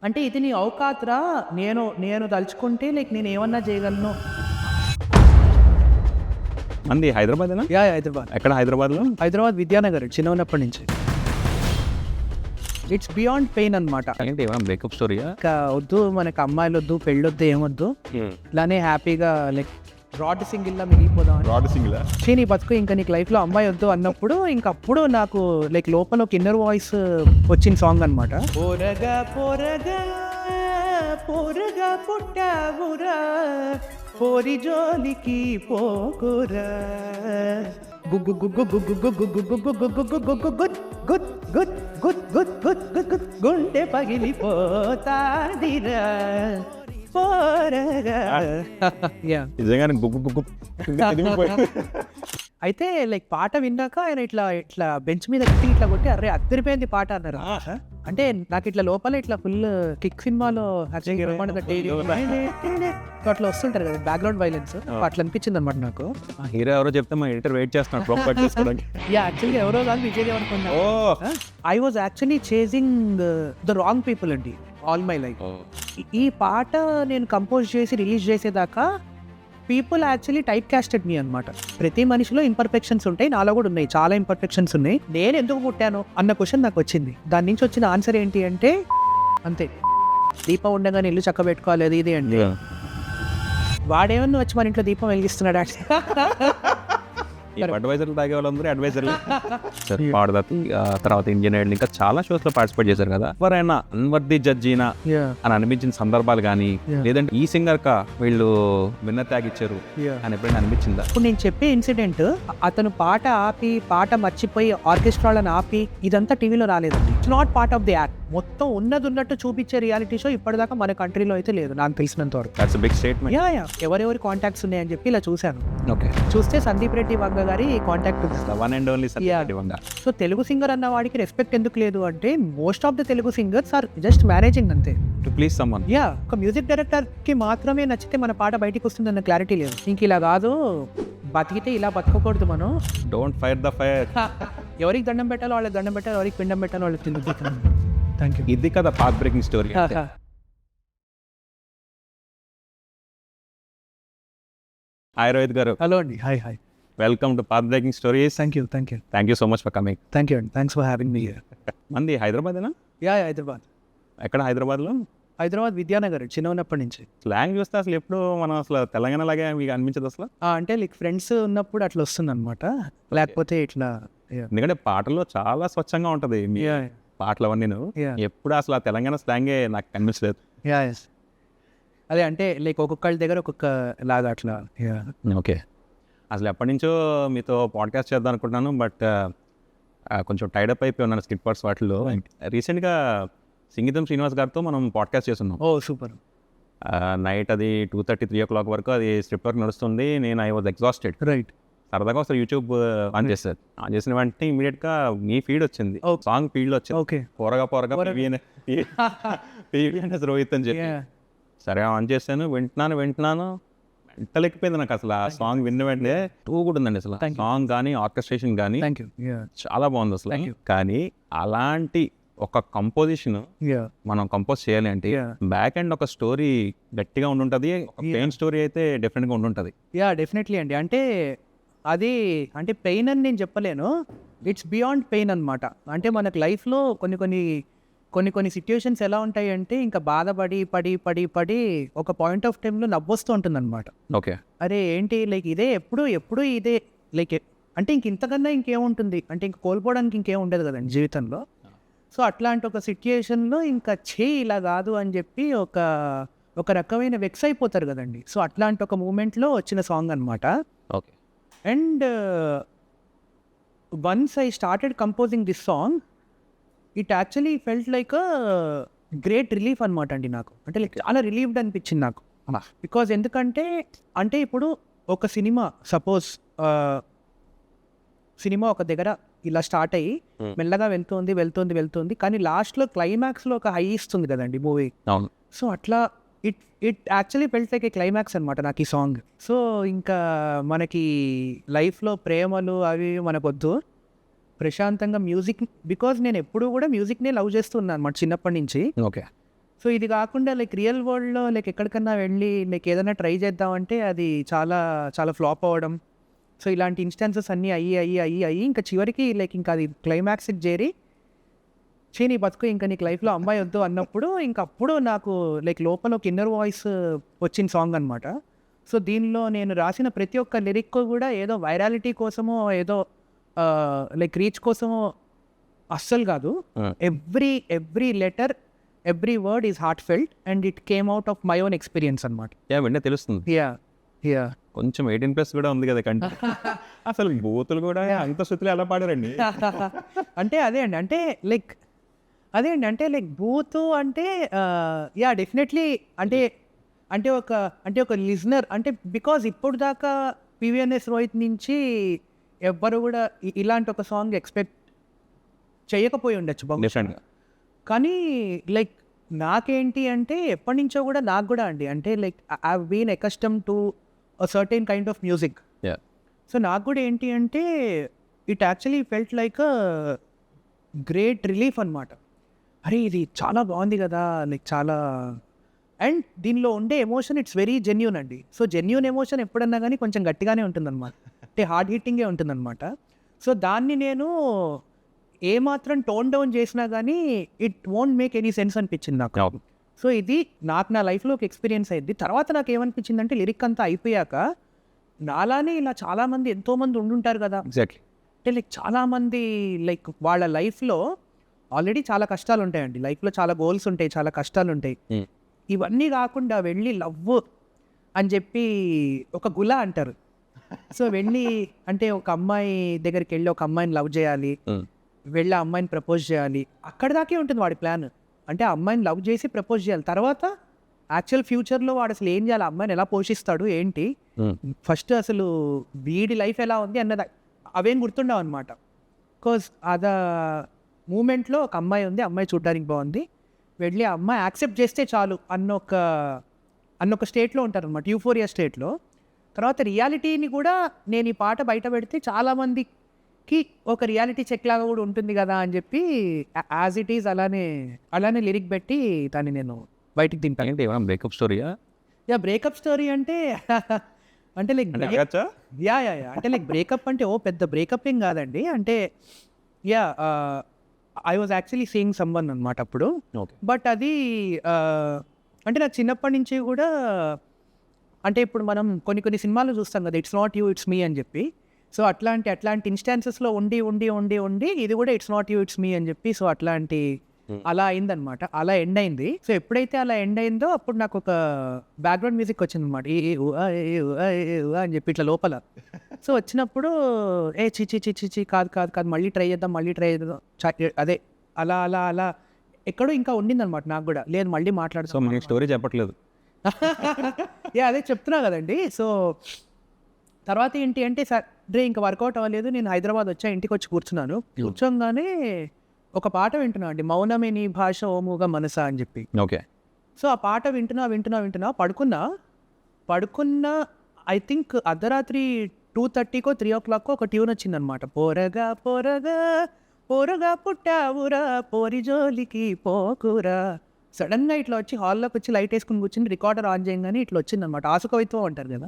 అంటే ఇది నీ ఔకాత్రా, నేను నేను తలుచుకుంటే లైక్ నేను ఏమన్నా చేయగలను. అంది హైదరాబాదేనా? హైదరాబాద్. ఎక్కడ హైదరాబాద్లో? హైదరాబాద్ విద్యానగర్ చిన్న ఉన్నప్పటి నుంచి. ఇట్స్ బియాండ్ పెయిన్ అనమాట. ఏంటి ఏమైనా బ్రేకప్ స్టోరీయా? ఇంకా వద్దు మనకు అమ్మాయిలు వద్దు, పెళ్ళొద్దు, ఏమొద్దు, ఇలానే హ్యాపీగా లైక్ రాడ్ సింగిల్లా మిగిలిపోదాం. రాడ్ సింగిలా? నీ బతుకు ఇంకా నీకు లైఫ్లో అమ్మాయి వద్దు అన్నప్పుడు ఇంకప్పుడు నాకు లైక్ లోపల ఒక ఇన్నర్ వాయిస్ వచ్చిన సాంగ్ అనమాట. పోరగా పోరగా పోరగా పుట్టావురా, పోరి జోలికి పోకురా, గుగ్గు గుగ్గు గుగ్గు గుగ్గు గుగ్గు గుగ్గు గుగ్గు గుగ్గు గుడ్ గుడ్ గుడ్ గుడ్ గుడ్ గుడ్ గుడ్ గుడ్ గుండె పగిలిపోతాదిరా పోరగా. నిజంగానే గుగ్గు గుగ్గు అయితే లైక్ పాట విన్నాక ఆయన ఇట్లా ఇట్లా బెంచ్ మీద ఎక్కి ఇట్లా కొట్టి అరే అద్దరిపోయింది పాట అన్నారు. అంటే నాకు ఇట్లా లోపల ఇట్లా ఫుల్ కిక్ సినిమాలో అట్లా వస్తుంటారు కదా బ్యాక్గ్రౌండ్ వైలెన్స్, అట్లా అనిపించింది అనమాట నాకు. హీరో ఎవరో చెప్తే మా ఎడిటర్ వెయిట్ చేస్తున్నాడు ప్రాపర్ చేసుకోవడానికి. యాక్చువల్గా ఎవరో కాదు, Vijay Deverakonda. I was actually chasing the wrong people అండి ఆల్ మై లైఫ్. ఈ పాట నేను కంపోజ్ చేసి రిలీజ్ చేసేదాకా people actually type casted me అనమాట. ప్రతి మనిషిలో ఇంపర్ఫెక్షన్స్ ఉంటాయి, నాలో కూడా ఉన్నాయి, చాలా ఇంపర్ఫెక్షన్స్ ఉన్నాయి. నేను ఎందుకు పుట్టాను అన్న క్వశ్చన్ నాకు వచ్చింది. దాని నుంచి వచ్చిన ఆన్సర్ ఏంటి అంటే అంతే, దీపం ఉండగానే ఇల్లు చక్క పెట్టుకోవాలి అది ఇది అండి. వాడేమన్నా వచ్చి మన ఇంట్లో దీపం వెలిగిస్తున్నాడు అంటే అడ్వైజర్లు తాగే వాళ్ళందరూ అడ్వైజర్లు. పాడదాతి తర్వాత ఇండియన్ ఐడల్ ఇంకా చాలా షోస్ లో పార్టిసిపేట్ చేశారు కదా. ఎవరైనా అన్వర్ది జడ్జీనా అని అనిపించిన సందర్భాలు కానీ, లేదంటే ఈ సింగర్ కా వీళ్ళు విన్నర్ ట్యాగ్ ఇచ్చారు అని ఎప్పుడైనా అనిపించిందా? ఇప్పుడు నేను చెప్పే ఇన్సిడెంట్ అతను పాట ఆపి పాట మర్చిపోయి ఆర్కెస్ట్రాలను ఆపి ఇదంతా టీవీలో రాలేదండి. It's not part of the act. మొత్తం ఉన్నది ఉన్నట్టు చూపించే రియాలిటీ షో ఇప్పటిదాకా మన కంట్రీలో అయితే లేదు నాకు తెలిసినంత వరకు. That's a big statement. ఎవరెవరి కాంటాక్ట్స్ ఉన్నాయని చెప్పి ఇలా చూశాను. ఓకే, చూస్తే సందీప్ రెడ్డి వంగ గారి కాంటాక్ట్ ఉంది. One and only Sandeep Reddy Vanga. So Telugu singer అన్న వాడికి రెస్పెక్ట్ ఎందుకు లేదు అంటే most of the Telugu singers are just managing అంతే. To please someone. ఒక మ్యూజిక్ డైరెక్టర్ కి మాత్రమే నచ్చితే మన పాట బయటికి వస్తుందన్న క్లారిటీ లేదు. ఇంక ఇలా కాదు, బతికితే ఇలా బతకకూడదు మనం. Don't fire the fire. ఎవరికి దండం పెట్టాలో వాళ్ళకి దండం పెట్టాలి, ఎవరికి పిండం పెట్టాలో వాళ్ళకి తిండి. Thank you. ఇది కదా path breaking story. Hi Rohit గారు. హలో అండి. Hi. Welcome to path breaking stories. Thank you so much for coming. Thank you అండి. Thanks for having me here. మంది హైదరాబాదేనా? హైదరాబాద్. ఎక్కడ హైదరాబాద్లో? హైదరాబాద్ విద్యానగర్ చిన్న ఉన్నప్పటి నుంచి. స్లాంగ్ చూస్తే అసలు ఎప్పుడు మనం అసలు తెలంగాణ లాగే మీకు అనిపించదు అసలు? అంటే లైక్ ఫ్రెండ్స్ ఉన్నప్పుడు అట్లా వస్తుంది అనమాట, లేకపోతే ఇట్లా. ఎందుకంటే పాటల్లో చాలా స్వచ్ఛంగా ఉంటుంది మీ పాటలు అవన్నీ. ఎప్పుడు అసలు ఆ తెలంగాణ స్లాంగే నాకు కనిపించలేదు. అదే అంటే లైక్ ఒక్కొక్కళ్ళ దగ్గర ఒక్కొక్క లాగా అట్లా. ఓకే, అసలు ఎప్పటి నుంచో మీతో పాడ్కాస్ట్ చేద్దాం అనుకుంటున్నాను, బట్ కొంచెం టైడప్ అయిపోయి ఉన్నాను స్కిట్ పార్ట్స్ వాటిల్లో. రీసెంట్గా సంగీతం శ్రీనివాస్ గారితో మనం పాడ్కాస్ట్ చేస్తున్నాం. ఓ సూపర్. నైట్ అది 2:30, 3 o'clock వరకు అది స్క్రిప్ట్ వర్క్ నడుస్తుంది. నేను ఐ వాజ్ ఎగ్జాస్టెడ్. రైట్. సరదాగా ఒకసారి యూట్యూబ్ ఆన్ చేస్తారు. ఆన్ చేసిన వెంటనే ఇమీడియట్గా మీ ఫీడ్ వచ్చింది, సాంగ్ ఫీల్డ్లో వచ్చింది. ఓకే. పోరగా PVNS రోహిత్ అని చెప్పి. సరే ఆన్ చేశాను, వింటున్నాను, ఎంతలేకపోయింది నాకు అసలు. ఆ సాంగ్ విన్న వెంటనే టూ కూడా ఉందండి అసలు. సాంగ్ కానీ ఆర్కెస్ట్రేషన్ కానీ చాలా బాగుంది అసలు. కానీ అలాంటి ఒక కంపోజిషన్ మనం కంపోజ్ చేయాలి అంటే బ్యాక్ అండ్ ఒక స్టోరీ గట్టిగా ఉండుంటుంది. పెయిన్ స్టోరీ అయితే డెఫినెట్గా ఉండుంటుంది. డెఫినెట్లీ అండి. అంటే అది అంటే పెయిన్ అని నేను చెప్పలేను, ఇట్స్ బియాండ్ పెయిన్ అనమాట. అంటే మనకు లైఫ్లో కొన్ని సిచ్యుయేషన్స్ ఎలా ఉంటాయి అంటే ఇంకా బాధపడి పడి పడి పడి ఒక పాయింట్ ఆఫ్ టైంలో నవ్వొస్తూ ఉంటుంది అనమాట. ఓకే, అరే ఏంటి లైక్ ఇదే ఎప్పుడు ఇదే లైక్ అంటే ఇంతకన్నా ఇంకేముంటుంది అంటే ఇంక కోల్పోవడానికి ఇంకేం ఉండదు కదండి జీవితంలో. సో అట్లాంటి ఒక సిచ్యుయేషన్లో ఇంకా ఇలా కాదు అని చెప్పి ఒక రకమైన వెక్స్ అయిపోతారు కదండి. సో అట్లాంటి ఒక మూమెంట్లో వచ్చిన సాంగ్ అనమాట. Okay. And once I started composing this song, it actually felt like a great relief అనమాట అండి నాకు. అంటే లైక్ చాలా రిలీఫ్డ్ అనిపించింది నాకు. బికాజ్ ఎందుకంటే అంటే ఇప్పుడు ఒక సినిమా సపోజ్ సినిమా ఒక దగ్గర ఇలా స్టార్ట్ అయ్యి మెల్లగా వెళ్తుంది కానీ లాస్ట్లో క్లైమాక్స్లో ఒక హై ఇస్తుంది కదండి మూవీ. సో అట్లా it actually felt like A climax అనమాట నాకు ఈ సాంగ్. సో ఇంకా మనకి లైఫ్లో ప్రేమలు అవి మనకొద్దు, ప్రశాంతంగా మ్యూజిక్, బికాజ్ నేను ఎప్పుడూ కూడా మ్యూజిక్నే లవ్ చేస్తున్నాను అనమాట చిన్నప్పటి నుంచి. ఓకే. సో ఇది కాకుండా లైక్ రియల్ వరల్డ్లో లైక్ ఎక్కడికన్నా వెళ్ళి లైక్ ఏదైనా ట్రై చేద్దామంటే అది చాలా చాలా ఫ్లాప్ అవ్వడం. సో ఇలాంటి ఇన్స్టాన్సెస్ అన్నీ అయ్యి ఇంకా చివరికి లైక్ ఇంకా అది క్లైమాక్స్కి చేరి నీ బతుకు ఇంకా నీకు లైఫ్లో అమ్మాయి వద్దు అన్నప్పుడు ఇంక అప్పుడు నాకు లైక్ లోపల ఒక ఇన్నర్ వాయిస్ వచ్చిన సాంగ్ అనమాట. సో దీనిలో నేను రాసిన ప్రతి ఒక్క లిరిక్ కూడా ఏదో వైరాలిటీ కోసమో ఏదో లైక్ రీచ్ కోసమో అస్సలు కాదు. Every letter every word is heart felt and it came out of my own experience అనమాట. వెంటనే తెలుస్తుంది. యా కొంచెం 18+ కూడా ఉంది కదా కంటే. అసలు బూతులు కూడా అంత శృతిలో ఎలా పాడారండి? అంటే అదే అండి, అంటే లైక్ బూతు అంటే యా డెఫినెట్లీ అంటే ఒక లిజనర్ అంటే బికాజ్ ఇప్పుడు దాకా పివిఎన్ఎస్ రోహిత్ నుంచి ఎవ్వరు కూడా ఇలాంటి ఒక సాంగ్ ఎక్స్పెక్ట్ చేయకపోయి ఉండొచ్చు బహుశా. కానీ లైక్ నాకేంటి అంటే ఎప్పటి నుంచో కూడా నాకు కూడా అండి అంటే like I been accustomed to a certain kind of music. So నాకు కూడా ఏంటి అంటే it actually felt like a great relief అనమాట. అరే ఇది చాలా బాగుంది కదా లైక్ చాలా, అండ్ దీనిలో ఉండే ఎమోషన్ ఇట్స్ వెరీ జెన్యూన్ అండి. సో జెన్యూన్ ఎమోషన్ ఎప్పుడన్నా కానీ కొంచెం గట్టిగానే ఉంటుందన్నమాట, అంటే హార్డ్ హిట్టింగే ఉంటుందన్నమాట. సో దాన్ని నేను ఏమాత్రం టోన్ డౌన్ చేసినా కానీ it won't make any sense అనిపించింది నాకు. సో ఇది నాకు నా లైఫ్లో ఒక ఎక్స్పీరియన్స్ అయింది. తర్వాత నాకు ఏమనిపించింది అంటే లిరిక్ అంతా అయిపోయాక నాలానే ఇలా చాలామంది ఎంతోమంది ఉండుంటారు కదా. ఎగ్జాక్ట్లీ. అంటే లైక్ చాలామంది లైక్ వాళ్ళ లైఫ్లో ఆల్రెడీ చాలా కష్టాలు ఉంటాయండి, లైఫ్లో చాలా గోల్స్ ఉంటాయి, చాలా కష్టాలు ఉంటాయి. ఇవన్నీ కాకుండా వెళ్ళి లవ్ అని చెప్పి ఒక గుల అంటారు. సో వెళ్ళి అంటే ఒక అమ్మాయి దగ్గరికి వెళ్ళి ఒక అమ్మాయిని లవ్ చేయాలి, వెళ్ళి ఆ అమ్మాయిని ప్రపోజ్ చేయాలి, అక్కడ దాకే ఉంటుంది వాడి ప్లాన్. అంటే ఆ అమ్మాయిని లవ్ చేసి ప్రపోజ్ చేయాలి, తర్వాత యాక్చువల్ ఫ్యూచర్లో వాడు అసలు ఏం చేయాలి, అమ్మాయిని ఎలా పోషిస్తాడు ఏంటి, ఫస్ట్ అసలు వీడి లైఫ్ ఎలా ఉంది అన్నది అవేం గుర్తుండవు అనమాట. బికాజ్ అదా మూమెంట్లో ఒక అమ్మాయి ఉంది, అమ్మాయి చూడడానికి బాగుంది, వెళ్ళి ఆ అమ్మాయి యాక్సెప్ట్ చేస్తే చాలు అన్నొక స్టేట్లో ఉంటారనమాట, యూఫోరియా స్టేట్లో. తర్వాత రియాలిటీని కూడా నేను ఈ పాట బయట పెడితే చాలామందికి ఒక రియాలిటీ చెక్ లాగా కూడా ఉంటుంది కదా అని చెప్పి యాజ్ ఇట్ ఈజ్ అలానే లిరిక్ పెట్టి దాన్ని నేను బయటికి తింటాను. బ్రేకప్ స్టోరీయా? యా బ్రేకప్ స్టోరీ అంటే అంటే లైక్ యా అంటే లైక్ బ్రేకప్ అంటే ఓ పెద్ద బ్రేకప్ ఏం కాదండి. అంటే yeah I was actually seeing someone అనమాట అప్పుడు. బట్ అది అంటే నాకు చిన్నప్పటి నుంచి కూడా అంటే ఇప్పుడు మనం కొన్ని సినిమాలు చూస్తాం కదా, it's not you it's me అని చెప్పి. సో అట్లాంటి ఇన్స్టాన్సెస్లో ఉండి ఇది కూడా it's not you it's me అని చెప్పి. సో అలా అయిందనమాట, అలా ఎండ్ అయింది. సో ఎప్పుడైతే అలా ఎండ్ అయిందో అప్పుడు నాకు ఒక బ్యాక్గ్రౌండ్ మ్యూజిక్ వచ్చింది అనమాట, అని చెప్పి ఇట్లా లోపల. సో వచ్చినప్పుడు చిచి కాదు మళ్ళీ ట్రై చేద్దాం అదే అలా ఎక్కడో ఇంకా ఉండిందనమాట నాకు కూడా, లేదు మళ్ళీ మాట్లాడతాం. సో మనకి స్టోరీ చెప్పట్లేదు. అదే చెప్తున్నా కదండి. సో తర్వాత ఏంటి అంటే సరే ఇంకా వర్కౌట్ అవ్వలేదు, నేను హైదరాబాద్ వచ్చా, ఇంటికి వచ్చి కూర్చోగానే ఒక పాట వింటున్నా అండి, మౌనమే నీ భాష ఓముగా మనసా అని చెప్పి. ఓకే. సో ఆ పాట వింటున్నా పడుకున్నా ఐ థింక్ అర్ధరాత్రి 2:30కో 3 o'clockకో ఒక ట్యూన్ వచ్చిందనమాట, పోరగా పుట్టావురా పోరి జోలికి పోకురా. సడన్గా ఇట్లా వచ్చి హాల్లోకి వచ్చి లైట్ వేసుకుని కూర్చుని రికార్డర్ ఆన్ చేయగానే ఇట్లా వచ్చిందనమాట, ఆసుకవిత్వం అంటారు కదా.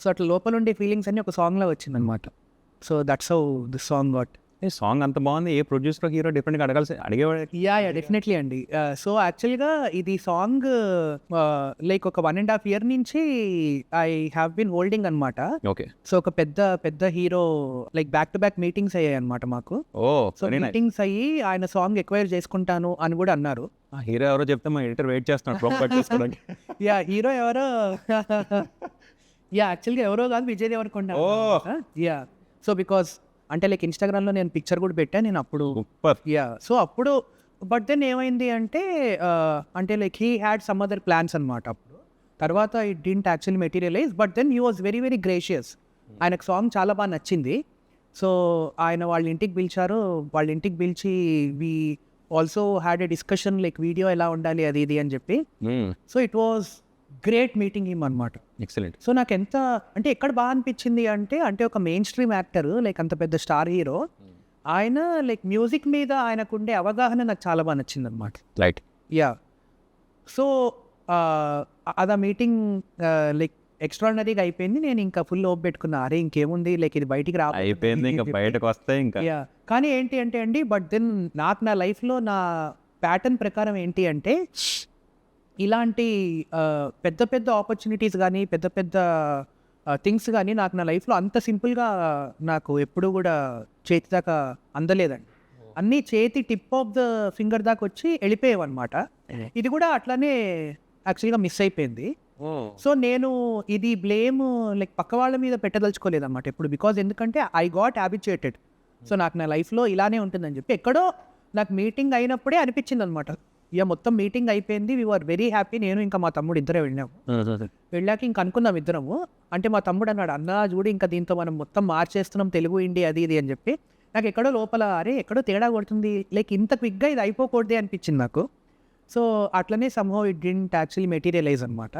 సో అట్లా లోపల ఉండే ఫీలింగ్స్ అన్ని ఒక సాంగ్లో వచ్చిందనమాట. So that's how the song got. Song అంత బాగుంది, ఏ ప్రొడ్యూసర్ హీరో డిఫరెంట్గా అడిగేవాడు? యా డెఫినెట్లీ అండి. సో యాక్చువల్గా ఇది సాంగ్ లైక్ ఒక 1.5 year నుంచి ఐ హ్యావ్ బీన్ హోల్డింగ్ అనమాట. ఓకే. సో ఒక పెద్ద hero like back to back meetings అయ్యాయి అనమాట మాకు. సో మీటింగ్స్ అయ్యి ఆయన సాంగ్ ఎక్వైర్ చేసుకుంటాను అని కూడా అన్నారు. హీరో ఎవరో చెప్తే మా ఎడిటర్ వెయిట్ చేస్తున్నాడు. యా హీరో ఎవరో యాక్చువల్గా ఎవరో కాదు, Vijay Deverakonda. Yeah so because అంటే లైక్ ఇన్స్టాగ్రామ్లో నేను పిక్చర్ కూడా పెట్టాను నేను అప్పుడు. సో అప్పుడు బట్ దెన్ ఏమైంది అంటే అంటే like he had some other plans అనమాట అప్పుడు. తర్వాత it didn't actually materialise, but then he was very very gracious. ఆయనకు సాంగ్ చాలా బాగా నచ్చింది. సో ఆయన వాళ్ళ ఇంటికి పిలిచి we also had a discussion like video ఎలా ఉండాలి అది ఇది అని చెప్పి. So it was great meeting him అనమాట. ఎక్సలెంట్. సో నాకు ఎంత అంటే ఎక్కడ బాగా అనిపించింది అంటే ఒక మెయిన్ స్ట్రీమ్ యాక్టర్ లైక్ అంత పెద్ద స్టార్ హీరో, ఆయన లైక్ మ్యూజిక్ మీద ఆయనకుండే అవగాహన నాకు చాలా బాగా నచ్చింది అనమాట. రైట్. యా సో అది ఆ మీటింగ్ లైక్ ఎక్స్ట్రాడినరీగా అయిపోయింది. నేను ఇంకా ఫుల్ హోప్ పెట్టుకున్నా, అరే ఇంకేముంది లైక్ ఇది బయటికి అయిపోయింది, ఇంకా బయటకు వస్తే ఇంకా యా. కానీ ఏంటి అంటే అండి, బట్ దెన్ నాకు నా లైఫ్లో నా ప్యాటర్న్ ప్రకారం ఏంటి అంటే, ఇలాంటి పెద్ద పెద్ద ఆపర్చునిటీస్ కానీ పెద్ద పెద్ద థింగ్స్ కానీ నాకు నా లైఫ్లో అంత సింపుల్గా నాకు ఎప్పుడు కూడా చేతి దాకా అందలేదండి. అన్నీ చేతి టిప్ ఆఫ్ ద ఫింగర్ దాకా వచ్చి వెళ్ళిపోయేవన్నమాట. ఇది కూడా అట్లానే యాక్చువల్గా మిస్ అయిపోయింది. సో నేను ఇది బ్లేమ్ లైక్ పక్క వాళ్ళ మీద పెట్టదలుచుకోలేదు అన్నమాట ఎప్పుడు, బికాజ్ ఎందుకంటే ఐ గాట్ హ్యాబిచుయేటెడ్. సో నాకు నా లైఫ్లో ఇలానే ఉంటుందని చెప్పి ఎక్కడో నాకు మీటింగ్ అయినప్పుడే అనిపించింది అనమాట. ఇక మొత్తం మీటింగ్ అయిపోయింది, వీ ఆర్ వెరీ హ్యాపీ. నేను ఇంకా మా తమ్ముడు ఇద్దరే వెళ్ళాము. వెళ్ళాక ఇంక అనుకున్నాం ఇద్దరము, అంటే మా తమ్ముడు అన్నాడు, అన్నా చూడు ఇంకా దీంతో మనం మొత్తం మార్చేస్తున్నాం తెలుగు ఇండియా అది ఇది అని చెప్పి. నాకు ఎక్కడో లోపల అరే ఎక్కడో తేడా కొడుతుంది, లైక్ ఇంత క్విక్గా ఇది అయిపోకూడదే అనిపించింది నాకు. సో అట్లనే somehow it didn't actually materialise అనమాట.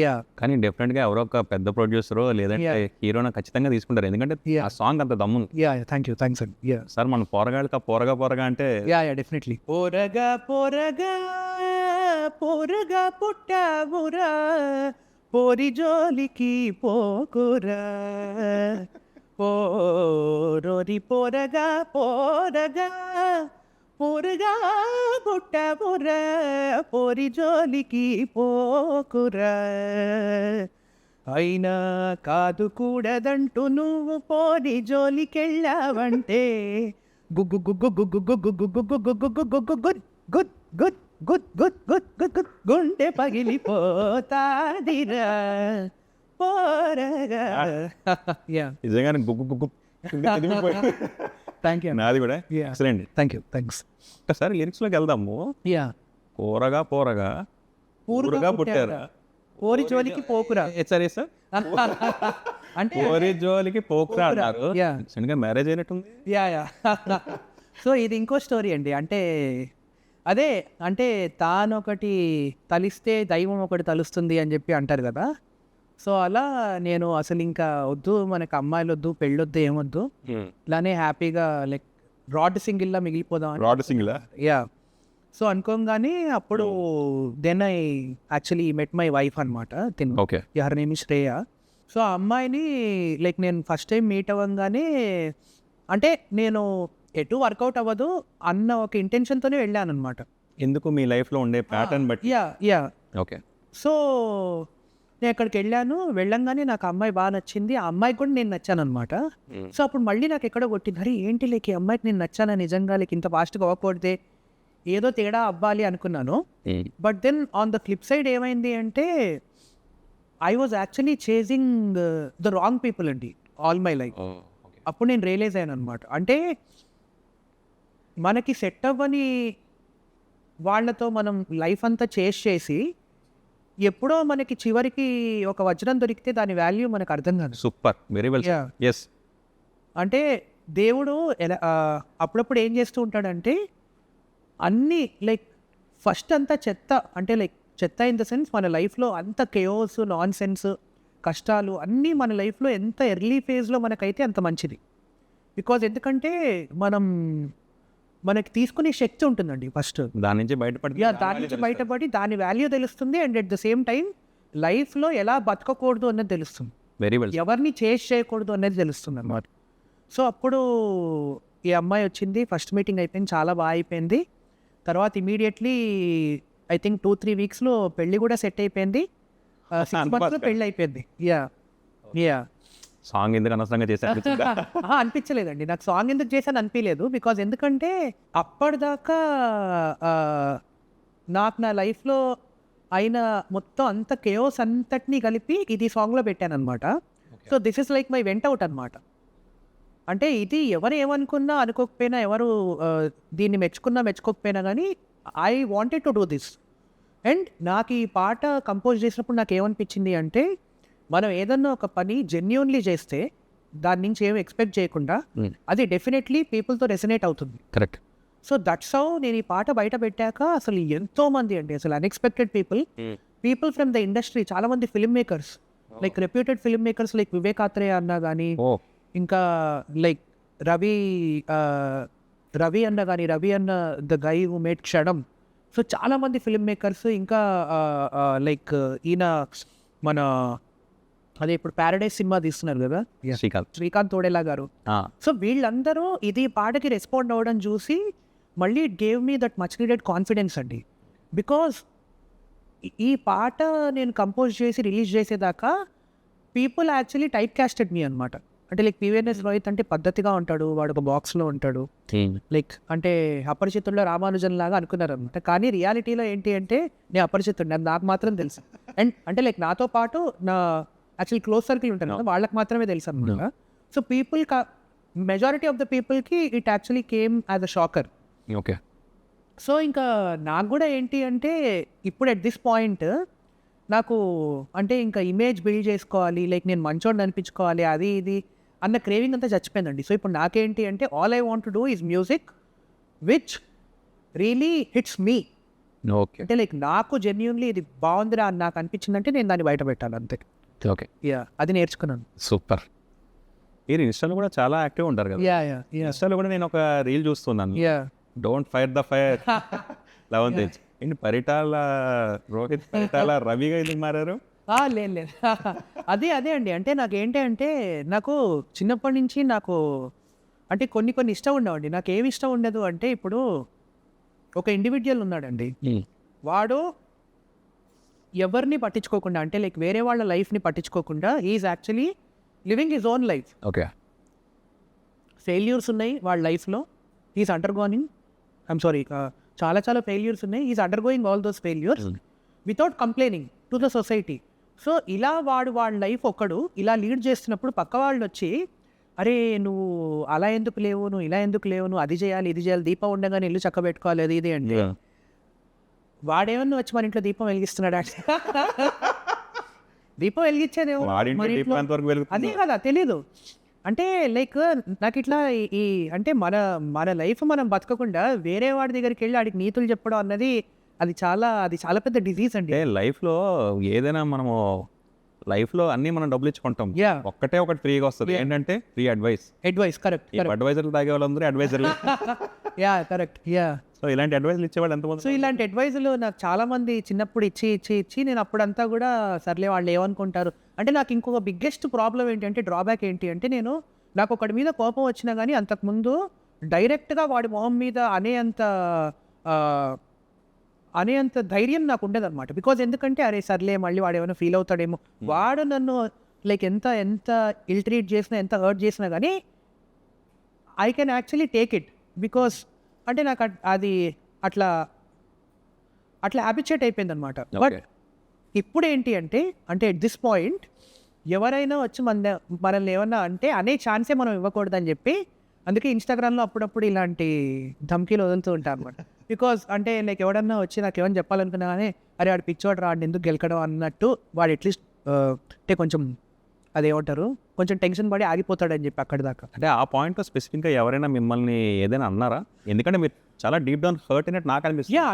యా. కానీ డెఫినెట్గా ఎవరో ఒక పెద్ద ప్రొడ్యూసర్ లేదంటే హీరోని ఖచ్చితంగా తీసుకుంటారు, ఎందుకంటే ఆ సాంగ్ అంత దమ్ముంది. యా థ్యాంక్ యూ, థ్యాంక్స్ అండి. యా సార్ మన పోరగాళ్ళకి పోరగా అంటే యా డెఫినెట్లీ. పోరగా పోరగా పోరగా పుట్టావురా, పోరి జోలికి పోకురా, పోరోరి పోరగా పోరగా పోరగా పుట్టావురా, పోరి జోలికి పోకురా, అయినా కాదు కూడదంటూ నువ్వు పోరి జోలికెళ్ళావంటే గుగ్గు గుగ్గు గుగ్గు గుగ్గు గుగ్గు గుగ్గు గుగ్గు గుగ్గు గుడ్ గుడ్ గుడ్ గుడ్ గుడ్ గుడ్ గుడ్ గుడ్ గుండె పగిలిపోతాదిరా పోరగా. యా నిజంగానే గుగ్గు థ్యాంక్ యూ. నాది కూడా ఎక్సలెంట్. Thank you, thanks. ఒకసారి లిరిక్స్లోకి వెళ్దాము. యా. పోరగా పూరుగా పుట్టారా, పోరి జోలికి పోకురా. సరే సార్, అంటే పోరి జోలికి పోకురా అన్నారు. యా మ్యారేజ్ అయినట్టుంది. Yeah yeah. సో ఇది ఇంకో స్టోరీ అండి. అంటే అదే అంటే తానొకటి తలిస్తే దైవం ఒకటి తలుస్తుంది అని చెప్పి అంటారు కదా. సో అలా నేను అసలు ఇంకా వద్దు, మనకు అమ్మాయిలు వద్దు, పెళ్ళొద్దు, ఏమొద్దు, ఇలానే హ్యాపీగా లైక్ రాడ్ సింగిల్లా మిగిలిపోదాం. Rad single. యా. సో అనుకోగానే అప్పుడు then I actually met my wife అనమాట. Okay. Her name is Shreya. So ఆ అమ్మాయిని లైక్ నేను ఫస్ట్ టైం మీట్ అవ్వగానే అంటే నేను ఎటు వర్కౌట్ అవ్వదు అన్న ఒక ఇంటెన్షన్తోనే వెళ్ళాను అనమాట. ఎందుకు మీ లైఫ్లో ఉండే ప్యాటర్న్ బట్టి. Yeah yeah. ఓకే. సో నేను అక్కడికి వెళ్ళంగానే నాకు అమ్మాయి బాగా నచ్చింది, ఆ అమ్మాయికి కూడా నేను నచ్చాను అనమాట. సో అప్పుడు మళ్ళీ నాకు ఎక్కడో కొట్టింది, అరే ఏంటి లైక్ ఈ అమ్మాయికి నేను నచ్చానా నిజంగా, లైక్ ఇంత ఫాస్ట్గా అవ్వకూడదే, ఏదో తేడా అవ్వాలి అనుకున్నాను. But then on the flip side ఏమైంది అంటే I was actually chasing the wrong people అండి ఆల్ మై లైఫ్. అప్పుడు నేను రియలైజ్ అయ్యాను అనమాట. అంటే మనకి సెట్ అవ్వని వాళ్ళతో మనం లైఫ్ అంతా చేసి ఎప్పుడో మనకి చివరికి ఒక వజ్రం దొరికితే దాని వాల్యూ మనకు అర్థం కాదు. Super, very well. ఎస్. అంటే దేవుడు ఎలా అప్పుడప్పుడు ఏం చేస్తూ ఉంటాడంటే అన్నీ లైక్ ఫస్ట్ అంతా చెత్త, అంటే లైక్ చెత్త ఇన్ ద సెన్స్ మన లైఫ్లో అంత కేయోస్, నాన్ సెన్స్, కష్టాలు అన్నీ మన లైఫ్లో ఎంత ఎర్లీ ఫేజ్లో మనకైతే అంత మంచిది. బికాజ్ ఎందుకంటే మనకి తీసుకునే శక్తి ఉంటుందండి ఫస్ట్, దాని నుంచి బయటపడి దాని వాల్యూ తెలుస్తుంది. And at the same time లైఫ్లో ఎలా బతకకూడదు అన్నది తెలుస్తుంది, వెరీ వెల్, ఎవరిని చేయకూడదు అనేది తెలుస్తుంది అన్నమాట. సో అప్పుడు ఈ అమ్మాయి వచ్చింది, ఫస్ట్ మీటింగ్ అయిపోయింది, చాలా బాగా అయిపోయింది. తర్వాత ఇమీడియట్లీ ఐ థింక్ 2-3 వీక్స్లో పెళ్ళి కూడా సెట్ అయిపోయింది. 6 monthsలో పెళ్ళి అయిపోయింది. Yeah yeah. సాంగ్ ఎందుకు అనవసరంగా చేశాను అనిపించలేదండి నాకు, సాంగ్ ఎందుకు చేశాను అనిపించలేదు. బికాజ్ ఎందుకంటే అప్పటిదాకా నాకు నా లైఫ్లో అయిన మొత్తం అంత కేయోస్ అంతటినీ కలిపి ఇది సాంగ్లో పెట్టాను అనమాట. So this is like my went out అనమాట. అంటే ఇది ఎవరు ఏమనుకున్నా అనుకోకపోయినా, ఎవరు దీన్ని మెచ్చుకోకపోయినా కానీ I wanted to do this. And నాకు ఈ పాట కంపోజ్ చేసినప్పుడు నాకు ఏమనిపించింది అంటే, మనం ఏదన్నా ఒక పని జెన్యూన్లీ చేస్తే దాని నుంచి ఏమి ఎక్స్పెక్ట్ చేయకుండా అది డెఫినెట్లీ పీపుల్తో రెసనేట్ అవుతుంది. కరెక్ట్. సో దట్స్ హౌ నేను ఈ పాట బయట పెట్టాక అసలు ఎంతోమంది అండి, అసలు unexpected people from the industry, చాలామంది film makers, like reputed film makers like Vivek Athreya అన్న కానీ, ఇంకా లైక్ రవి అన్న కానీ, రవి అన్న the guy who made Kshanam, so చాలామంది ఫిల్మ్ మేకర్స్ ఇంకా లైక్ ఈయన మన అదే ఇప్పుడు ప్యారడైజ్ సినిమా తీస్తున్నారు కదా శ్రీకాంత్ తోడేలా గారు. సో వీళ్ళందరూ ఇది పాటకి రెస్పాండ్ అవ్వడం చూసి మళ్ళీ it gave me that much needed confidence అండి. బికాజ్ ఈ పాట నేను కంపోజ్ చేసి రిలీజ్ చేసేదాకా people actually type casted me అనమాట. అంటే లైక్ పివిఎన్ఎస్ రోహిత్ అంటే పద్ధతిగా ఉంటాడు, వాడు ఒక బాక్స్లో ఉంటాడు, లైక్ అంటే అపరిచితుల్లో రామానుజన్ లాగా అనుకున్నారు అనమాట. కానీ రియాలిటీలో ఏంటి అంటే నేను అపరిచితుడు, అది నాకు మాత్రం తెలుసు. అండ్ అంటే లైక్ నాతో పాటు నా యాక్చువల్లీ క్లోజ్ సర్కిల్ ఉంటాను కదా, వాళ్ళకి మాత్రమే తెలుసు అనమాట. So people majority of the పీపుల్కి it actually came as a shocker. Okay. So ఇంకా నాకు కూడా ఏంటి అంటే ఇప్పుడు ఎట్ దిస్ పాయింట్ నాకు అంటే ఇంకా ఇమేజ్ బిల్డ్ చేసుకోవాలి, లైక్ నేను మంచోడిని అనిపించుకోవాలి, అది ఇది అన్న క్రేవింగ్ అంతా చచ్చిపోయిందండి. సో ఇప్పుడు నాకేంటి అంటే all I want to do is music which really hits me. Okay. అంటే లైక్ నాకు జెన్యూన్లీ ఇది బాగుందిరా అని నాకు అనిపించిందంటే నేను దాన్ని బయట పెట్టాలి అంతే. ఓకే. యా, అది నేర్చుకున్నాను. సూపర్. మీరు ఇన్స్టాలో కూడా చాలా యాక్టివ్ ఉంటారు కదా. యా యా యా ఇన్స్టాలో కూడా నేను ఒక రీల్ చూస్తున్నాను, yeah don't fire the fire 11th inch. ఏంటి పరిటాల రోహిత్ పరిటాల రవిగా ఎందుకు మారారు? లేదు లేదు అదే అండి. అంటే నాకేంటి అంటే నాకు చిన్నప్పటి నుంచి నాకు అంటే కొన్ని ఇష్టం ఉండవండి. నాకు ఏమి ఇష్టం ఉండదు అంటే ఇప్పుడు ఒక ఇండివిజువల్ ఉన్నాడండి, వాడు ఎవరిని పట్టించుకోకుండా అంటే లైక్ వేరే వాళ్ళ లైఫ్ని పట్టించుకోకుండా is actually living his own life. Okay. Failures ఉన్నాయి వాళ్ళ లైఫ్లో, ఈజ్ అండర్గోయింగ్ చాలా ఫెయిల్యూర్స్ ఉన్నాయి, is undergoing all those failures without complaining to the society. So ఇలా వాళ్ళ లైఫ్ ఒకడు ఇలా లీడ్ చేస్తున్నప్పుడు పక్క వాళ్ళు వచ్చి అరే నువ్వు అలా ఎందుకు లేవు, నువ్వు ఇలా ఎందుకు లేవు, నువ్వు అది చేయాలి ఇది చేయాలి, దీపం ఉండగానే ఇల్లు చక్క పెట్టుకోవాలి అది ఇది అంటే వాడేమన్నా వచ్చి మన ఇంట్లో దీపం వెలిగిస్తున్నాడు అంటే దీపం వెలిగించేదేమో అదే కదా తెలీదు. అంటే లైక్ నాకు ఇట్లా ఈ అంటే మన లైఫ్ మనం బతకకుండా వేరే వాడి దగ్గరికి వెళ్ళి వాడికి నీతులు చెప్పడం అన్నది అది చాలా పెద్ద డిజీజ్ అండి. లైఫ్లో ఏదైనా మనము లైఫ్లో అన్ని మనం డబ్బులు ఇచ్చుకుంటాం, ఒక్కటే ఒకటి ఫ్రీగా వస్తుంది, ఏంటంటే ఫ్రీ అడ్వైస్. కరెక్ట్. అడ్వైజర్లు తాగే వాళ్ళందరూ అడ్వైజర్లు. Yeah correct. యా. సో ఇలాంటి అడ్వైజులు ఇచ్చేవాళ్ళు ఎంతమంది? సో ఇలాంటి అడ్వైజులు నాకు చాలా మంది చిన్నప్పుడు ఇచ్చి నేను అప్పుడంతా కూడా సర్లే వాళ్ళు ఏమనుకుంటారు అంటే. నాకు ఇంకొక బిగ్గెస్ట్ ప్రాబ్లం ఏంటంటే డ్రాబ్యాక్ ఏంటి అంటే నాకు ఒకటి మీద కోపం వచ్చినా కానీ అంతకుముందు డైరెక్ట్గా వాడి మొహం మీద అనేంత ధైర్యం నాకు ఉండదన్నమాట. బికాజ్ ఎందుకంటే అరే సర్లే మళ్ళీ వాడు ఏమైనా ఫీల్ అవుతాడేమో, వాడు నన్ను లైక్ ఎంత ఇల్ ట్రీట్ చేసినా ఎంత హర్ట్ చేసినా కానీ I can actually take it. Because అంటే నాకు అది అట్లా హ్యాబిచుయేట్ అయిపోయింది అనమాట. బట్ ఇప్పుడు ఏంటి అంటే ఎట్ దిస్ పాయింట్ ఎవరైనా వచ్చి మనల్ని ఏమన్నా అంటే అనే ఛాన్సే మనం ఇవ్వకూడదని చెప్పి అందుకే ఇన్స్టాగ్రామ్లో అప్పుడప్పుడు ఇలాంటి ధమ్కీలు వదులుతూ ఉంటాను అనమాట. బికాజ్ అంటే లైక్ ఎవడన్నా వచ్చి నాకు ఏమని చెప్పాలనుకున్నా కానీ అరే వాడు పిచ్చోడు రాడు ఎందుకు గెలకడం అన్నట్టు వాడు అట్లీస్ట్ అంటే కొంచెం అదేమంటారు కొంచెం టెన్షన్ పడి ఆగిపోతాడని చెప్పి అక్కడి దాకా. అంటే ఆ పాయింట్లో స్పెసిఫిక్గా ఎవరైనా మిమ్మల్ని ఏదైనా అన్నారా? ఎందుకంటే మీరు చాలా డీప్ డౌన్ హర్ట్ అయినట్టు నాకు అనిపిస్తుంది. యా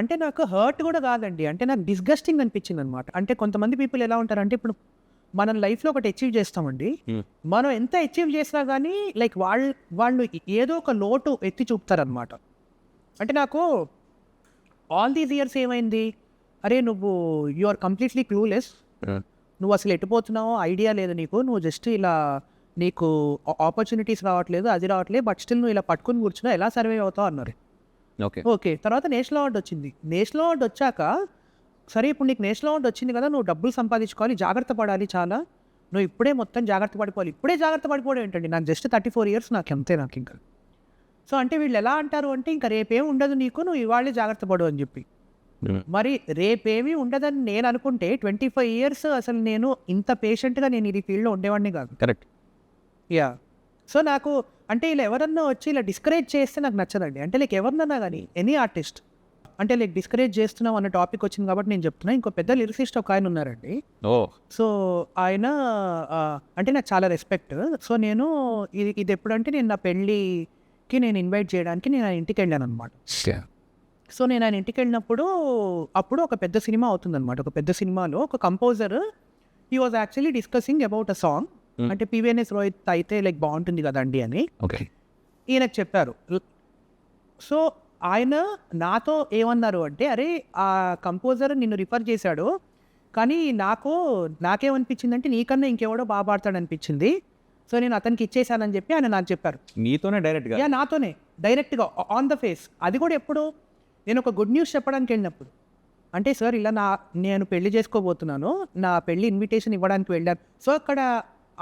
అంటే నాకు హర్ట్ కూడా కాదండి, అంటే నాకు డిస్గస్టింగ్ అనిపించింది అనమాట. అంటే కొంతమంది పీపుల్ ఎలా ఉంటారంటే ఇప్పుడు మనం లైఫ్లో ఒకటి అచీవ్ చేస్తామండి, మనం ఎంత అచీవ్ చేసినా కానీ లైక్ వాళ్ళు ఏదో ఒక లోటు ఎత్తి చూపుతారనమాట. అంటే నాకు ఆల్ దీస్ ఇయర్స్ ఏమైంది, అరే నువ్వు యు ఆర్ కంప్లీట్లీ క్లూలెస్, నువ్వు అసలు ఎట్టుపోతున్నావో ఐడియా లేదు నీకు, నువ్వు జస్ట్ ఇలా నీకు ఆపర్చునిటీస్ రావట్లేదు అది రావట్లేదు, బట్ స్టిల్ నువ్వు ఇలా పట్టుకుని కూర్చున్నా ఎలా సర్వే అవుతావు అన్నారు. ఓకే. తర్వాత నేషనల్ అవార్డు వచ్చింది. నేషనల్ అవార్డు వచ్చాక సరే ఇప్పుడు నీకు నేషనల్ అవార్డు వచ్చింది కదా, నువ్వు డబ్బులు సంపాదించుకోవాలి, జాగ్రత్త పడాలి, చాలా నువ్వు ఇప్పుడే మొత్తం జాగ్రత్త పడిపోవాలి. ఇప్పుడే జాగ్రత్త పడిపోవడం ఏంటండి, నాకు జస్ట్ 34 years నాకు అంతే నాకు ఇంకా. సో అంటే వీళ్ళు ఎలా అంటారు అంటే ఇంకా రేపేమి ఉండదు నీకు, నువ్వు ఇవాళే జాగ్రత్త పడు అని చెప్పి. మరి రేపేమీ ఉండదని నేను అనుకుంటే 25 years అసలు నేను ఇంత పేషెంట్గా నేను ఇది ఫీల్డ్లో ఉండేవాడిని కాదు. కరెక్ట్. యా. సో నాకు అంటే ఇలా ఎవరన్నా వచ్చి ఇలా డిస్కరేజ్ చేస్తే నాకు నచ్చదండి. అంటే లైక్ ఎవరినన్నా కానీ ఎనీ ఆర్టిస్ట్ అంటే లైక్ డిస్కరేజ్ చేస్తున్నాం అన్న టాపిక్ వచ్చింది కాబట్టి నేను చెప్తున్నా. ఇంకో పెద్ద లిరిసిస్ట్ ఒక ఆయన ఉన్నారండి. సో ఆయన అంటే నాకు చాలా రెస్పెక్ట్. సో నేను ఇది ఎప్పుడంటే నేను నా పెళ్ళికి నేను ఇన్వైట్ చేయడానికి నేను ఆయన ఇంటికి వెళ్ళాను అనమాట. సో నేను ఆయన ఇంటికి వెళ్ళినప్పుడు అప్పుడు ఒక పెద్ద సినిమా అవుతుందన్నమాట. ఒక పెద్ద సినిమాలో ఒక composer he was actually discussing about a song. అంటే పివిఎన్ఎస్ రోహిత్ అయితే లైక్ బాగుంటుంది కదండి అని ఈయనకు చెప్పారు. సో ఆయన నాతో ఏమన్నారు అంటే, అరే ఆ కంపోజర్ నిన్ను రిఫర్ చేశాడు, కానీ నాకేమనిపించిందంటే నీకన్నా ఇంకెవడో బాగా పాడతాడు అనిపించింది, సో నేను అతనికి ఇచ్చేసానని చెప్పి ఆయన నాకు చెప్పారు. నీతోనే డైరెక్ట్గా? యా, నాతోనే డైరెక్ట్గా ఆన్ ద ఫేస్. అది కూడా ఎప్పుడు, నేను ఒక గుడ్ న్యూస్ చెప్పడానికి వెళ్ళినప్పుడు, అంటే సార్ ఇలా నేను పెళ్లి చేసుకోబోతున్నాను, నా పెళ్లి ఇన్విటేషన్ ఇవ్వడానికి వెళ్ళాను. సో అక్కడ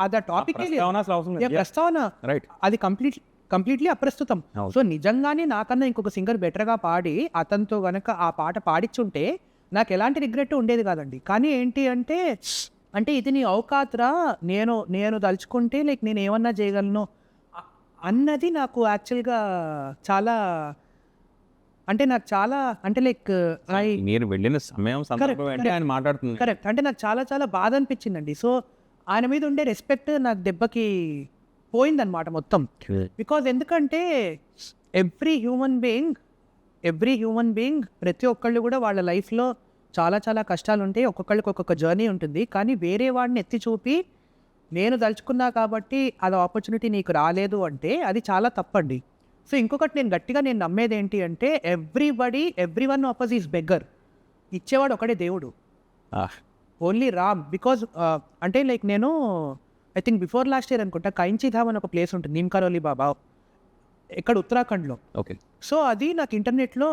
అది టాపిక్ ప్రస్తావన, రైట్, అది కంప్లీట్లీ అప్రస్తుతం. సో నిజంగానే నాకన్నా ఇంకొక సింగర్ బెటర్గా పాడి అతనితో గనక ఆ పాట పాడించుంటే నాకు ఎలాంటి రిగ్రెట్ ఉండేది కాదండి. కానీ ఏంటి అంటే ఇది నీ ఔకాత్రా, నేను తలుచుకుంటే లైక్ నేను ఏమన్నా చేయగలను అన్నది నాకు యాక్చువల్గా చాలా, అంటే నాకు చాలా, అంటే లైక్ మీరు వెళ్ళిన సమయం సందర్భం అంటే ఆయన మాట్లాడుతుంది కరెక్ట్, అంటే నాకు చాలా చాలా బాధ అనిపించిందండి. సో ఆయన మీద ఉండే రెస్పెక్ట్ నాకు దెబ్బకి పోయిందనమాట మొత్తం. బికాజ్ ఎందుకంటే ఎవ్రీ హ్యూమన్ బీయింగ్ ప్రతి ఒక్కళ్ళు కూడా వాళ్ళ లైఫ్లో చాలా చాలా కష్టాలు ఉంటాయి, ఒక్కొక్కళ్ళకి ఒక్కొక్క జర్నీ ఉంటుంది. కానీ వేరే వాడిని ఎత్తి చూపి నేను తలుచుకున్నా కాబట్టి అది ఆపర్చునిటీ నీకు రాలేదు అంటే అది చాలా తప్పండి. సో ఇంకొకటి నేను గట్టిగా నమ్మేది ఏంటి అంటే every one of us is beggar. ఇచ్చేవాడు ఒకడే దేవుడు, ఓన్లీ రామ్. బికాజ్ అంటే లైక్ నేను I think before last year అనుకుంటా, కైంచీధామ్ అని ఒక ప్లేస్ ఉంటుంది, నీమ్కరోలి బాబా, ఇక్కడ ఉత్తరాఖండ్లో. ఓకే. సో అది నాకు ఇంటర్నెట్లో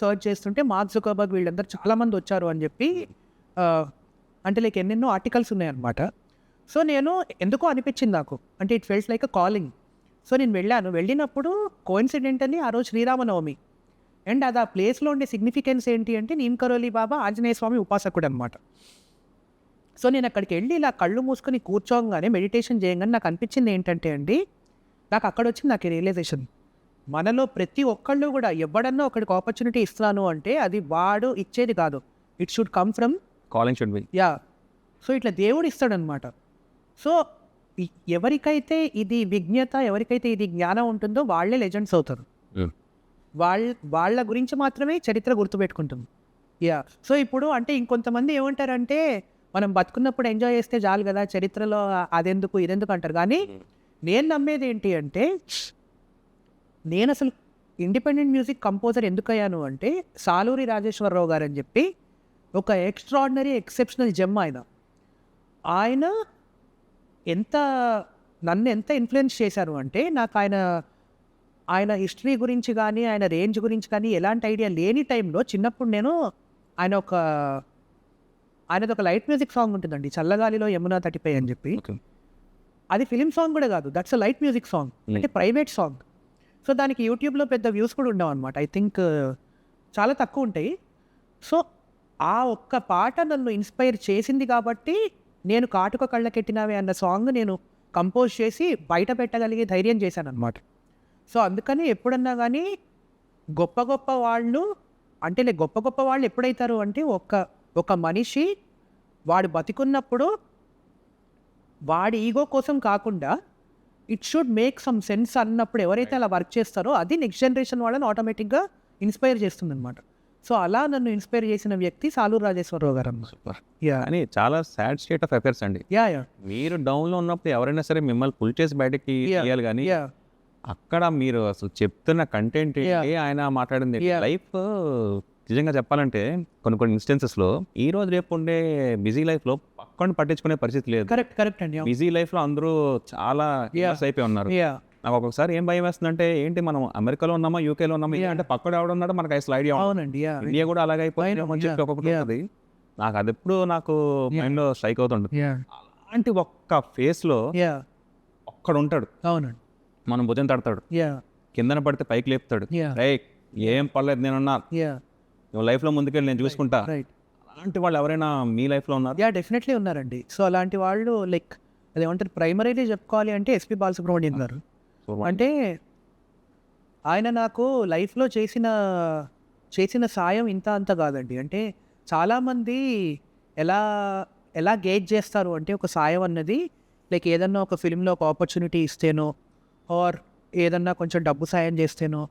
సర్చ్ చేస్తుంటే మార్క్ జుకర్బర్గ్ వీళ్ళందరూ చాలామంది వచ్చారు అని చెప్పి, అంటే లైక్ ఎన్నెన్నో ఆర్టికల్స్ ఉన్నాయన్నమాట. సో నేను ఎందుకో అనిపించింది నాకు, అంటే it felt like a calling. So నేను వెళ్ళినప్పుడు కోఇన్సిడెంటల్లీ ఆ రోజు శ్రీరామనవమి, అండ్ అది ఆ ప్లేస్లో ఉండే సిగ్నిఫికెన్స్ ఏంటి అంటే నీమ్కరోలి బాబా ఆంజనేయ స్వామి ఉపాసకుడు అనమాట. సో నేను అక్కడికి వెళ్ళి ఇలా కళ్ళు మూసుకొని కూర్చోగానే మెడిటేషన్ చేయగానే నాకు అనిపించింది ఏంటంటే అండి, నాకు అక్కడ వచ్చింది నాకు రియలైజేషన్, మనలో ప్రతి ఒక్కళ్ళు కూడా ఎవడన్నా ఒకడికి ఆపర్చునిటీ ఇస్తున్నాను అంటే అది వాడు ఇచ్చేది కాదు, it should come from calling should be. Yeah, so ఇట్లా దేవుడు ఇస్తాడనమాట. సో ఎవరికైతే ఇది విజ్ఞత, ఎవరికైతే ఇది జ్ఞానం ఉంటుందో వాళ్ళే లెజెండ్స్ అవుతారు. వాళ్ళ గురించి మాత్రమే చరిత్ర గుర్తుపెట్టుకుంటుంది. యా, సో ఇప్పుడు అంటే ఇంకొంతమంది ఏమంటారంటే మనం బతుకున్నప్పుడు ఎంజాయ్ చేస్తే చాలు కదా, చరిత్రలో అదెందుకు ఇదెందుకు అంటారు. కానీ నేను నమ్మేది ఏంటి అంటే, నేను అసలు ఇండిపెండెంట్ మ్యూజిక్ కంపోజర్ ఎందుకు అయ్యాను అంటే, సాలూరి రాజేశ్వరరావు గారు అని చెప్పి ఒక ఎక్స్ట్రాడినరీ ఎక్సెప్షనల్ జెమ్ ఆయన నన్ను ఎంత ఇన్ఫ్లుయెన్స్ చేశారు అంటే, నాకు ఆయన హిస్టరీ గురించి కానీ ఆయన రేంజ్ గురించి కానీ ఎలాంటి ఐడియా లేని టైంలో చిన్నప్పుడు నేను ఆయనది ఒక లైట్ మ్యూజిక్ సాంగ్ ఉంటుందండి, చల్లగాలిలో యమునా తటిపై అని చెప్పి. అది ఫిలిం సాంగ్ కూడా కాదు, that's a light music song, అంటే ప్రైవేట్ సాంగ్. సో దానికి యూట్యూబ్లో పెద్ద వ్యూస్ కూడా ఉండవు అనమాట, ఐ థింక్ చాలా తక్కువ ఉంటాయి. సో ఆ ఒక్క పాట నన్ను ఇన్స్పైర్ చేసింది కాబట్టి నేను కాటుక కళ్ళకెట్టినవే అన్న సాంగ్ నేను కంపోజ్ చేసి బయట పెట్టగలిగే ధైర్యం చేశాను అనమాట. సో అందుకని ఎప్పుడన్నా కానీ గొప్ప గొప్ప వాళ్ళు ఎప్పుడైతారు అంటే, ఒక మనిషి వాడు బతికున్నప్పుడు వాడి ఈగో కోసం కాకుండా it should make some sense అన్నప్పుడు ఎవరైతే అలా వర్క్ చేస్తారో అది నెక్స్ట్ జనరేషన్ వాళ్ళని ఆటోమేటిక్గా ఇన్స్పైర్ చేస్తుంది అనమాట. సో అలా నన్ను ఇన్స్పైర్ చేసిన వ్యక్తి సాలూరు రాజేశ్వరరావు గారు అన్నమాట. సూపర్. అని చాలా సాడ్ స్టేట్ ఆఫ్ అఫైర్స్ అండి. మీరు డౌన్లో ఉన్నప్పుడు ఎవరైనా సరే మిమ్మల్ని పుల్ చేసి బయటకి తీయాలి, కానీ అక్కడ మీరు అసలు చెప్తున్న కంటెంట్ ఆయన మాట్లాడింది లైఫ్. నిజంగా చెప్పాలంటే కొన్ని ఇన్స్టెన్సెస్లో ఈ రోజు రేపు ఉండే బిజీ లైఫ్లో పక్కన పట్టించుకునే పరిస్థితి లేదు. కరెక్ట్ అండి. బిజీ లైఫ్లో అందరూ చాలా అయిపోయి ఉన్నారు. నాకు ఒక్కొక్కసారి ఏం భయం వేస్తుందంటే, ఏంటి మనం అమెరికాలో ఉన్నామా యూకేలో ఉన్నామా అంటే పక్కన ఎవడున్నాడో మనకు అసలు ఐడియా. అవునండి, ఇండియా కూడా అలాగే అయిపోయింది చెప్పి ఒక్కొక్కటి ఉంటుంది. నాకు అది ఎప్పుడు నాకు మైండ్లో స్ట్రైక్ అవుతుంటుంది. అలాంటి ఒక్క ఫేస్లో ఒక్కడు ఉంటాడు, అవునండి, మనం భుజం తడతాడు, కిందన పడితే పైకి లేపుతాడు, రైట్ ఏం పర్లేదు నేనున్నా, నువ్వు లైఫ్లో ముందుకెళ్ళి నేను చూసుకుంటా. అలాంటి వాళ్ళు ఎవరైనా మీ లైఫ్లో ఉన్నారు? డెఫినెట్లీ ఉన్నారండి. సో అలాంటి వాళ్ళు లైక్ అదేమంటారు, ప్రైమరీలీ చెప్పుకోవాలి అంటే ఎస్పి బాలసుబ్రహ్మణ్యం గారు. అంటే ఆయన నాకు లైఫ్లో చేసిన సాయం ఇంత అంత కాదండి. అంటే చాలామంది ఎలా గేజ్ చేస్తారు అంటే, ఒక సాయం అన్నది లైక్ ఏదన్నా ఒక ఫిల్మ్లో ఒక ఆపర్చునిటీ ఇస్తేనో, ఆర్ ఏదన్నా కొంచెం డబ్బు సాయం చేస్తేనో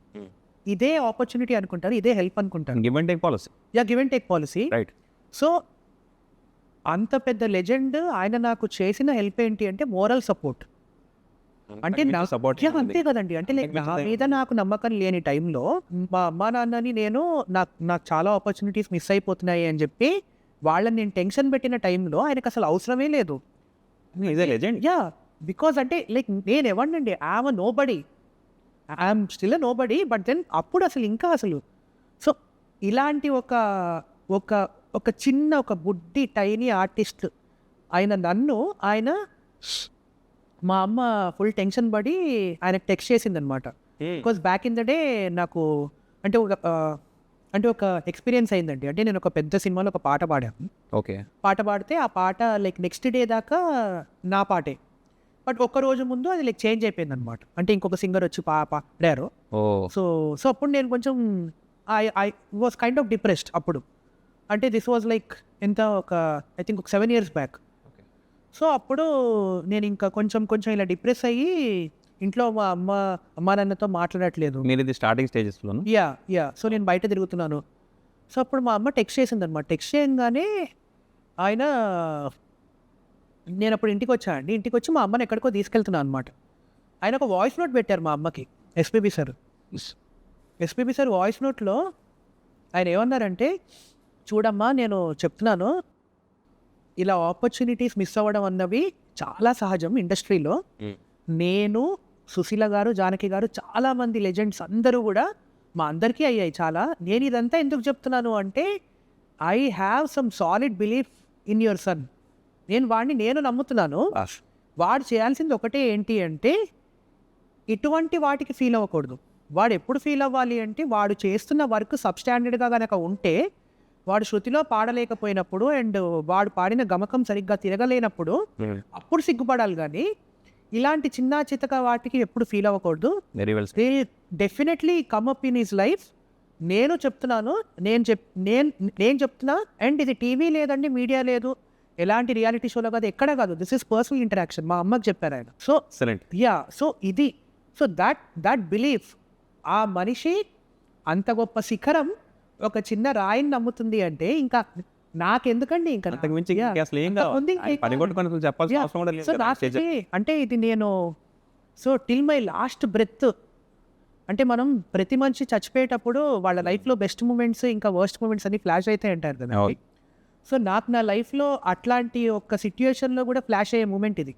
ఇదే ఆపర్చునిటీ అనుకుంటారు, ఇదే హెల్ప్ అనుకుంటారు. Give and take policy. Right. So అంత పెద్ద లెజెండ్ ఆయన నాకు చేసిన హెల్ప్ ఏంటి అంటే మోరల్ సపోర్ట్. అంటే సపోర్ట్ అంతే కదండి. అంటే లైక్ నా మీద నాకు నమ్మకం లేని టైంలో మా అమ్మా నాన్నని నేను నాకు చాలా ఆపర్చునిటీస్ మిస్ అయిపోతున్నాయి అని చెప్పి వాళ్ళని నేను టెన్షన్ పెట్టిన టైంలో ఆయనకు అసలు అవసరమే లేదు. ఇదే లెజెండ్. బికాజ్ అంటే లైక్ నేను ఎవరినండి, I'm nobody, I'm still nobody, but then అప్పుడు అసలు ఇంకా అసలు సో ఇలాంటి ఒక ఒక ఒక చిన్న ఒక బుడ్డి టైనీ ఆర్టిస్ట్ ఆయన నన్ను ఆయన మా అమ్మ ఫుల్ టెన్షన్ పడి ఆయనకు టెక్స్ట్ చేసిందనమాట. Because back in the day నాకు అంటే ఒక ఎక్స్పీరియన్స్ అయిందండి. అంటే నేను ఒక పెద్ద సినిమాలో ఒక పాట పాడాను. ఓకే. పాట పాడితే ఆ పాట లైక్ నెక్స్ట్ డే దాకా నా పాటే, బట్ ఒక్క రోజు ముందు అది లైక్ చేంజ్ అయిపోయింది అనమాట. అంటే ఇంకొక సింగర్ వచ్చి పాడారు. సో అప్పుడు నేను కొంచెం I was kind of depressed అప్పుడు. అంటే దిస్ వాజ్ లైక్ ఎంత ఒక ఐ థింక్ ఒక 7 years బ్యాక్. సో అప్పుడు నేను ఇంకా కొంచెం ఇలా డిప్రెస్ అయ్యి ఇంట్లో మా అమ్మా నాన్నతో మాట్లాడట్లేదు. మీరు ఇది స్టార్టింగ్ స్టేజెస్లో? సో నేను బయట తిరుగుతున్నాను. సో అప్పుడు మా అమ్మ టెక్స్ట్ చేసింది అనమాట. టెక్స్ట్ చేయగానే ఆయన నేను అప్పుడు ఇంటికి వచ్చానండి. ఇంటికి వచ్చి మా అమ్మని ఎక్కడికో తీసుకెళ్తున్నాను అనమాట. ఆయన ఒక వాయిస్ నోట్ పెట్టారు మా అమ్మకి. ఎస్పీబీ సార్ వాయిస్ నోట్లో ఆయన ఏమన్నారంటే, చూడమ్మా నేను చెప్తున్నాను, ఇలా ఆపర్చునిటీస్ మిస్ అవ్వడం అన్నవి చాలా సహజం ఇండస్ట్రీలో. నేను, సుశీల గారు, జానకి గారు, చాలామంది లెజెండ్స్ అందరూ కూడా మా అందరికీ అయ్యాయి చాలా. నేను ఇదంతా ఎందుకు చెప్తున్నాను అంటే I have some solid belief in your son. నేను నమ్ముతున్నాను. వాడు చేయాల్సింది ఒకటే ఏంటి అంటే ఇటువంటి వాటికి ఫీల్ అవ్వకూడదు. వాడు ఎప్పుడు ఫీల్ అవ్వాలి అంటే వాడు చేస్తున్న వర్క్ సబ్స్టాండర్డ్గా కనుక ఉంటే, వాడు శృతిలో పాడలేకపోయినప్పుడు అండ్ వాడు పాడిన గమకం సరిగ్గా తిరగలేనప్పుడు అప్పుడు సిగ్గుపడాలి. కానీ ఇలాంటి చిన్న చితక వాటికి ఎప్పుడు ఫీల్ అవ్వకూడదు. They definitely come up in his life. నేను చెప్తున్నాను, నేను చెప్తున్నా. అండ్ ఇది టీవీ లేదండి, మీడియా లేదు, ఎలాంటి రియాలిటీ షోలో కాదు, ఎక్కడ కాదు. This is personal interaction. మా అమ్మకి చెప్పారు ఆయన. సో ఇది సో దట్ బిలీఫ్, ఆ మనిషి అంత గొప్ప శిఖరం ఒక చిన్న రాయిని నమ్ముతుంది అంటే ఇంకా నాకెందుకండి ఇంకా అంటే ఇది నేను so till my last breath. అంటే మనం ప్రతి మనిషి చచ్చిపోయేటప్పుడు వాళ్ళ లైఫ్లో బెస్ట్ మూమెంట్స్ ఇంకా వర్స్ట్ మూమెంట్స్ అన్ని ఫ్లాష్ అయితే అంటారు కదా. సో నాకు నా లైఫ్లో అట్లాంటి ఒక సిచ్యుయేషన్లో కూడా ఫ్లాష్ అయ్యే మూమెంట్ ఇది.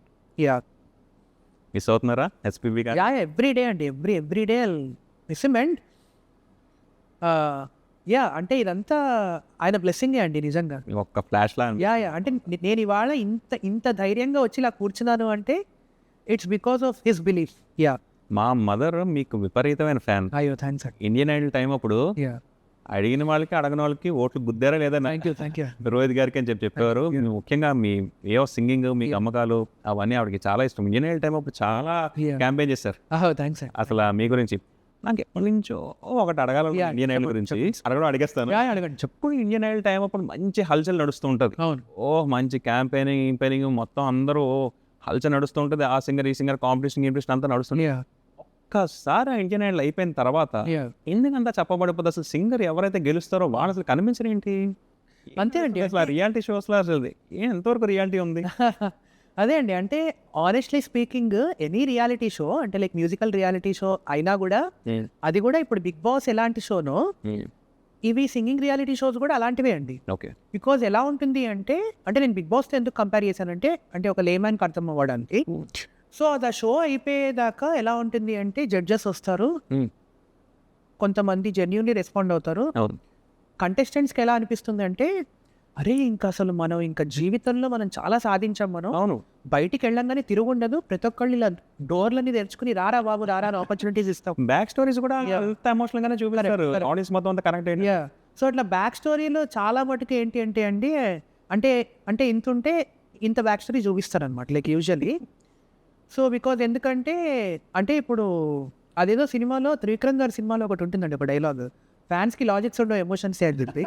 మిస్ అవుతున్నారా ఎస్పీబీ గారు? ఎవ్రీడే అండి, ఎవ్రీడే మిస్ హిమ్. అండ్ అంటే ఇదంతా ఆయన బ్లెస్సింగే అండి నిజంగా. ఒక్క ఫ్లాష్ లా అంటే నేను ఇవాళ ఇంత ధైర్యంగా వచ్చి ఇలా కూర్చున్నాను అంటే it's because of his belief. మా మదర్ మీకు విపరీతమైన ఫ్యాన్. అయ్యో థ్యాంక్స్ అండి. ఇండియన్ ఐడల్ టైం అప్పుడు అడిగిన వాళ్ళకి అడగని వాళ్ళకి ఓట్లు గుద్దారా లేదా థ్యాంక్ యూ రోహిత్ గారికి అని చెప్పేవారు. ముఖ్యంగా మీ ఏ సింగింగ్, మీ అమ్మకాలు అవన్నీ ఆవిడకి చాలా ఇష్టం. ఇండియన్ ఐడల్ టైం అప్పుడు చాలా క్యాంపెయిన్ చేశారు. థ్యాంక్స్ అండి. అసలు మీ గురించి నాకు ఎప్పటి నుంచో ఒకటి అడగాలి ఇండియన్ ఐడల్ గురించి. అడిగేస్తాను. అడగండి. చెప్పు. ఇండియన్ ఐడల్ టైం అప్పుడు మంచి హల్చల్ నడుస్తూ ఉంటుంది. మంచి క్యాంపెయినింగ్ మొత్తం అందరూ హల్చల్ నడుస్తూ ఉంటుంది. ఆ సింగర్ ఈ సింగర్ కాంపిటీషన్ అంతా నడుస్తుంది. ఒక్కసారి ఇండియన్ ఐడల్ అయిపోయిన తర్వాత ఎందుకంతా చెప్పబడిపోతుంది. అసలు సింగర్ ఎవరైతే గెలుస్తారో వాళ్ళు అసలు కనిపించరు ఏంటి? అంతే అండి. అసలు రియాలిటీ షోస్లో అసలు ఎంతవరకు రియాలిటీ ఉంది? అదే అండి. అంటే honestly speaking any reality show అంటే లైక్ మ్యూజికల్ రియాలిటీ షో అయినా కూడా అది కూడా ఇప్పుడు బిగ్ బాస్ ఎలాంటి షోనో ఇవి సింగింగ్ రియాలిటీ షోస్ కూడా అలాంటివే అండి. బికాజ్ ఎలా ఉంటుంది అంటే నేను బిగ్ బాస్తో ఎందుకు కంపేర్ చేశానంటే ఒక లేమ్యాన్కి అర్థం అవ్వడానికి. సో అది ఆ షో అయిపోయేదాకా ఎలా ఉంటుంది అంటే జడ్జెస్ వస్తారు, కొంతమంది జెన్యూన్లీ రెస్పాండ్ అవుతారు. కంటెస్టెంట్స్కి ఎలా అనిపిస్తుంది అంటే అరే ఇంకా అసలు మనం ఇంకా జీవితంలో మనం చాలా సాధించాం, మనం బయటికి వెళ్ళంగానే తిరుగుండదు, ప్రతి ఒక్కళ్ళు ఇలా డోర్లని తెరుచుకుని రారా బాబు రారా అని ఆపర్చునిటీస్ ఇస్తాం. బ్యాక్ స్టోరీస్ కూడా ఎంత ఎమోషనల్ గానే చూపిస్తారు. ఆడియన్స్ మొత్తం అంతా కనెక్ట్ అయ్యి. సో అట్లా బ్యాక్ స్టోరీలో చాలా మటుకు ఏంటి అంటే అంటే ఇంత ఉంటే ఇంత బ్యాక్ స్టోరీ చూపిస్తారు అనమాట లైక్ యూజువల్లీ. సో బికాజ్ ఎందుకంటే ఇప్పుడు అదేదో సినిమాలో త్రివిక్రమ్ గారి సినిమాలో ఒకటి ఉంటుందండి, ఒక డైలాగ్, ఫ్యాన్స్కి లాజిక్స్ ఉండవు ఎమోషన్స్ చెప్పి.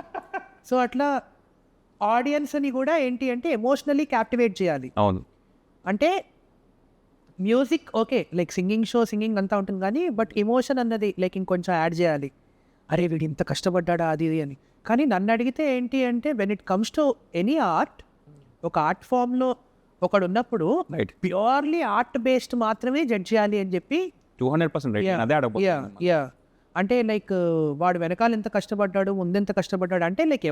సో అట్లా ఆడియన్స్ని కూడా ఏంటి అంటే ఎమోషనల్లీ క్యాప్టివేట్ చేయాలి. అవును. అంటే మ్యూజిక్ ఓకే లైక్ సింగింగ్ అంతా ఉంటుంది కానీ బట్ ఎమోషన్ అన్నది లైక్ ఇంకొంచెం యాడ్ చేయాలి. అరే వీడు ఇంత కష్టపడ్డాడా అది ఇది అని. కానీ నన్ను అడిగితే ఏంటి అంటే when it comes to any art, ఒక ఆర్ట్ ఫామ్లో ఒకడు ఉన్నప్పుడు రైట్ ప్యూర్లీ ఆర్ట్ బేస్డ్ మాత్రమే జడ్జ్ చేయాలి అని చెప్పి 200% రైట్ అదే అడగబోతున్నాను. యా అంటే లైక్ వాడు వెనకాల ఎంత కష్టపడ్డాడు ముందెంత కష్టపడ్డాడు అంటే లైక్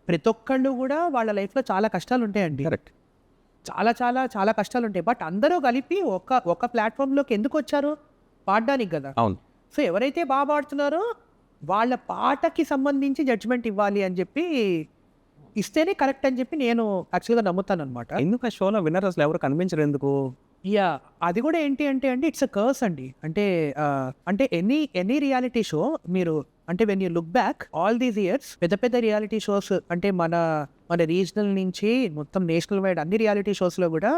ప్రతి ఒక్కళ్ళు కూడా వాళ్ళ లైఫ్లో చాలా కష్టాలు ఉంటాయండి, కరెక్ట్ చాలా చాలా చాలా కష్టాలు ఉంటాయి. బట్ అందరూ కలిపి ఒక ప్లాట్ఫామ్లోకి ఎందుకు వచ్చారు? పాడడానికి కదా. అవును సో ఎవరైతే బాగా పాడుతున్నారో వాళ్ళ పాటకి సంబంధించి జడ్జ్మెంట్ ఇవ్వాలి అని చెప్పి ఇస్తేనే కరెక్ట్ అని చెప్పి నేను యాక్చువల్గా నమ్ముతాను అనమాట. ఎందుకు ఆ షోలో విన్నర్ అసలు ఎవరు కనిపించరు ఎందుకు? యా అది కూడా ఏంటి అంటే ఇట్స్ అ కర్స్ అండి. అంటే ఎనీ రియాలిటీ షో మీరు అంటే when you look back all these years పెద్ద పెద్ద రియాలిటీ షోస్ అంటే మన రీజనల్ నుంచి మొత్తం నేషనల్ వైడ్ అన్ని రియాలిటీ షోస్లో కూడా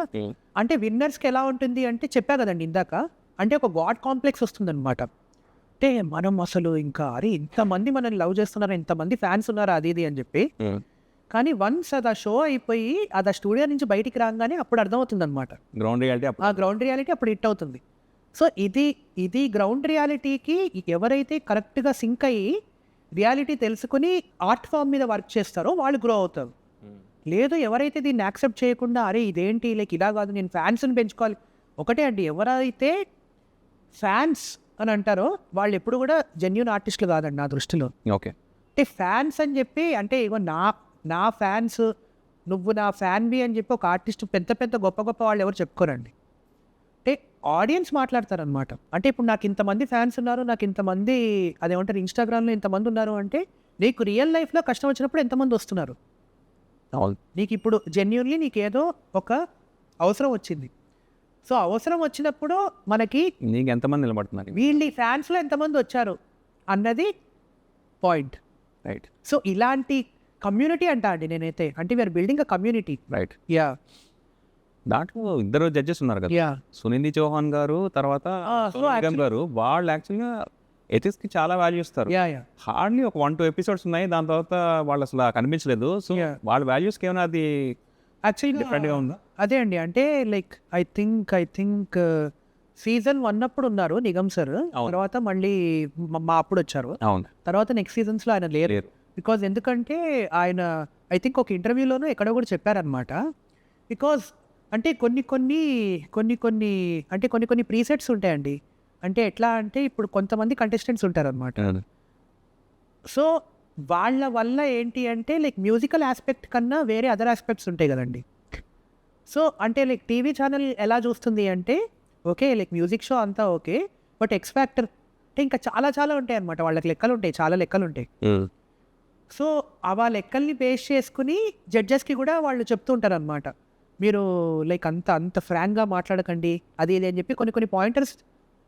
అంటే విన్నర్స్కి ఎలా ఉంటుంది అంటే చెప్పా కదండి ఇందాక, అంటే ఒక గాడ్ కాంప్లెక్స్ వస్తుందన్నమాట. అంటే మనం అసలు ఇంకా అరే ఇంతమంది మనల్ని లవ్ చేస్తున్నారు, ఇంతమంది ఫ్యాన్స్ ఉన్నారు అది ఇది అని చెప్పి. కానీ వన్స్ అది ఆ షో అయిపోయి అది ఆ స్టూడియో నుంచి బయటికి రాగానే అప్పుడు అర్థమవుతుంది అనమాట గ్రౌండ్ రియాలిటీ. ఆ గ్రౌండ్ రియాలిటీ అప్పుడు హిట్ అవుతుంది. సో ఇది గ్రౌండ్ రియాలిటీకి ఎవరైతే కరెక్ట్గా సింక్ అయ్యి రియాలిటీ తెలుసుకుని ఆర్ట్ ఫామ్ మీద వర్క్ చేస్తారో వాళ్ళు గ్రో అవుతారు. లేదు ఎవరైతే దీన్ని యాక్సెప్ట్ చేయకుండా అరే ఇదేంటి లైక్ ఇలా కాదు నేను ఫ్యాన్స్ని పెంచుకోవాలి, ఒకటే అండి ఎవరైతే ఫ్యాన్స్ అని అంటారో వాళ్ళు ఎప్పుడు కూడా జెన్యూన్ ఆర్టిస్టులు కాదండి నా దృష్టిలో. ఓకే అంటే ఫ్యాన్స్ అని చెప్పి అంటే ఇగో నా ఫ్యాన్స్ నువ్వు నా ఫ్యాన్వి అని చెప్పి ఒక ఆర్టిస్ట్ పెద్ద గొప్ప వాళ్ళు ఎవరు చెప్పుకోరండి. అంటే ఆడియన్స్ మాట్లాడతారనమాట. అంటే ఇప్పుడు నాకు ఇంతమంది ఫ్యాన్స్ ఉన్నారు, నాకు ఇంతమంది అదేమంటారు ఇన్స్టాగ్రామ్లో ఇంతమంది ఉన్నారు అంటే నీకు రియల్ లైఫ్లో కష్టం వచ్చినప్పుడు ఎంతమంది వస్తున్నారు? నీకు ఇప్పుడు జెన్యూన్లీ నీకు ఏదో ఒక అవసరం వచ్చింది, సో అవసరం వచ్చినప్పుడు మనకి నీకు ఎంతమంది నిలబడుతున్నారు, వీళ్ళ ఫ్యాన్స్లో ఎంతమంది వచ్చారు అన్నది పాయింట్. రైట్. సో ఇలాంటి కమ్యూనిటీ అంటా అండి నేనైతే, అంటే we're building a community. Right. Yeah దాంట్లో ఇద్దరు జడ్జెస్ ఉన్నారు కదా, యా సునిధి చౌహాన్ గారు తర్వాత సోనమ్ నిగమ్ గారు. వాళ్ళు యాక్చువల్గా ఎథిక్స్కి చాలా వాల్యూ ఇస్తారు. యా యా హార్డ్లీ ఒక 1-2 ఎపిసోడ్స్ ఉన్నాయి, దాని తర్వాత వాళ్ళు అసలు కనిపించలేదు. So Yeah. వాళ్ళ వాల్యూస్కి ఏమైనా అది యాక్చువల్గా డిఫరెంట్గా ఉందా? అదే అండి అంటే లైక్ ఐ థింక్ సీజన్ 1 అప్పుడు ఉన్నారు నిగమ్ సార్, అవును. తర్వాత మళ్ళీ మా అప్పుడు వచ్చారు, అవును తర్వాత నెక్స్ట్ సీజన్స్లో ఆయన లేరు. లేరు. బికాజ్ ఎందుకంటే ఆయన ఐ థింక్ ఒక ఇంటర్వ్యూలోనూ ఎక్కడో కూడా చెప్పారనమాట. బికాజ్ అంటే కొన్ని అంటే కొన్ని ప్రీసెట్స్ ఉంటాయండి. అంటే ఎట్లా అంటే ఇప్పుడు కొంతమంది కంటెస్టెంట్స్ ఉంటారనమాట. సో వాళ్ళ వల్ల ఏంటి అంటే లైక్ మ్యూజికల్ ఆస్పెక్ట్ కన్నా వేరే అదర్ ఆస్పెక్ట్స్ ఉంటాయి కదండి. సో అంటే లైక్ టీవీ ఛానల్ ఎలా చూస్తుంది అంటే ఓకే లైక్ మ్యూజిక్ షో అంతా ఓకే, బట్ ఎక్స్ ఫ్యాక్టర్ అంటే ఇంకా చాలా ఉంటాయి అనమాట. వాళ్ళకి లెక్కలు ఉంటాయి, చాలా లెక్కలు ఉంటాయి. సో ఆ లెక్కల్ని బేస్ చేసుకుని జడ్జెస్కి కూడా వాళ్ళు చెప్తూ ఉంటారు అనమాట, మీరు లైక్ అంత ఫ్రాంక్గా మాట్లాడకండి అది ఇది అని చెప్పి కొన్ని పాయింటర్స్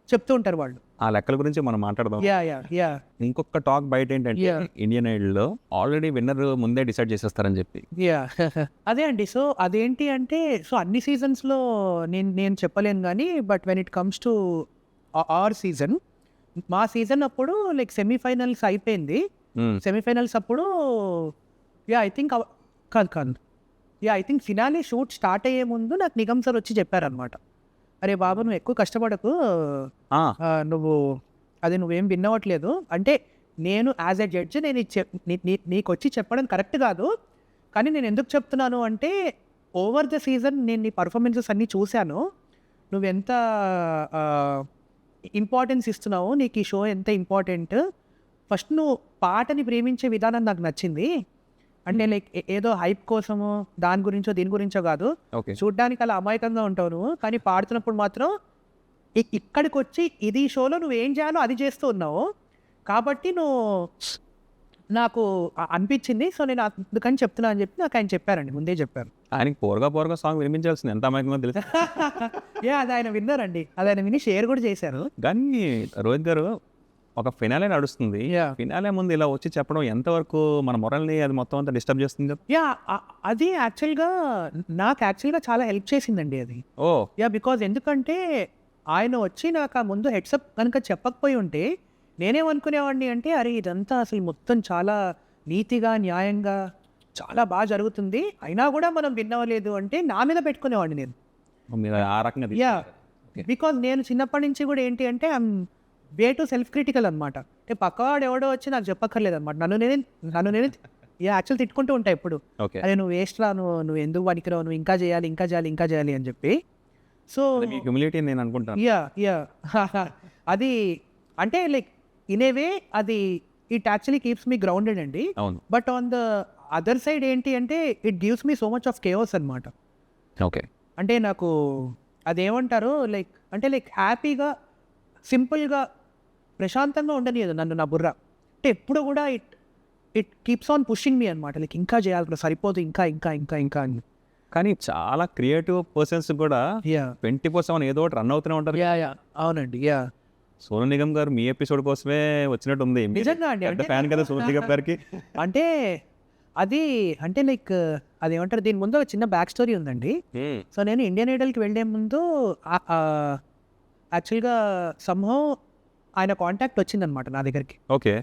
చెప్తూ ఉంటారు వాళ్ళు. ఆ లెక్కల గురించి మనం మాట్లాడదాం. యా ఇంకొక టాక్ బయట ఏంటంటే Yeah. ఇండియన్ ఐడల్లో ఆల్రెడీ విన్నర్ ముందే డిసైడ్ చేసేస్తారని చెప్పి. యా అదే అండి. సో అదేంటి అంటే సో అన్ని సీజన్స్లో నేను చెప్పలేను కానీ but when it comes to our season, మా సీజన్ అప్పుడు లైక్ సెమీఫైనల్స్ అయిపోయింది. సెమీఫైనల్స్ అప్పుడు ఐ థింక్ కాదు I think finale shoot start అయ్యే ముందు నాకు నిగమ్ సార్ వచ్చి చెప్పారనమాట, అరే బాబు నువ్వు ఎక్కువ కష్టపడకు, నువ్వేం విన్నవట్లేదు అంటే నేను యాజ్ ఎ జడ్జి నేను నీకు వచ్చి చెప్పడం కరెక్ట్ కాదు, కానీ నేను ఎందుకు చెప్తున్నాను అంటే ఓవర్ ద సీజన్ నేను నీ పర్ఫార్మెన్సెస్ అన్నీ చూశాను, నువ్వెంత ఇంపార్టెన్స్ ఇస్తున్నావు, నీకు ఈ షో ఎంత ఇంపార్టెంట్, ఫస్ట్ నువ్వు పాటని ప్రేమించే విధానం నాకు నచ్చింది. అంటే లైక్ ఏదో హైప్ కోసము దీని గురించో కాదు, చూడ్డానికి అలా అమాయకంగా ఉంటావు నువ్వు, కానీ పాడుతున్నప్పుడు మాత్రం ఇక్కడికి వచ్చి ఇది షోలో నువ్వు ఏం చేయాలో అది చేస్తూ ఉన్నావు, కాబట్టి నాకు అనిపించింది, సో నేను అందుకని చెప్తున్నా అని చెప్పి నాకు ఆయన చెప్పారండి, ముందే చెప్పారు. ఆయనకి పోరగా సాంగ్ వినిపించాల్సింది ఎంత అమాయకంగా తెలుసు. అది ఆయన విన్నారండి, అది ఆయన విని షేర్ కూడా చేశారు. కానీ రోహిత్ గారు ఒక ఫినాలే నడుస్తుంది, Yeah. ఫినాలే ముందు ఇలా వచ్చి చెప్పడం ఎంతవరకు మన మొరల్ని అది మొత్తం అంతా డిస్టర్బ్ చేస్తుంది కదా? అది నాకు చాలా హెల్ప్ చేసిందండి అది. బికాజ్ ఎందుకంటే ఆయన వచ్చి నాకు ఆ ముందు హెడ్సప్ కనుక చెప్పకపోయి ఉంటే నేనేమనుకునేవాడిని అంటే అరే ఇదంతా అసలు మొత్తం చాలా నీతిగా న్యాయంగా చాలా బాగా జరుగుతుంది, అయినా కూడా మనం విన్నవలేదు అంటే నా మీద పెట్టుకునేవాడిని నేను. మీరు ఆ రకంగా బికాజ్ నేను చిన్నప్పటి నుంచి కూడా ఏంటి అంటే I'm way to self critical అనమాట. అంటే పక్కవాడు ఎవడో వచ్చి నాకు చెప్పక్కర్లేదు అనమాట, నన్ను నేనే యాక్చువల్ తిట్టుకుంటూ ఉంటాయి ఎప్పుడు, ఓకే. అరే నువ్వు వేస్ట్ రా, నువ్వు ఎందుకు పనికిరావు, నువ్వు ఇంకా చేయాలి అని చెప్పి. సో మీ హ్యూమిలిటీ నేను అనుకుంటాను. యా అది అంటే లైక్ ఇన్ ఏ వే అది it actually keeps me grounded అండి. అవును. But on the other side ఏంటి అంటే it gives me so much of chaos అనమాట. ఓకే. అంటే నాకు అదేమంటారు లైక్ అంటే లైక్ హ్యాపీగా సింపుల్గా ప్రశాంతంగా ఉండనియదు నన్ను నా బుర్ర. అంటే ఎప్పుడు కూడా it keeps on pushing me అనమాట, లైక్ ఇంకా చేయాలి, సరిపోదు, ఇంకా అని. కానీ చాలా క్రియేటివ్ పర్సన్స్ కూడా 24/7 ఏదో ఒకటి రన్ అవుతూనే ఉంటారు. యా అవునండి. సోను నిగమ్ గారు మీ ఎపిసోడ్ కోసమే వచ్చినట్టు ఉంది. నిజంగా అండి. అంటే ఫ్యాన్ కదా సోను నిగమ్ గారికి. అంటే అది అంటే లైక్ అదేమంటారు, దీని ముందు ఒక చిన్న బ్యాక్ స్టోరీ ఉందండి. సో నేను ఇండియన్ ఐడల్కి వెళ్ళే ముందు యాక్చువల్గా సంహవ్ ఆయన కాంటాక్ట్ వచ్చిందనమాట నా దగ్గరికి. ఓకే.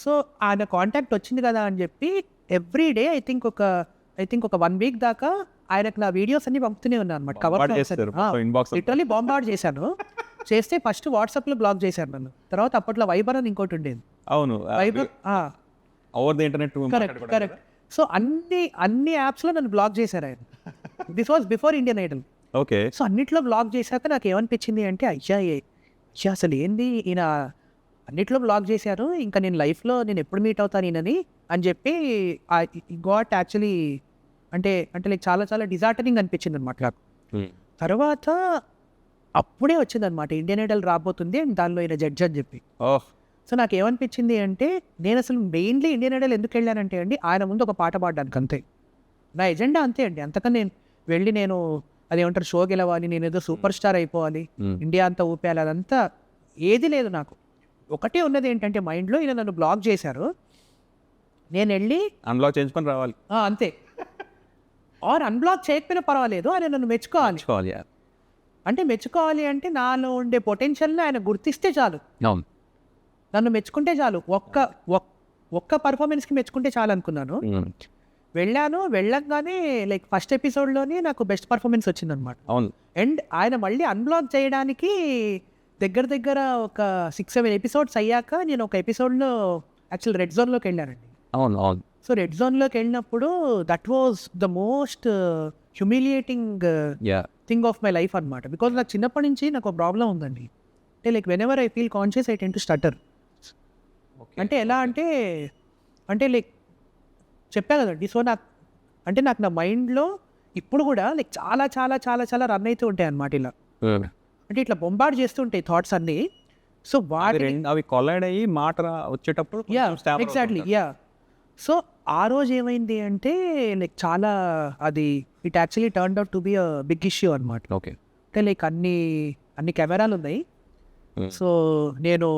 సో ఆయన కాంటాక్ట్ వచ్చింది కదా అని చెప్పి ఎవ్రీ డే ఐ థింక్ ఒక 1 వీక్ దాకా ఆయనకు నా వీడియోస్ అన్ని పంపుతూనే ఉన్నాను అనమాట. లిటరలీ బాంబార్డ్ చేశాను. చేస్తే ఫస్ట్ వాట్సాప్లో బ్లాక్ చేశాను నన్ను. తర్వాత అప్పట్లో వైబర్ అని ఇంకోటి ఉండేది. అవును, వైబర్ over the internet. Correct. So అన్ని యాప్స్లో నన్ను బ్లాక్ చేశారు ఆయన. This was before Indian Idol. Okay. So అన్నిట్లో బ్లాక్ చేశాక నాకు ఏమనిపించింది అంటే అయ్యా అసలు ఏంది ఈయన అన్నిట్లో బ్లాక్ చేశారు, ఇంకా నేను లైఫ్లో నేను ఎప్పుడు మీట్ అవుతాను ఈయనని అని చెప్పి గాట్ యాక్చువల్లీ అంటే లైక్ చాలా చాలా డిజార్టనింగ్ అనిపించింది అనమాట నాకు. తర్వాత అప్పుడే వచ్చిందనమాట ఇండియన్ ఐడల్ రాబోతుంది అండ్ దానిలో ఈయన జడ్జ్ అని చెప్పి. సో నాకు ఏమనిపించింది అంటే నేను అసలు మెయిన్లీ ఇండియన్ ఐడల్ ఎందుకు వెళ్ళానంటే అండి, ఆయన ముందు ఒక పాట పాడడానికి అంతే. నా ఎజెండా అంతే అండి. అంతకని నేను వెళ్ళి నేను అదేమంటారు షో గెలవాలి, నేను ఏదో సూపర్ స్టార్ అయిపోవాలి, ఇండియా అంతా ఊపేయాలి, అదంతా ఏది లేదు నాకు. ఒకటే ఉన్నది ఏంటంటే మైండ్లో ఈయన నన్ను బ్లాక్ చేశారు, నేను వెళ్ళి అన్బ్లాక్ చేయించుకొని రావాలి అంతే. ఆర్ అన్బ్లాక్ చేయకపోయినా పర్వాలేదు, ఆయన నన్ను మెచ్చుకోవాలి. అంటే మెచ్చుకోవాలి అంటే నాలో ఉండే పొటెన్షియల్ని ఆయన గుర్తిస్తే చాలు, నన్ను మెచ్చుకుంటే చాలు. ఒక్క పర్ఫార్మెన్స్కి మెచ్చుకుంటే చాలు అనుకున్నాను. వెళ్ళంగానే లైక్ ఫస్ట్ ఎపిసోడ్లోనే నాకు బెస్ట్ పర్ఫార్మెన్స్ వచ్చిందనమాట. అండ్ ఆయన మళ్ళీ అన్బ్లాక్ చేయడానికి దగ్గర ఒక 6-7 ఎపిసోడ్స్ అయ్యాక నేను ఒక ఎపిసోడ్లో యాక్చువల్ రెడ్ జోన్లోకి వెళ్ళానండి. సో రెడ్ జోన్లోకి వెళ్ళినప్పుడు that was the most humiliating thing of my life అనమాట. బికాజ్ నాకు చిన్నప్పటి నుంచి నాకు ఒక ప్రాబ్లం ఉందండి. అంటే like when ever I feel conscious I tend to stutter. అంటే ఎలా అంటే లైక్ చెప్పా కదండి. సో నాకు నా మైండ్లో ఇప్పుడు కూడా లైక్ చాలా చాలా చాలా చాలా రన్ అవుతూ ఉంటాయి అన్నమాట. ఇలా అంటే ఇట్లా బొంబార్డ్ చేస్తుంటాయి థాట్స్ అన్నీ. సో అవి కొలైడ్ అయ్యి మాట వచ్చేటప్పుడు ఎగ్జాక్ట్లీ సో ఆ రోజు ఏమైంది అంటే లైక్ చాలా అది it actually turned out to be a big issue అనమాట. ఓకే. అంటే లైక్ అన్ని కెమెరాలు ఉన్నాయి. సో నేను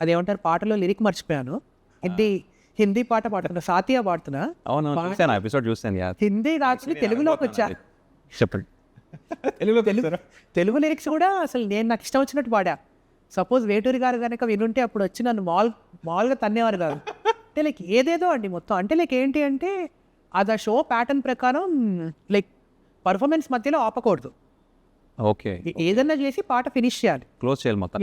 అదేమంటారు పాటలో లిరిక్ మర్చిపోయాను. హిందీ పాట పాడుతున్నా, సాతియా పాడుతున్నా. ఎపిసోడ్ చూసాను. హిందీ రాసి తెలుగులోకి వచ్చా. చెప్పండి. తెలుగు లిరిక్స్ కూడా అసలు నేను నాకు ఇష్టం వచ్చినట్టు పాడా. సపోజ్ వేటూరి గారు కనుక వినుంటే అప్పుడు వచ్చి నన్ను మామూలుగా తన్నేవారు కాదు. అంటే లైక్ ఏదేదో అండి మొత్తం. అంటే లైక్ ఏంటి అంటే అది షో ప్యాటర్న్ ప్రకారం లైక్ పర్ఫార్మెన్స్ మధ్యలో ఆపకూడదు. ఓకే. ఏదన్నా చేసి పాట ఫినిష్ చేయాలి, క్లోజ్ చేయాలి మొత్తం.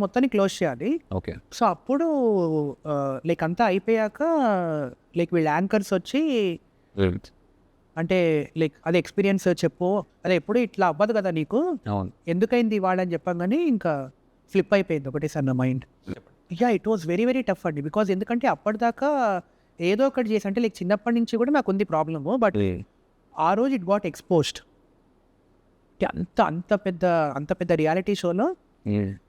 మొత్తాన్ని క్లోజ్ చేయాలి. ఓకే. సో అప్పుడు లైక్ అంతా అయిపోయాక లైక్ వీళ్ళ యాంకర్స్ వచ్చి అంటే లైక్ అదే ఎక్స్పీరియన్స్ చెప్పు, అదే ఎప్పుడు ఇట్లా అవ్వదు కదా నీకు, ఎందుకైంది వాడని చెప్పగానే ఇంకా ఫ్లిప్ అయిపోయింది ఒకటేసారి నా mind. It was very very tough అండి. బికాజ్ ఎందుకంటే అప్పటిదాకా ఏదో ఒకటి చేసి అంటే లైక్ చిన్నప్పటి నుంచి కూడా నాకు ఉంది ప్రాబ్లము. బట్ ఆ రోజు ఇట్ గాట్ ఎక్స్పోజ్డ్. అంత పెద్ద రియాలిటీ షోలో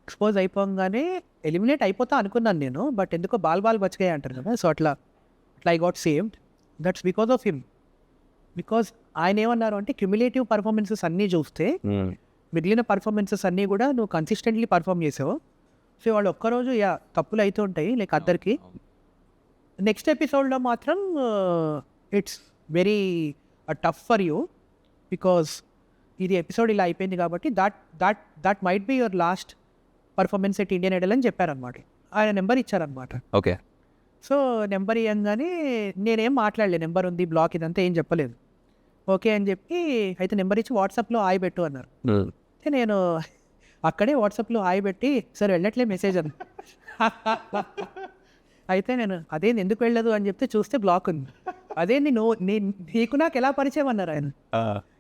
ఎక్స్పోజ్ అయిపోగానే ఎలిమినేట్ అయిపోతా అనుకున్నాను నేను. బట్ ఎందుకో బాల్ బచ్చగాయి అంటారు కదా. సో అట్లా I got saved. That's because of him. Because ఆయన ఏమన్నారు అంటే క్యుములేటివ్ పర్ఫార్మెన్సెస్ అన్నీ చూస్తే మిగిలిన పర్ఫార్మెన్సెస్ అన్నీ కూడా నువ్వు కన్సిస్టెంట్లీ పర్ఫామ్ చేసావు. సో వాళ్ళు ఒక్కరోజు తప్పులు అవుతూ ఉంటాయి లైక్ అందరికి. నెక్స్ట్ ఎపిసోడ్లో మాత్రం it's very tough for you because ఇది ఎపిసోడ్ ఇలా అయిపోయింది కాబట్టి that might be your last performance at Indian Idol అని చెప్పారనమాట. ఆయన నెంబర్ ఇచ్చారనమాట. ఓకే. సో నెంబర్ ఇవ్వగానే నేనేం మాట్లాడలేదు, నెంబర్ ఉంది బ్లాక్ ఇదంతా ఏం చెప్పలేదు. ఓకే అని చెప్పి అయితే నెంబర్ ఇచ్చి వాట్సాప్లో హాయ్ పెట్టు అన్నారు. నేను అక్కడే వాట్సాప్లో హాయ్ పెట్టి సార్ వెళ్ళట్లే మెసేజ్ అన్న. అయితే నేను అదేంది ఎందుకు వెళ్ళదు అని చెప్తే చూస్తే బ్లాక్ ఉంది. అదేంది నీకు నాకు ఎలా పరిచయం అన్నారు ఆయన.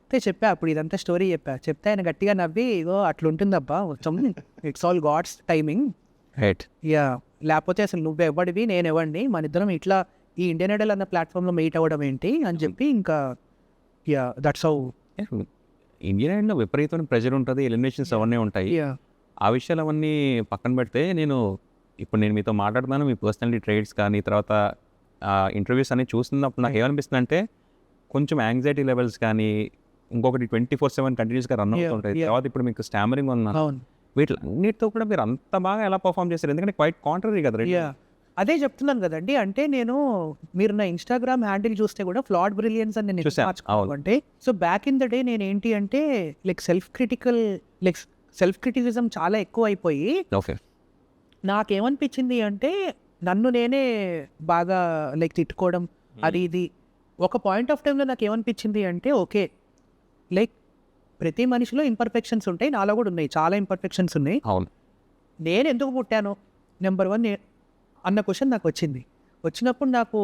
అయితే చెప్పా అప్పుడు ఇదంతా స్టోరీ చెప్తే ఆయన గట్టిగా నవ్వి ఇగో అట్లుంటుందబ్బా మొత్తం, it's all God's timing. Yeah, లేకపోతే అసలు నువ్వు ఎవడివి నేను ఎవడిని, మన ఇద్దరం ఇట్లా ఈ ఇండియన్ ఐడల్ అన్న ప్లాట్ఫామ్లో మీట్ అవ్వడం ఏంటి అని చెప్పి ఇంకా యా దట్స్ హౌ. ఇండియన్ ఐడల్లో విపరీతమైన ప్రెజర్ ఉంటుంది, ఎలిమినేషన్స్ అవన్నీ ఉంటాయి. ఆ విషయాలు అవన్నీ పక్కన పెడితే ఇప్పుడు నేను మీతో మాట్లాడుతున్నాను, మీ పర్సనాలిటీ ట్రేట్స్ కానీ తర్వాత ఇంటర్వ్యూస్ అన్ని చూస్తున్నప్పుడు నాకు ఏమనిపిస్తుంది అంటే కొంచెం యాంగ్జైటీ లెవెల్స్ కానీ ఇంకొకటి 24/7 కంటిన్యూస్గా రన్ అవుతుంటాయి. తర్వాత ఇప్పుడు మీకు స్టామరింగ్ ఉన్న వీటిలన్నిటితో కూడా మీరు అంత బాగా ఎలా పర్ఫామ్ చేస్తారు? ఎందుకంటే క్వైట్ కాంట్రరీ కదా. అదే చెప్తున్నాను కదండి, అంటే మీరు నా ఇన్స్టాగ్రామ్ హ్యాండిల్ చూస్తే కూడా ఫ్లాడ్ బ్రిలియన్స్ అని నేను అంటే so back in the day నేను ఏంటి అంటే లైక్ సెల్ఫ్ క్రిటిసిజం చాలా ఎక్కువ అయిపోయి నాకేమనిపించింది అంటే నన్ను నేనే బాగా లైక్ తిట్టుకోవడం అది ఇది. ఒక పాయింట్ ఆఫ్ టైంలో నాకు ఏమనిపించింది అంటే ఓకే లైక్ ప్రతి మనిషిలో ఇంపర్ఫెక్షన్స్ ఉంటాయి, నాలో కూడా ఉన్నాయి, చాలా ఇంపర్ఫెక్షన్స్ ఉన్నాయి. నేను ఎందుకు పుట్టాను నెంబర్ 1 అన్న క్వశ్చన్ నాకు వచ్చినప్పుడు నాకు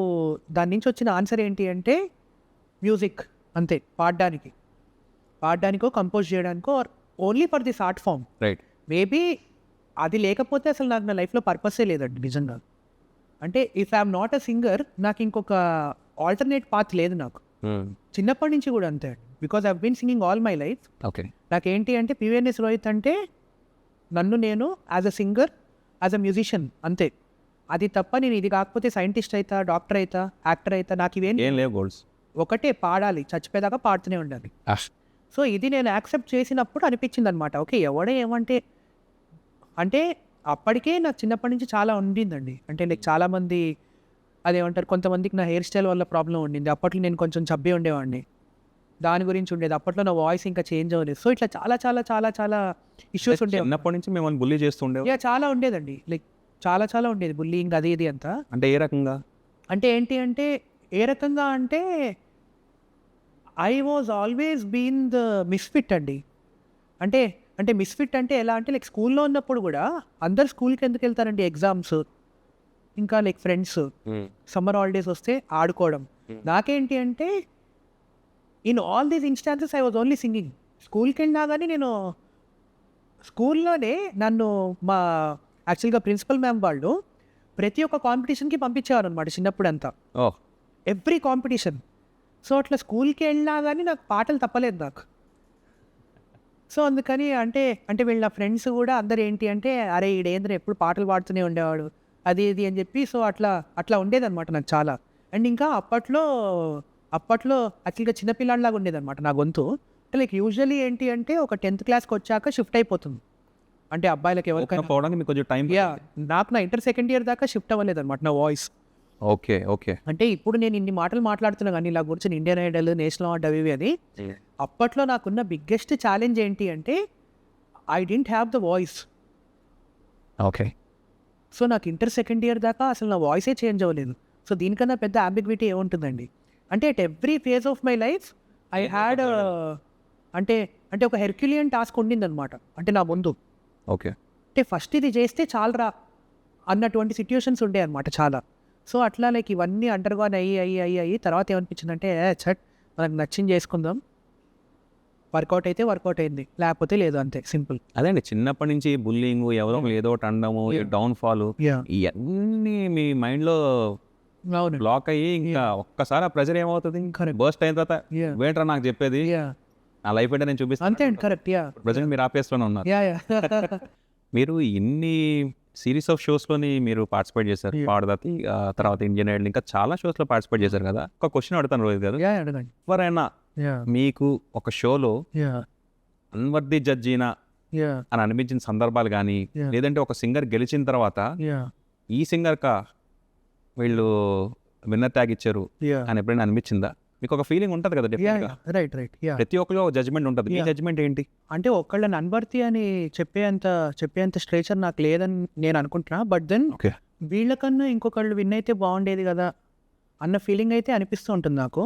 దాని నుంచి వచ్చిన ఆన్సర్ ఏంటి అంటే మ్యూజిక్ అంతే, పాడడానికో కంపోజ్ చేయడానికో only for this art form. Maybe అది లేకపోతే అసలు నాకు నా లైఫ్లో పర్పసే లేదండి నిజంగా. అంటే if I'm not a singer నాకు ఇంకొక ఆల్టర్నేట్ పాత్ లేదు నాకు చిన్నప్పటి నుంచి కూడా అంతే, because I been singing all my life. నాకేంటి అంటే పివిఎన్ఎస్ రోహిత్ అంటే నన్ను నేను as a singer as a musician అంతే, అది తప్ప నేను ఇది కాకపోతే సైంటిస్ట్ అవుతా, డాక్టర్ అవుతా, యాక్టర్ అవుతా, నాకు ఇవేం లేవు గోల్స్. ఒకటే పాడాలి, చచ్చిపోయేదాకా పాడుతూనే ఉండాలి. సో ఇది నేను యాక్సెప్ట్ చేసినప్పుడు అనిపించింది అనమాట, ఓకే ఎవడే ఏమంటే అంటే అప్పటికే నాకు చిన్నప్పటి నుంచి చాలా ఉండిందండి. అంటే లైక్ చాలామంది అదేమంటారు, కొంతమందికి నా హెయిర్ స్టైల్ వల్ల ప్రాబ్లం ఉండింది. అప్పట్లో నేను కొంచెం చబ్బి ఉండేవాడిని, దాని గురించి ఉండేది. అప్పట్లో నా వాయిస్ ఇంకా చేంజ్ అవ్వలేదు. సో ఇట్లా చాలా చాలా చాలా చాలా ఇష్యూస్ ఉండేవి. చిన్నప్పటి నుంచి మేము బుల్లీ చేస్తుండే చాలా ఉండేదండి, లైక్ చాలా చాలా ఉండేది బుల్లింగ్ అది ఇది అంతా. అంటే ఏ రకంగా అంటే ఏంటి అంటే ఏ రకంగా అంటే I was always been the misfit అండి. అంటే మిస్ఫిట్ అంటే ఎలా అంటే లైక్ స్కూల్లో ఉన్నప్పుడు కూడా అందరు స్కూల్కి ఎందుకు వెళ్తారండి, ఎగ్జామ్స్ ఇంకా లైక్ ఫ్రెండ్స్ సమ్మర్ హాలిడేస్ వస్తే ఆడుకోవడం. నాకేంటి అంటే in all these instances I was only singing. స్కూల్కి వెళ్ళినా కానీ నేను స్కూల్లోనే నన్ను మా యాక్చువల్గా ప్రిన్సిపల్ మ్యామ్ వాళ్ళు ప్రతి ఒక్క కాంపిటీషన్కి పంపించేవారు అనమాట చిన్నప్పుడు అంతా, ఎవ్రీ కాంపిటీషన్. సో అట్లా స్కూల్కి వెళ్ళినా కానీ నాకు పాటలు తప్పలేదు నాకు. సో అందుకని అంటే వీళ్ళ ఫ్రెండ్స్ కూడా అందరు ఏంటి అంటే అరే ఈడేంద్ర ఎప్పుడు పాటలు పాడుతూనే ఉండేవాడు అది ఇది అని చెప్పి, సో అట్లా ఉండేదన్నమాట నాకు చాలా. అండ్ ఇంకా అప్పట్లో యాక్చువల్గా చిన్నపిల్లాడిలాగా ఉండేదన్నమాట నా గొంతు. అంటే లైక్ యూజువల్లీ ఏంటి అంటే ఒక 10th క్లాస్కి వచ్చాక షిఫ్ట్ అయిపోతుంది, అంటే అబ్బాయిలకి ఎవరికైనా పోవడానికి కొంచెం టైం. నాకు నా ఇంటర్ సెకండ్ ఇయర్ దాకా షిఫ్ట్ అవ్వలేదు అనమాట నా వాయిస్. ఓకే అంటే ఇప్పుడు నేను ఇన్ని మాటలు మాట్లాడుతున్నా కానీ ఇలా గురించి ఇండియన్ ఐడల్, నేషనల్ అవార్డ్ అవి అని. అప్పట్లో నాకున్న బిగ్గెస్ట్ ఛాలెంజ్ ఏంటి అంటే I didn't have the voice. So నాకు ఇంటర్ సెకండ్ ఇయర్ దాకా అసలు నా వాయిసే చేంజ్ అవ్వలేదు. సో దీనికన్నా పెద్ద అంబిగ్విటీ ఏముంటుందండి. అంటే at every phase of my life I had అంటే ఒక హెర్క్యులియన్ టాస్క్ ఉండిందనమాట అంటే నా ముందు. అంటే ఫస్ట్ ఇది చేస్తే చాలరా అన్నటువంటి సిచ్యుయేషన్స్ ఉండే అనమాట చాలా. సో అట్లా లైక్ ఇవన్నీ అండర్గాన్ అయ్యి తర్వాత ఏమనిపించిందంటే చట్ మనకు నచ్చింది చేసుకుందాం, వర్కౌట్ అయితే వర్కౌట్ అయింది, లేకపోతే లేదు, అంతే సింపుల్. అదే అండి, చిన్నప్పటి నుంచి బుల్లింగ్, ఎవరో ఏదో ఒకటి అనడము, డౌన్ ఫాల్, ఇవన్నీ మీ మైండ్లో బ్లాక్ అయ్యి ఇంకా ఒక్కసారి ఆ ప్రెజర్ ఏమవుతుంది, బర్స్ట్ అయిన తర్వాత వేంట్రా నాకు చెప్పేది, నా లైఫ్ అంటే నేను చూపిస్తాను అంతే అండి. కరెక్ట్. ప్రజెంట్ మీరు ఆపేస్తూనే ఉన్నారు. మీరు ఇన్ని సిరీస్ ఆఫ్ షోస్లోని మీరు పార్టిసిపేట్ చేశారు, పాడదాతి తర్వాత ఇండియన్ ఐడల్, ఇంకా చాలా షోస్లో పార్టిసిపేట్ చేశారు కదా. ఒక క్వశ్చన్ అడుగుతాను రోహిత్ గారు, ఎవరైనా మీకు ఒక షోలో అన్వర్ది జడ్జినా అని అనిపించిన సందర్భాలు కానీ, లేదంటే ఒక సింగర్ గెలిచిన తర్వాత ఈ సింగర్ కా వీళ్ళు విన్నర్ ట్యాగ్ ఇచ్చారు అని ఎప్పుడైనా అనిపించిందా? మీకు ఒక ఫీలింగ్ ఉంటుంది కదా. రైట్. ప్రతి ఒక్కరిలో జడ్జ్మెంట్ ఉంటుంది. మీ జడ్జ్మెంట్ ఏంటి? అంటే ఒకళ్ళని అన్వర్తి అని చెప్పేంత స్ట్రేచర్ నాకు లేదని నేను అనుకుంటున్నా. బట్ దెన్ వీళ్ళకన్నా ఇంకొకళ్ళు విన్ అయితే బాగుండేది కదా అన్న ఫీలింగ్ అయితే అనిపిస్తూ ఉంటుంది నాకు.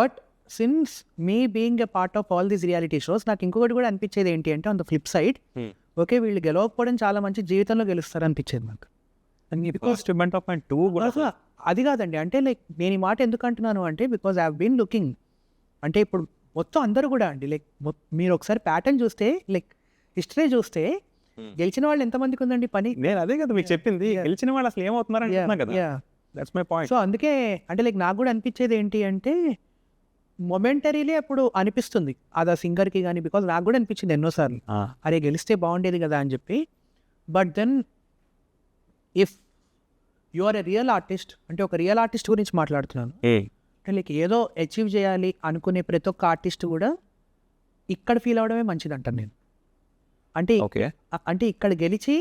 But since me being a part of all these reality shows నాకు ఇంకొకటి కూడా అనిపించేది ఏంటి అంటే on the flip side, okay వీళ్ళు గెలవకపోవడం చాలా మంచి, జీవితంలో గెలుస్తారు అనిపించేది నాకు. ఫస్ట్ ఈవెంట్ ఆఫ్ మై 2 కూడా అసలు అది కాదండి. అంటే లైక్ నేను ఈ మాట ఎందుకు అంటున్నాను అంటే because I have been looking. అంటే ఇప్పుడు మొత్తం అందరూ కూడా అండి లైక్ మీరు ఒకసారి ప్యాటర్న్ చూస్తే లైక్ హిస్టరీ చూస్తే గెలిచిన వాళ్ళు ఎంతమందికి ఉందండి పని. నేను అదే కదా మీకు చెప్పింది, గెలిచిన వాళ్ళు అసలు ఏమవుతున్నారు అంటున్నా కదా. That's my point. సో అందుకే అంటే లైక్ నాకు కూడా అనిపించేది ఏంటి అంటే మొమెంటరీలీ అప్పుడు అనిపిస్తుంది అది ఆ సింగర్కి కానీ, బికాజ్ నాకు కూడా అనిపించింది ఎన్నోసార్లు అరే గెలిస్తే బాగుండేది కదా అని చెప్పి. But then if you are a real artist, అంటే ఒక రియల్ ఆర్టిస్ట్ గురించి మాట్లాడుతున్నాను, అంటే లైక్ ఏదో అచీవ్ చేయాలి అనుకునే ప్రతి ఒక్క ఆర్టిస్ట్ కూడా ఇక్కడ ఫీల్ అవడమే మంచిది అంటాను నేను. అంటే ఓకే, అంటే ఇక్కడ గెలిచి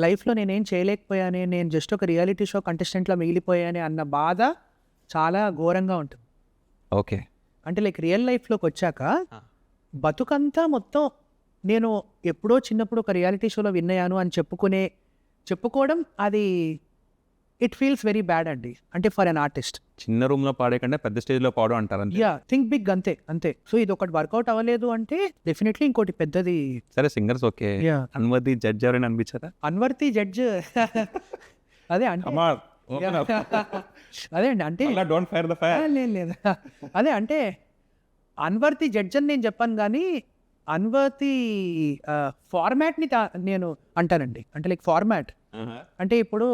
లైఫ్లో నేనేం చేయలేకపోయానే, నేను జస్ట్ ఒక రియాలిటీ షో కంటెస్టెంట్లా మిగిలిపోయానే అన్న బాధ చాలా ఘోరంగా ఉంటుంది. ఓకే, అంటే లైక్ రియల్ లైఫ్లోకి వచ్చాక బతుకంతా మొత్తం నేను ఎప్పుడో చిన్నప్పుడు ఒక రియాలిటీ షోలో విన్ అయ్యాను అని చెప్పుకోవడం అది ఇట్ ఫీల్స్ వెరీ బ్యాడ్ అండి. అంటే ఫర్ అన్ ఆర్టిస్ట్ చిన్న రూమ్ లో పాడే కంటే పెద్ద స్టేజ్ లో పాడు అంటారు. యా, థింక్ బిగ్, అంతే. సో ఇది ఒకటి వర్కౌట్ అవ్వలేదు అంటే డెఫినెట్లీ ఇంకోటి పెద్దది. సరే సింగర్స్ ఓకే, అన్వర్ది జడ్జ్ ఎవరైనా అనిపించారా? అన్వర్తి జడ్జ్ అదే అంటే అదే అండి అంటే డోంట్ ఫైర్ ద ఫైర్. లేదు అదే అంటే అన్వర్తి జడ్జ్ అని నేను చెప్పాను కానీ అన్వర్తి ఫార్మాట్ని నేను అంటానండి. అంటే లైక్ ఫార్మాట్ అంటే ఇప్పుడు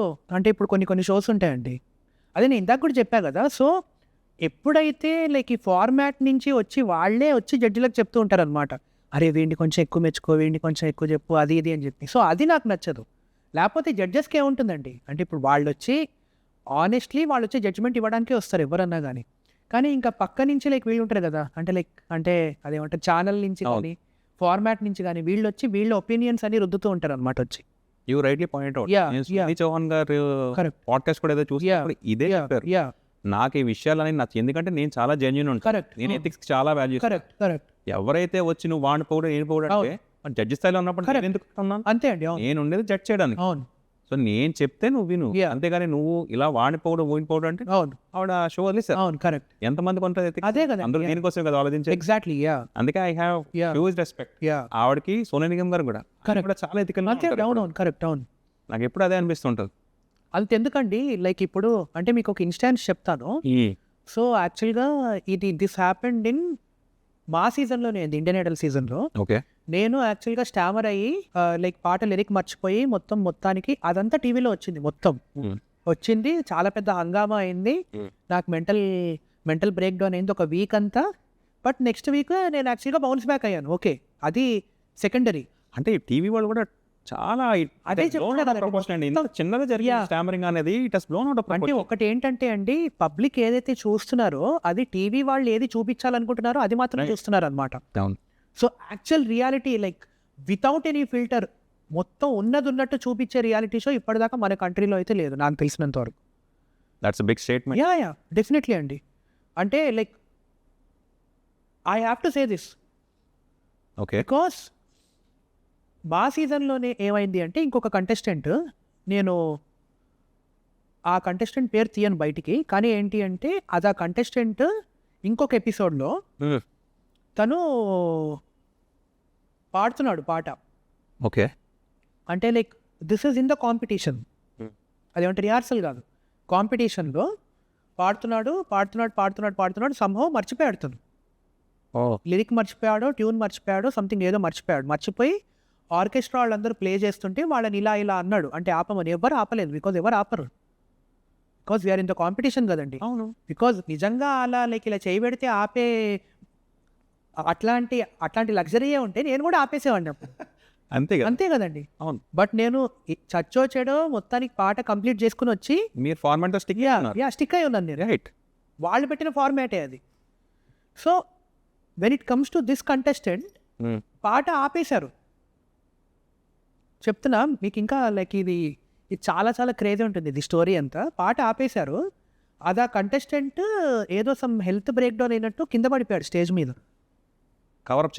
కొన్ని షోస్ ఉంటాయండి, అదే నేను ఇందాక కూడా చెప్పా కదా. సో ఎప్పుడైతే లైక్ ఈ ఫార్మాట్ నుంచి వాళ్ళే వచ్చి జడ్జిలకు చెప్తూ ఉంటారు అనమాట, అరే వీడిని కొంచెం ఎక్కువ మెచ్చుకో, వీడిని కొంచెం ఎక్కువ చెప్పు, అది ఇది అని చెప్పి. సో అది నాకు నచ్చదు. లేకపోతే జడ్జెస్కి ఏముంటుందండి అంటే ఇప్పుడు వాళ్ళు వచ్చి జడ్జిమెంట్ ఇవ్వడానికే వస్తారు ఎవరన్నా కానీ ఇంకా పక్క నుంచి లైక్ వీళ్ళు ఉంటారు కదా, అంటే అదేమంటారు ఛానల్ నుంచి కానీ ఫార్మాట్ నుంచి కానీ వీళ్ళు వచ్చి వీళ్ళ ఒపీనియన్స్ అని రుద్దుతూ ఉంటారు అనమాట వచ్చి. You rightly point out. Sunil Chauhan గారు పాడ్కాస్ట్ కూడా ఏదో చూసినప్పుడు ఇదే చెప్పారు, నాకు ఈ విషయాలని నచ్చి, ఎందుకంటే నేను చాలా జెన్యూన్ ఉంటాను, నేను ఎథిక్స్ చాలా వాల్యూ. ఎవరైతే వచ్చి నువ్వు వాడిని పోవడం నేను పోవడం అంటే జడ్జి స్థాయిలో ఉన్నప్పుడు నేను ఎందుకు ఉన్నాను? అంతే అండి, నేను ఉండేది జడ్జ్ చేయడానికి. సో నేను చెప్తే నువ్వు విను, అంతేగాని నువ్వు ఇలా వాడిపోవడం ఊగిపోవడం అంటే ఆవిడ షో వదిలేసారు. అవును, కరెక్ట్. ఎంతమంది కొంటారు? అదే కదా, అందరూ దేనికోసం కదా ఆలోచించారు. ఎగ్జాక్ట్లీ, అందుకే ఐ హావ్ హ్యూజ్ రెస్పెక్ట్. ఆవిడకి సోను నిగమ్ గారు కూడా చాలా ఎథికల్. అవును, కరెక్ట్. అవును, నాకు ఎప్పుడు అదే అనిపిస్తుంటది. అంత ఎందుకండి లైక్ ఇప్పుడు అంటే మీకు ఒక ఇన్స్టాన్స్ చెప్తాను. సో యాక్చువల్గా దిస్ హ్యాపెండ్ ఇన్ మా సీజన్లోనే, ఇండియన్ ఐడల్ సీజన్లో. ఓకే, నేను యాక్చువల్గా స్టామర్ అయ్యి లైక్ పాట లిరిక్ మర్చిపోయి మొత్తానికి అదంతా టీవీలో వచ్చింది, చాలా పెద్ద హంగామా అయింది. నాకు మెంటల్ బ్రేక్ డౌన్ అయింది ఒక వీక్ అంతా. బట్ నెక్స్ట్ వీక్ నేను యాక్చువల్గా బౌన్స్ బ్యాక్ అయ్యాను. ఓకే, అది సెకండరీ. అంటే టీవీ వాళ్ళు కూడా చాలా అదే చిన్నగా జరిగే స్టామరింగ్ అనేది ఇట్ హస్ బ్లోన్ అవుట్. అంటే ఒకటి ఏంటంటే అండి, పబ్లిక్ ఏదైతే చూస్తున్నారో అది టీవీ వాళ్ళు ఏది చూపించాలనుకుంటున్నారో అది మాత్రం చూస్తున్నారు అనమాట. So actual reality like without any filter మొత్తం ఉన్నట్టు చూపించే రియాలిటీ షో ఇప్పటిదాకా మన కంట్రీలో అయితే లేదు నాకు తెలిసినంత వరకు. That's big statement. Ya definitely అండి. అంటే like I have to say this. Okay, because మా సీజన్లోనే ఏమైంది అంటే ఇంకొక కంటెస్టెంట్, నేను ఆ కంటెస్టెంట్ పేరు తీయను బయటికి, కానీ ఏంటి అంటే అది ఆ కంటెస్టెంట్ ఇంకొక ఎపిసోడ్లో తను పాడుతున్నాడు పాట. ఓకే, అంటే like this is in the competition, అదేమంటే రిహార్సల్ కాదు, కాంపిటీషన్లో పాడుతున్నాడు సంభవం మర్చిపోయాడు తను. లిరిక్ మర్చిపోయాడో, ట్యూన్ మర్చిపోయాడో, సంథింగ్ ఏదో మర్చిపోయి ఆర్కెస్ట్రా వాళ్ళందరూ ప్లే చేస్తుంటే వాళ్ళని ఇలా అన్నాడు. అంటే ఆపమని ఎవరు ఆపలేదు, ఎవరు ఆపరు, because we are in the competition కదండి. అవును, బికాజ్ నిజంగా అలా లైక్ ఇలా చేయి పెడితే ఆపే అట్లాంటి లగ్జరీయే ఉంటే నేను కూడా ఆపేసేవాడిని అప్పుడు. అంతే కదండి. అవును, బట్ నేను చచ్చో చెడో మొత్తానికి పాట కంప్లీట్ చేసుకుని వచ్చి మీరు ఫార్మాట్ స్టిక్ అయి ఉన్నాను నేను. రైట్, వాళ్ళు పెట్టిన ఫార్మాటే అది. So when it comes to this contestant పాట ఆపేశారు. చెప్తున్నా మీకు, ఇంకా లైక్ ఇది చాలా చాలా క్రేజీ ఉంటుంది ఇది స్టోరీ అంతా. పాట ఆపేశారు, అది ఆ కంటెస్టెంట్ ఏదో సమ్ హెల్త్ బ్రేక్ డౌన్ అయినట్టు కింద పడిపోయాడు స్టేజ్ మీద. కవరప్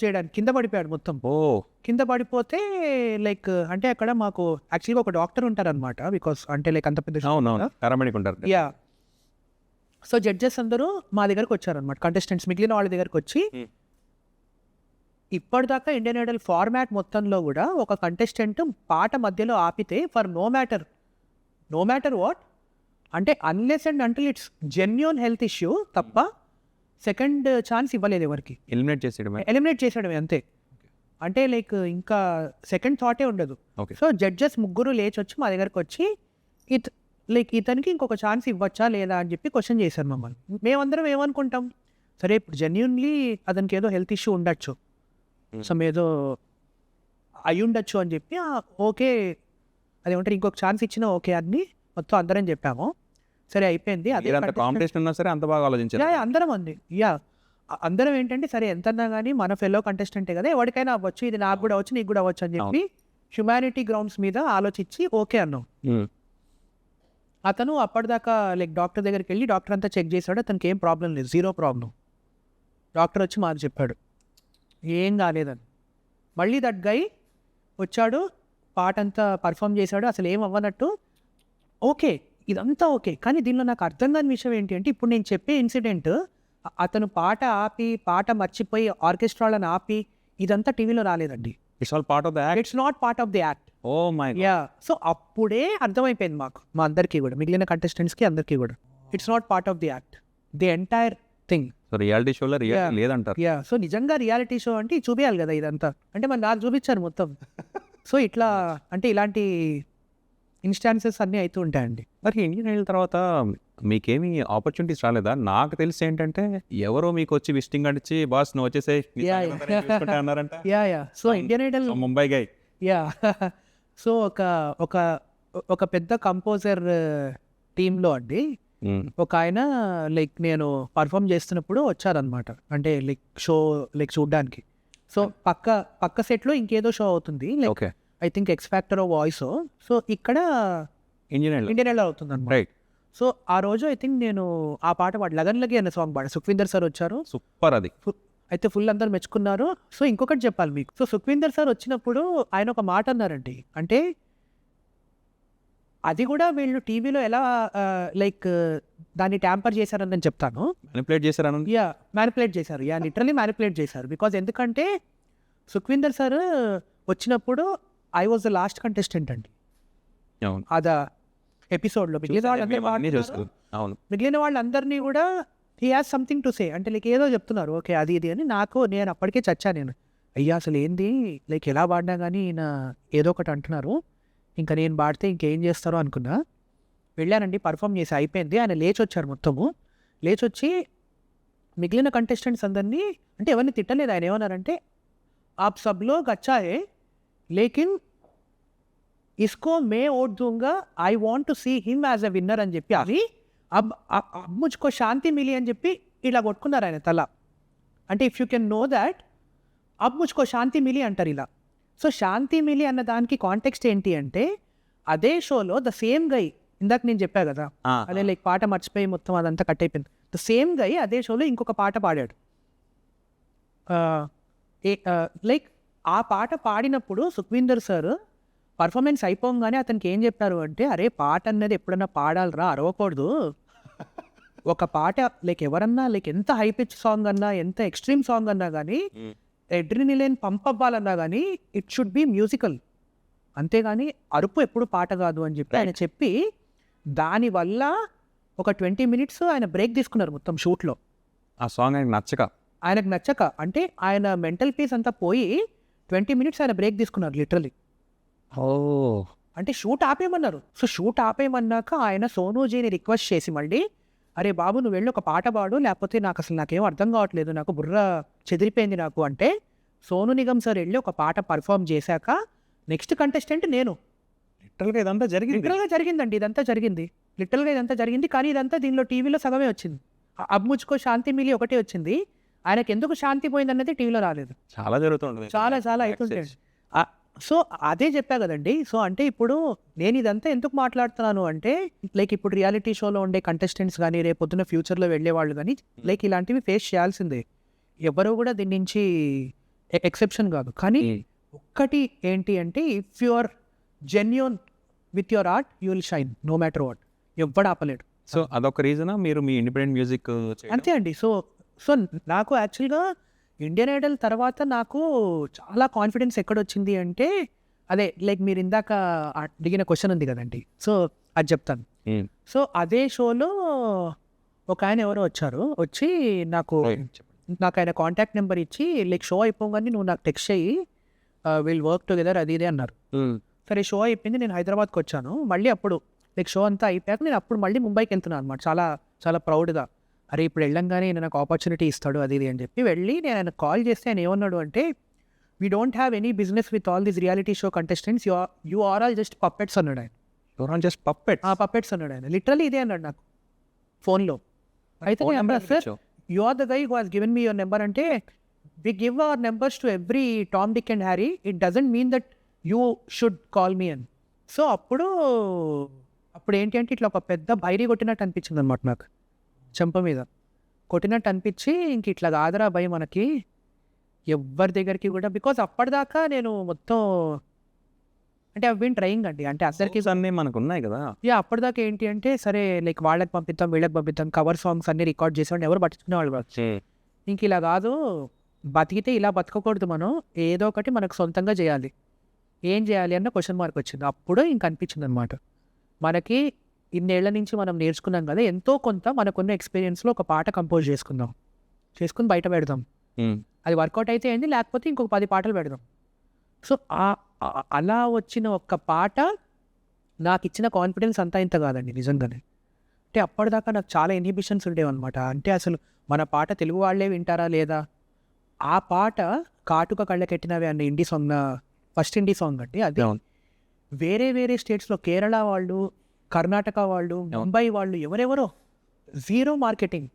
చేయడానికి కింద పడిపోయాడు మొత్తం. కింద పడిపోతే లైక్ అంటే అక్కడ మాకు యాక్చువల్గా ఒక డాక్టర్ ఉంటారనమాట, బికాస్ అంటే లైక్ అంత పెద్ద ఉంటారు. యా, సో జడ్జెస్ అందరూ మా దగ్గరకు వచ్చారనమాట, కంటెస్టెంట్స్ మిగిలిన వాళ్ళ దగ్గరకు వచ్చి ఇప్పటిదాకా ఇండియన్ ఐడల్ ఫార్మాట్ మొత్తంలో కూడా ఒక కంటెస్టెంట్ పాట మధ్యలో ఆపితే ఫర్ నో మ్యాటర్ వాట్, అంటే unless and until it's genuine health issue తప్ప సెకండ్ ఛాన్స్ ఇవ్వలేదు ఎవరికి. ఎలిమినేట్ చేసేయడమే అంతే. అంటే లైక్ ఇంకా సెకండ్ థాటే ఉండదు. సో జడ్జెస్ ముగ్గురు లేచి వచ్చి మా దగ్గరకు వచ్చి ఇతనికి ఇంకొక ఛాన్స్ ఇవ్వచ్చా లేదా అని చెప్పి క్వశ్చన్ చేశారు మమ్మల్ని. మేమందరం ఏమనుకుంటాం, సరే ఇప్పుడు జెన్యూన్లీ అతనికి ఏదో హెల్త్ ఇష్యూ ఉండొచ్చు, సమ్ ఏదో అయి ఉండొచ్చు అని చెప్పి ఓకే అదేమంటారు ఇంకొక ఛాన్స్ ఇచ్చినా ఓకే అని మొత్తం అందరం చెప్పాము. సరే అయిపోయింది. అదే కాంపిటీషన్ ఉన్నా సరే అంత బాగా ఆలోచించారు అందరం అంది. అందరం ఏంటంటే సరే ఎంతన్నా కానీ మన ఫెలో కంటెస్టెంటే కదా, ఎవరికైనా అవ్వచ్చు, ఇది నాకు కూడా అవ్వచ్చు నీకు కూడా అవ్వచ్చు అని చెప్పి హ్యుమానిటీ గ్రౌండ్స్ మీద ఆలోచించి ఓకే అన్నాం. అతను అప్పటిదాకా లైక్ డాక్టర్ దగ్గరికి వెళ్ళి డాక్టర్ అంతా చెక్ చేశాడు, అతనికి ఏం ప్రాబ్లం లేదు, 0 ప్రాబ్లం. డాక్టర్ వచ్చి మాకు చెప్పాడు ఏం కాలేదని. మళ్ళీ దట్ గై వచ్చాడు, పాట అంతా పర్ఫామ్ చేశాడు, అసలు ఏం అవ్వనట్టు. ఓకే ఇదంతా ఓకే, కానీ దీనిలో నాకు అర్థం కాని విషయం ఏంటి అంటే ఇప్పుడు నేను చెప్పే ఇన్సిడెంట్ అతను పాట ఆపి పాట మర్చిపోయి ఆర్కెస్ట్రాలను ఆపి ఇదంతా టీవీలో రాలేదండి. It's all part of the act. It's not part of the act. Oh my God. Ya, so అప్పుడే అర్థమైపోయింది మాకు, మా అందరికీ కూడా, మిగిలిన కంటెస్టెంట్స్కి అందరికీ కూడా, it's not part of the act, the entire thing. So reality షోలో లేదంటారు. యా, సో నిజంగా రియాలిటీ షో అంటే చూపించాలి కదా ఇదంతా, అంటే మరి నాకు చూపించారు మొత్తం. సో ఇట్లా అంటే ఇలాంటి ఇన్స్టాన్సెస్ అన్నీ అవుతూ ఉంటాయండి. మరి ఇండియన్ ఐడల్ తర్వాత మీకేమీ ఆపర్చునిటీస్ రాలేదా? నాకు తెలిసి ఏంటంటే ఎవరో మీకు వచ్చి విజిటింగ్ అడిచి బాస్ నువ్వు వచ్చేసే అన్నారంట. Yeah so Indian idol Mumbai guy. Yeah so ఒక పెద్ద కంపోజర్ టీంలో అండి ఒక ఆయన లైక్ నేను పర్ఫామ్ చేస్తున్నప్పుడు వచ్చారనమాట, అంటే లైక్ చూడ్డానికి. సో పక్క సెట్లో ఇంకేదో షో అవుతుంది, like I think X factor of voice. So ఇక్కడ ఇండియన్ ఐడల్ అవుతుంది అనమాట. సో ఆ రోజు ఐ థింక్ నేను ఆ పాట పాడు లగన్ లగి అనే సాంగ్ పాడు. సుఖ్వీందర్ సార్ వచ్చారు, సూపర్. అది అయితే ఫుల్ అందరు మెచ్చుకున్నారు. సో ఇంకొకటి చెప్పాలి మీకు, సో సుఖ్వీందర్ సార్ వచ్చినప్పుడు ఆయన ఒక మాట అన్నారండి, అంటే అది కూడా వీళ్ళు టీవీలో ఎలా లైక్ దాన్ని ట్యాంపర్ చేశారని నేను చెప్తాను. మ్యానిపులేట్ చేశారు, లిటరలీ మ్యానిపులేట్ చేశారు. బికాజ్ ఎందుకంటే సుఖ్వీందర్ సార్ వచ్చినప్పుడు I was the last contestant అండి అదా ఎపిసోడ్లో. మిగిలిన వాళ్ళందరినీ కూడా he has something to say, అంటే లైక్ ఏదో చెప్తున్నారు ఓకే అది ఇది అని. నేను అప్పటికే చచ్చా, నేను అయ్యా అసలు ఏంది లైక్ ఎలా పాడినా కానీ ఈయన ఏదో ఒకటి అంటున్నారు, ఇంకా నేను పాడితే ఇంకేం చేస్తారో అనుకున్నా. వెళ్ళానండి, పర్ఫామ్ చేసి అయిపోయింది. ఆయన లేచి వచ్చారు, మొత్తము లేచి వచ్చి మిగిలిన కంటెస్టెంట్స్ అందరినీ, అంటే ఎవరిని తిట్టలేదు, ఆయన ఏమన్నారంటే आप सब लोग अच्छा है लेकिन इसको मैं वोट दूंगा, I want to see him as a winner అని చెప్పి అది అబ్ ముజ్కో శాంతి మిలి అని చెప్పి ఇలా కొట్టుకున్నారు ఆయన తల. అంటే if you can know that అబ్ ముజ్కో శాంతి మిలి అంటారు ఇలా. సో శాంతి మిలి అన్న దానికి కాంటెక్స్ట్ ఏంటి అంటే అదే షోలో ద సేమ్ గై, ఇందాక నేను చెప్పా కదా అదే లైక్ పాట మర్చిపోయి మొత్తం అదంతా కట్ అయిపోయింది, ద సేమ్ గై అదే షోలో ఇంకొక పాట పాడాడు. లైక్ ఆ పాట పాడినప్పుడు సుఖ్వీందర్ సార్ పర్ఫార్మెన్స్ అయిపోగానే అతనికి ఏం చెప్పారు అంటే, అరే పాట అన్నది ఎప్పుడన్నా పాడాలరా, అరవకూడదు. ఒక పాట లైక్ ఎవరన్నా లైక్ ఎంత హై పిచ్ సాంగ్ అన్నా ఎంత ఎక్స్ట్రీమ్ సాంగ్ అన్నా కానీ అడ్రినలిన్ పంప్ అవ్వాలన్నా కానీ ఇట్ షుడ్ బి మ్యూజికల్, అంతేగాని అరుపు ఎప్పుడు పాట కాదు అని చెప్పి ఆయన చెప్పి దానివల్ల ఒక 20 minutes ఆయన బ్రేక్ తీసుకున్నారు మొత్తం షూట్లో. ఆ సాంగ్ ఆయనకు నచ్చక అంటే ఆయన మెంటల్ పీస్ అంతా పోయి 20 minutes ఆయన బ్రేక్ తీసుకున్నారు లిటరలీ. అంటే షూట్ ఆపేయమన్నారు. సో షూట్ ఆపేయమన్నాక ఆయన సోనూజీని రిక్వెస్ట్ చేసి మళ్ళీ అరే బాబు నువ్వు వెళ్ళి ఒక పాట పాడు, లేకపోతే నాకేం అర్థం కావట్లేదు, నాకు బుర్ర చెదిరిపోయింది నాకు అంటే సోను నిగమ్ సార్ వెళ్ళి ఒక పాట పర్ఫామ్ చేశాక నెక్స్ట్ కంటెస్టెంట్ నేను. లిటరల్గా ఇదంతా జరిగిందండి, లిటరల్గా ఇదంతా జరిగింది. కానీ ఇదంతా దీనిలో టీవీలో సగమే వచ్చింది. అబ్ ముజ్కో శాంతి మిలి ఒకటే వచ్చింది, ఆయనకు ఎందుకు శాంతి పోయింది అన్నది టీవీలో రాలేదు. చాలా జరుగుతుంది, చాలా అవుతుంది. సో అదే చెప్పా కదండి. సో అంటే ఇప్పుడు నేను ఇదంతా ఎందుకు మాట్లాడుతున్నాను అంటే లైక్ ఇప్పుడు రియాలిటీ షోలో ఉండే కంటెస్టెంట్స్ కానీ రేపొద్దున ఫ్యూచర్లో వెళ్ళేవాళ్ళు కానీ లైక్ ఇలాంటివి ఫేస్ చేయాల్సిందే, ఎవరు కూడా దీని నుంచి ఎక్సెప్షన్ కాదు. కానీ ఒక్కటి ఏంటి అంటే if you are genuine with your art you will shine no matter what, ఎవ్వడు ఆపలేడు. సో అదొక రీజనా మీరు మీ ఇండిపెండెంట్ మ్యూజిక్? అంతే అండి. సో నాకు యాక్చువల్గా ఇండియన్ ఐడల్ తర్వాత నాకు చాలా కాన్ఫిడెన్స్ ఎక్కడొచ్చింది అంటే అదే లైక్ మీరు ఇందాక అడిగిన క్వశ్చన్ ఉంది కదండి, సో అది చెప్తాను. సో అదే షోలో ఒక ఆయన ఎవరో వచ్చి నాకు ఆయన కాంటాక్ట్ నెంబర్ ఇచ్చి లైక్ షో అయిపోగానే నువ్వు నాకు టెక్స్ట్ చెయ్యి, విల్ వర్క్ టుగెదర్ అది ఇదే అన్నారు. సరే షో అయిపోయింది, నేను హైదరాబాద్కి వచ్చాను. మళ్ళీ అప్పుడు లైక్ షో అంతా అయిపోయాక నేను అప్పుడు మళ్ళీ ముంబైకి వెళ్తున్నాను అనమాట, చాలా చాలా ప్రౌడ్గా. అరే ఇప్పుడు వెళ్ళంగానే నేను నాకు ఆపర్చునిటీ ఇస్తాడు అది ఇది అని చెప్పి వెళ్ళి నేను ఆయన కాల్ చేస్తే ఆయన ఏమన్నాడు అంటే, we don't have any business with all these reality show contestants, you are all just puppets అన్నాడు ఆయన. జస్ట్ పప్పెట్స్ అన్నాడు ఆయన, లిటరల్లీ ఇదే అన్నాడు నాకు ఫోన్లో. అయితే sir you are the guy who has given me your number అంటే, we give our numbers to every Tom Dick and Harry, it doesn't mean that you should call me అని. So అప్పుడు ఏంటి అంటే ఇట్లా ఒక పెద్ద బైరీ కొట్టినట్టు అనిపించింది అనమాట నాకు, చెంప మీద కొట్టినట్టు అనిపించి ఇంక ఇట్లా కాదురా భయ్ మనకి ఎవరి దగ్గరికి కూడా, బికాజ్ అప్పటిదాకా నేను మొత్తం అంటే అవి బీన్ ట్రైయింగ్ అండి, అంటే అందరికీ అన్నీ మనకు ఉన్నాయి కదా. అప్పటిదాకా ఏంటి అంటే సరే లైక్ వాళ్ళకి పంపిద్దాం వీళ్ళకి పంపిద్దాం, కవర్ సాంగ్స్ అన్ని రికార్డ్ చేసేవాడిని, ఎవరు పట్టించుకునే వాళ్ళు కాదు. ఇంక ఇలా కాదు, బతికితే ఇలా బతకకూడదు, మనం ఏదో ఒకటి మనకు సొంతంగా చేయాలి, ఏం చేయాలి అన్న క్వశ్చన్ మార్క్ వచ్చింది. అప్పుడు ఇంక అనిపించింది అనమాట, మనకి ఇన్నేళ్ల నుంచి మనం నేర్చుకున్నాం కదా, ఎంతో కొంత మనకున్న ఎక్స్పీరియన్స్లో ఒక పాట కంపోజ్ చేసుకుని బయట పెడదాం, అది వర్కౌట్ అయితే ఏంది, లేకపోతే ఇంకొక 10 పాటలు పెడదాం. సో అలా వచ్చిన ఒక్క పాట నాకు ఇచ్చిన కాన్ఫిడెన్స్ అంతా ఇంత కాదండి నిజంగానే. అంటే అప్పటిదాకా నాకు చాలా ఇన్హిబిషన్స్ ఉండేవన్నమాట. అంటే అసలు మన పాట తెలుగు వాళ్ళే వింటారా లేదా, ఆ పాట కాటుక కళ్ళకెట్టినవి అన్న INDI song, first INDI song అండి అది. వేరే వేరే స్టేట్స్లో కేరళ వాళ్ళు, కర్ణాటక వాళ్ళు, ముంబై వాళ్ళు, ఎవరెవరో, జీరో మార్కెటింగ్,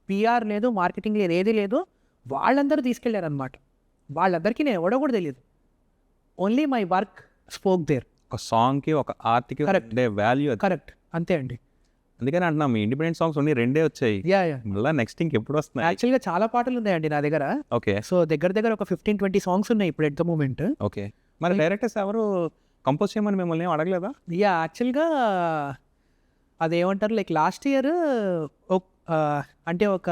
పిఆర్ లేదు, మార్కెటింగ్ లేదు, ఏది లేదు, వాళ్ళందరూ తీసుకెళ్లారనమాట. వాళ్ళందరికీ నేను ఎవడో కూడా తెలియదు, only my work spoke there. ఒక సాంగ్కి ఒక ఆర్ట్కి వాల్యూ. కరెక్ట్, అంతే అండి. అందుకని అంటున్నాం, మీ ఇండిపెండెంట్ సాంగ్స్ ఓన్లీ 2 వచ్చాయి, మళ్ళీ నెక్స్ట్ ఇంకెప్పుడు వస్తున్నాయి? యాక్చువల్గా చాలా పాటలు ఉన్నాయండి నా దగ్గర. ఓకే, సో దగ్గర ఒక 15-20 సాంగ్స్ ఉన్నాయి ఇప్పుడు ఎట్ ద మూమెంట్. ఓకే, మరి డైరెక్టర్స్ ఎవరు కంపోజ్ చేయమని మిమ్మల్ని ఏం అడగలేదా? యాక్చువల్గా అదేమంటారు లైక్ లాస్ట్ ఇయర్ అంటే ఒక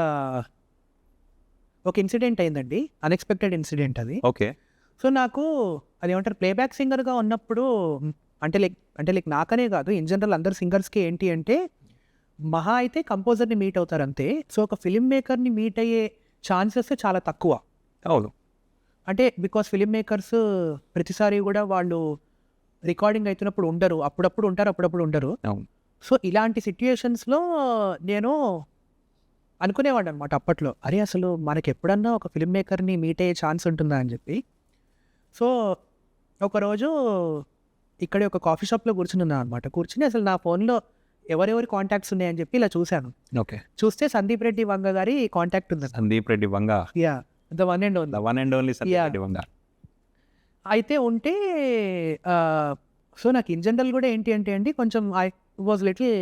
ఇన్సిడెంట్ అయిందండి, అన్ఎక్స్పెక్టెడ్ ఇన్సిడెంట్ అది. ఓకే, సో నాకు అదేమంటారు ప్లేబ్యాక్ సింగర్గా ఉన్నప్పుడు అంటే లైక్ నాకనే కాదు, ఇన్ జనరల్ అందరు సింగర్స్కి ఏంటి అంటే మహా అయితే కంపోజర్ని మీట్ అవుతారు అంతే. సో ఒక ఫిలిం మేకర్ని మీట్ అయ్యే ఛాన్సెస్ చాలా తక్కువ. అవును, అంటే బికాస్ ఫిలిం మేకర్స్ ప్రతిసారి కూడా వాళ్ళు రికార్డింగ్ అవుతున్నప్పుడు ఉండరు, అప్పుడప్పుడు ఉంటారు, అప్పుడప్పుడు ఉండరు. సో ఇలాంటి సిట్యుయేషన్స్లో నేను అనుకునేవాడు అనమాట అప్పట్లో, అరే అసలు మనకి ఎప్పుడన్నా ఒక ఫిలిం మేకర్ని మీట్ అయ్యే ఛాన్స్ ఉంటుందా అని చెప్పి. సో ఒకరోజు ఇక్కడే ఒక కాఫీ షాప్లో కూర్చున్నాను అనమాట. కూర్చుని అసలు నా ఫోన్లో ఎవరెవరి కాంటాక్ట్స్ ఉన్నాయని చెప్పి ఇలా చూశాను. ఓకే, చూస్తే సందీప్ రెడ్డి వంగ గారి కాంటాక్ట్ ఉంది. Sandeep Reddy Vanga, the one and only Sandeep Reddy Vanga అయితే ఉంటే. సో నాకు ఇన్ జనరల్ కూడా ఏంటి అంటే అండి కొంచెం ఐ వాజ్ లిటిల్